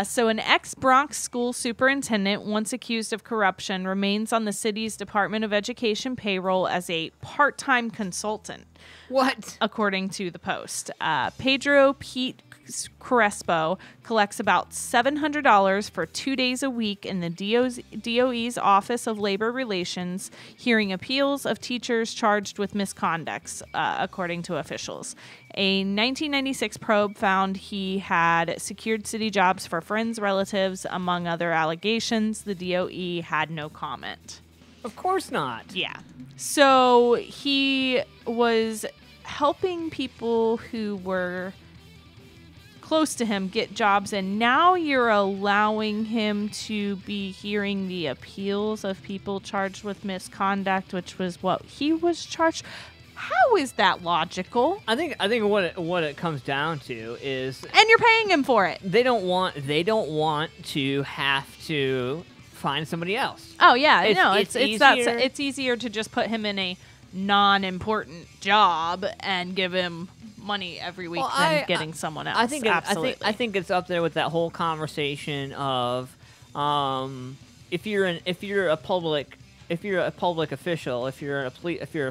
So an ex-Bronx school superintendent, once accused of corruption, remains on the city's Department of Education payroll as a part-time consultant. What? According to the Post. Pedro Pete Crespo collects about $700 for 2 days a week in the DOE's Office of Labor Relations, hearing appeals of teachers charged with misconducts, according to officials. A 1996 probe found he had secured city jobs for friends, relatives, among other allegations. The DOE had no comment. Of course not. Yeah. So he was helping people who were close to him get jobs, and now you're allowing him to be hearing the appeals of people charged with misconduct, which was what he was charged. How is that logical? I think what it comes down to is, and you're paying him for it. They don't want to have to find somebody else. Oh yeah, it's easier to just put him in a non-important job and give him money every week than getting someone else. I think it's up there with that whole conversation of if you're a public official, if you're a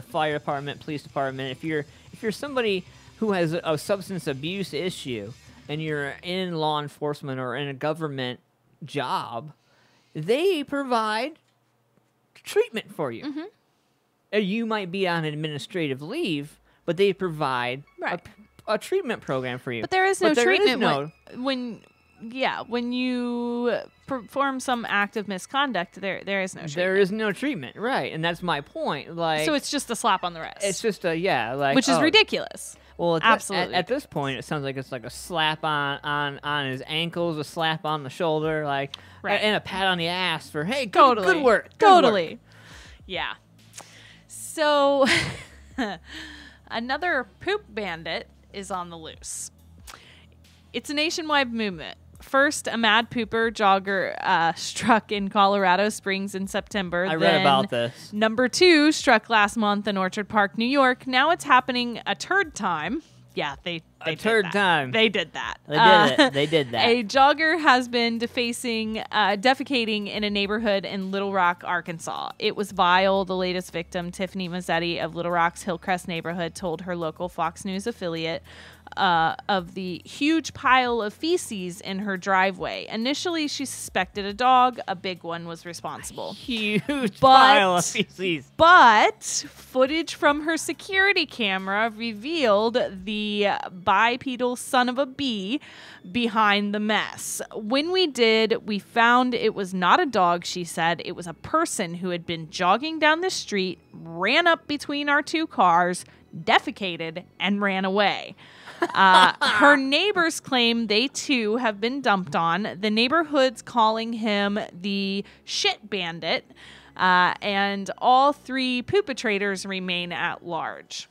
fire department, police department, if you're somebody who has a substance abuse issue and you're in law enforcement or in a government job, they provide treatment for you. Mm-hmm. You might be on administrative leave, but they provide a treatment program for you. But there is no treatment when you perform some act of misconduct. There is no treatment. There is no treatment, right? And that's my point. So it's just a slap on the wrist. It's just which is ridiculous. Well, absolutely. At this point, it sounds like it's like a slap on his ankles, a slap on the shoulder, and a pat on the ass for good work. Totally. Yeah. So, another poop bandit is on the loose. It's a nationwide movement. First, a mad pooper jogger struck in Colorado Springs in September. I read about this. Number 2 struck last month in Orchard Park, New York. Now it's happening a third time. Yeah, they did third that. time. They did that. They did it. They did that. A jogger has been defecating in a neighborhood in Little Rock, Arkansas. It was vile. The latest victim, Tiffany Mazzetti of Little Rock's Hillcrest neighborhood, told her local Fox News affiliate of the huge pile of feces in her driveway. Initially, she suspected a dog. A big one was responsible. Huge pile of feces. But footage from her security camera revealed the bipedal son of a bee behind the mess. When we did, we found it was not a dog, she said. It was a person who had been jogging down the street, ran up between our two cars, defecated, and ran away. Her neighbors claim they too have been dumped on. The neighborhood's calling him the shit bandit, and all 3 perpetrators remain at large.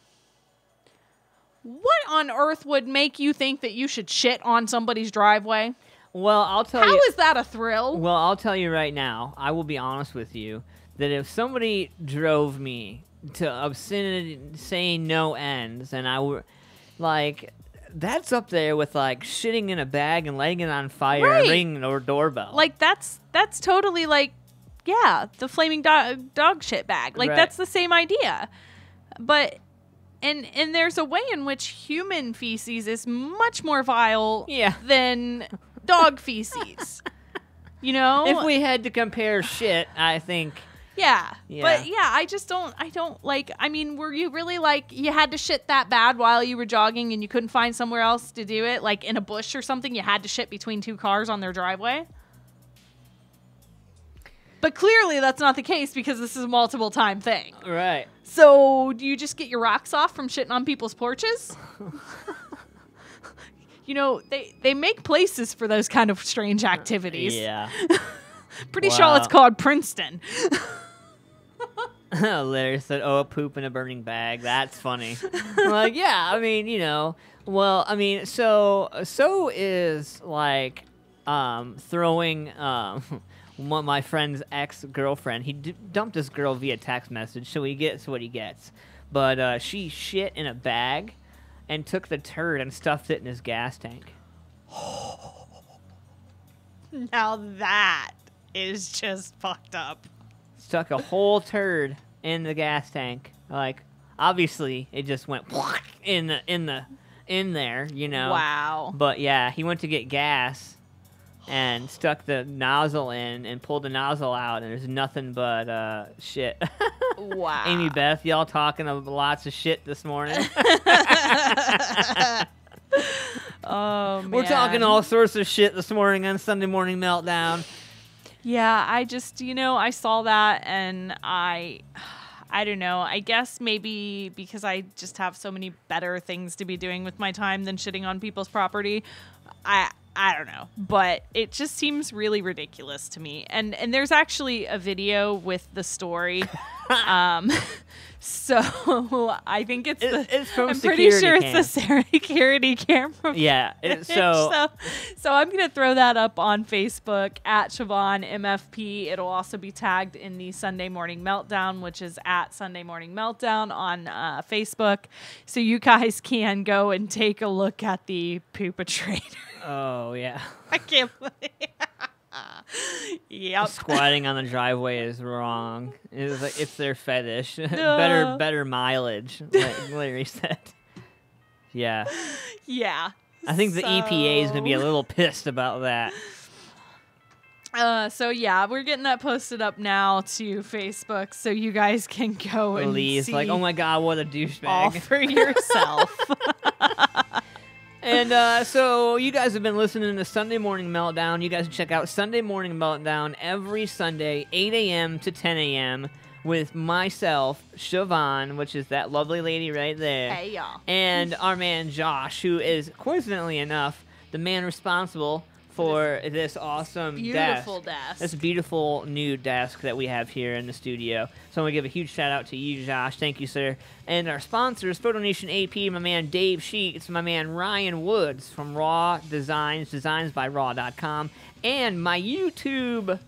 What on earth would make you think that you should shit on somebody's driveway? Well, I'll tell you. How is that a thrill? Well, I'll tell you right now. I will be honest with you that if somebody drove me to obscenity saying no ends, and I were like, that's up there with like shitting in a bag and lighting it on fire and ringing a doorbell. Like that's totally like, yeah, the flaming dog shit bag. Like that's the same idea. But and there's a way in which human feces is much more vile than dog feces. You know? If we had to compare shit, I think. Yeah. But yeah, I don't like, I mean, were you really like, you had to shit that bad while you were jogging and you couldn't find somewhere else to do it? Like in a bush or something, you had to shit between 2 cars on their driveway? But clearly that's not the case because this is a multiple time thing. Right. So do you just get your rocks off from shitting on people's porches? You know, they make places for those kind of strange activities. Yeah. Pretty sure it's called Princeton. Larry said, "Oh, a poop in a burning bag." That's funny. Like, yeah, I mean, you know, well, I mean, so is like throwing my friend's ex-girlfriend. He dumped this girl via text message, so he gets what he gets. But she shit in a bag and took the turd and stuffed it in his gas tank. Now that is just fucked up. Stuck a whole turd in the gas tank. Like, obviously, it just went in there, you know. Wow. But yeah, he went to get gas and stuck the nozzle in and pulled the nozzle out, and there's nothing but shit. Wow. Amy Beth, y'all talking of lots of shit this morning. Oh, man. We're talking all sorts of shit this morning on Sunday Morning Meltdown. Yeah, I just, you know, I saw that and I don't know. I guess maybe because I just have so many better things to be doing with my time than shitting on people's property. I don't know, but it just seems really ridiculous to me. And there's actually a video with the story. So I think it's from I'm pretty sure cam. it's the security camera. Yeah. So I'm gonna throw that up on Facebook at Siobhan MFP. It'll also be tagged in the Sunday Morning Meltdown, which is at Sunday Morning Meltdown on Facebook. So you guys can go and take a look at the perpetrator. Oh yeah. I can't believe. Yep. Squatting on the driveway is wrong. It's like it's their fetish. Better mileage, like Larry said. Yeah. Yeah. I think the EPA is gonna be a little pissed about that. So yeah, we're getting that posted up now to Facebook, so you guys can go and see. Like, oh my god, what a douchebag! All for yourself. And so you guys have been listening to Sunday Morning Meltdown. You guys can check out Sunday Morning Meltdown every Sunday, 8 a.m. to 10 a.m. with myself, Siobhan, which is that lovely lady right there. Hey, y'all. And our man Josh, who is, coincidentally enough, the man responsible for this awesome beautiful desk. This beautiful new desk that we have here in the studio. So I want to give a huge shout out to you, Josh. Thank you, sir. And our sponsors, Photo Nation AP, my man Dave Sheets, my man Ryan Woods from Raw Designs, designsbyraw.com, and my YouTube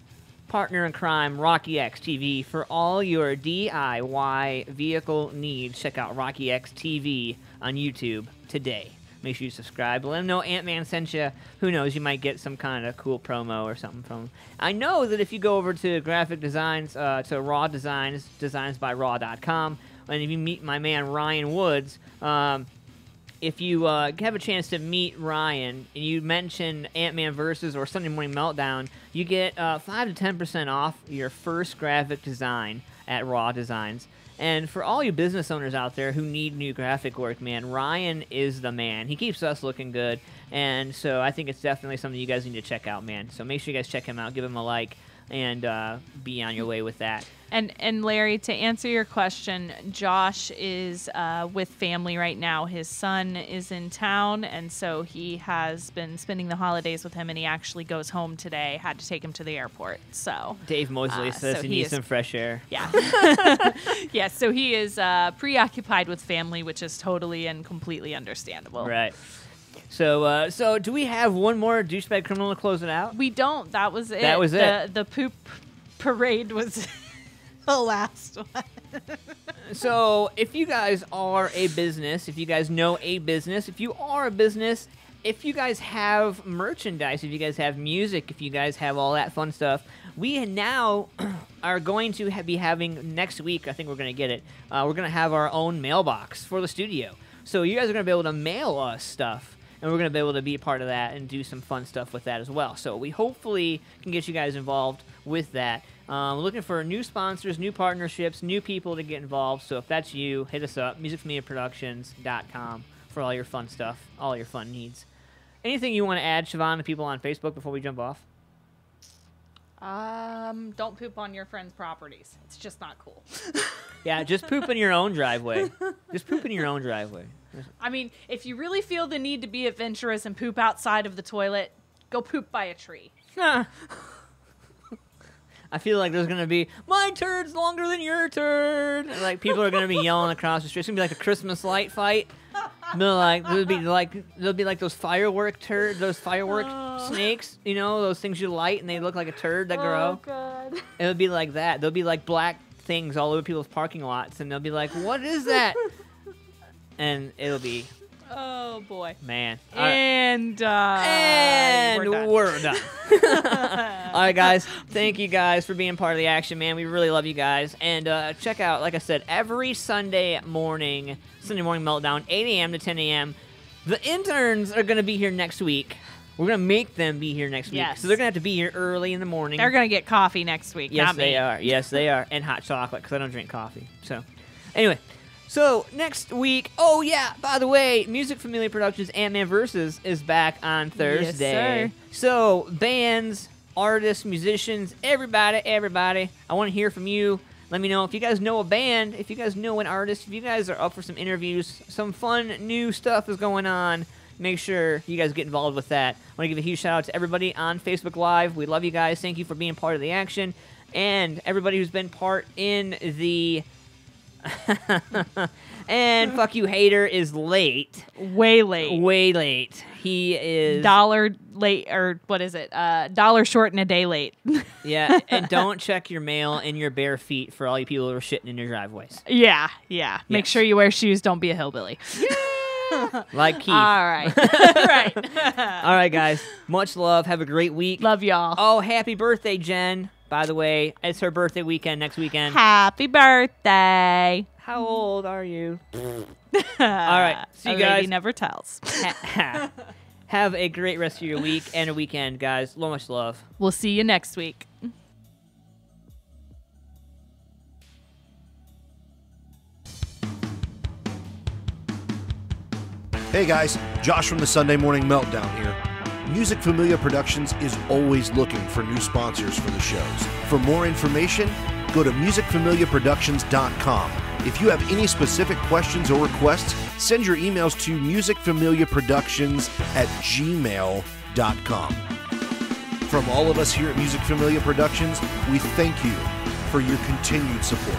partner in crime, Rocky X TV, for all your DIY vehicle needs. Check out Rocky X TV on YouTube today. Make sure you subscribe. Let them know Ant-Man sent you. Who knows? You might get some kind of cool promo or something from them. I know that if you go over to graphic designs, to Raw Designs, designsbyraw.com, and if you meet my man Ryan Woods, if you have a chance to meet Ryan and you mention Ant-Man Versus or Sunday Morning Meltdown, you get 5 to 10% off your first graphic design at Raw Designs. And for all you business owners out there who need new graphic work, man, Ryan is the man. He keeps us looking good. And so I think it's definitely something you guys need to check out, man. So make sure you guys check him out, give him a like, and be on your way with that. And Larry, to answer your question, Josh is with family right now. His son is in town, and so he has been spending the holidays with him, and he actually goes home today. Had to take him to the airport. So Dave Mosley says he needs some fresh air. Yeah. Yeah, so he is preoccupied with family, which is totally and completely understandable. Right. So do we have one more douchebag criminal to close it out? We don't. That was it. That was it. The poop parade was the last one. So if you guys are a business, if you guys know a business, if you are a business, if you guys have merchandise, if you guys have music, if you guys have all that fun stuff, we now are going to be having next week, I think we're going to get it, we're going to have our own mailbox for the studio. So you guys are going to be able to mail us stuff, and we're going to be able to be a part of that and do some fun stuff with that as well. So we hopefully can get you guys involved with that. Looking for new sponsors, new partnerships, new people to get involved. So if that's you, hit us up, musicfamiliaproductions.com for all your fun stuff, all your fun needs. Anything you want to add, Siobhan, to people on Facebook before we jump off? Don't poop on your friends' properties. It's just not cool. Yeah, just poop in your own driveway. Just poop in your own driveway. I mean, if you really feel the need to be adventurous and poop outside of the toilet, go poop by a tree. I feel like there's going to be, my turd's longer than your turd. And, like, people are going to be yelling across the street. It's going to be like a Christmas light fight. There'll be like those firework snakes, you know, those things you light and they look like a turd that grow. Oh, God. It'll be like that. There'll be like black things all over people's parking lots, and they'll be like, what is that? And it'll be, oh boy, man. And we're done. All right, guys. Thank you guys for being part of the action, man. We really love you guys. And check out, like I said, every Sunday morning Meltdown, 8 a.m. to 10 a.m. The interns are going to be here next week. We're going to make them be here next week. Yes. So they're going to have to be here early in the morning. They're going to get coffee next week. Yes, not me. they are. Yes, they are. And hot chocolate, because I don't drink coffee. So, anyway. So, next week, oh yeah, by the way, Music Familia Productions Ant-Man Versus is back on Thursday. Yes, sir. So, bands, artists, musicians, everybody, I want to hear from you. Let me know if you guys know a band, if you guys know an artist, if you guys are up for some interviews, some fun new stuff is going on. Make sure you guys get involved with that. I want to give a huge shout out to everybody on Facebook Live. We love you guys. Thank you for being part of the action. And everybody who's been part in the... And fuck you, hater is late. Way late. He is $1 late, or what is it? $1 short and a day late. Yeah, and don't check your mail in your bare feet for all you people who are shitting in your driveways. Yeah. Make sure you wear shoes. Don't be a hillbilly. Like Keith. All right. Right. All right, guys. Much love. Have a great week. Love y'all. Oh, happy birthday, Jen. By the way, it's her birthday weekend next weekend. Happy birthday. How old are you? All right. See you guys. Lady never tells. Have a great rest of your week and a weekend, guys. Much love. We'll see you next week. Hey guys, Josh from the Sunday Morning Meltdown here. Music Familia Productions is always looking for new sponsors for the shows. For more information, go to musicfamiliaproductions.com. If you have any specific questions or requests, send your emails to musicfamiliaproductions@gmail.com. From all of us here at Music Familia Productions, we thank you for your continued support.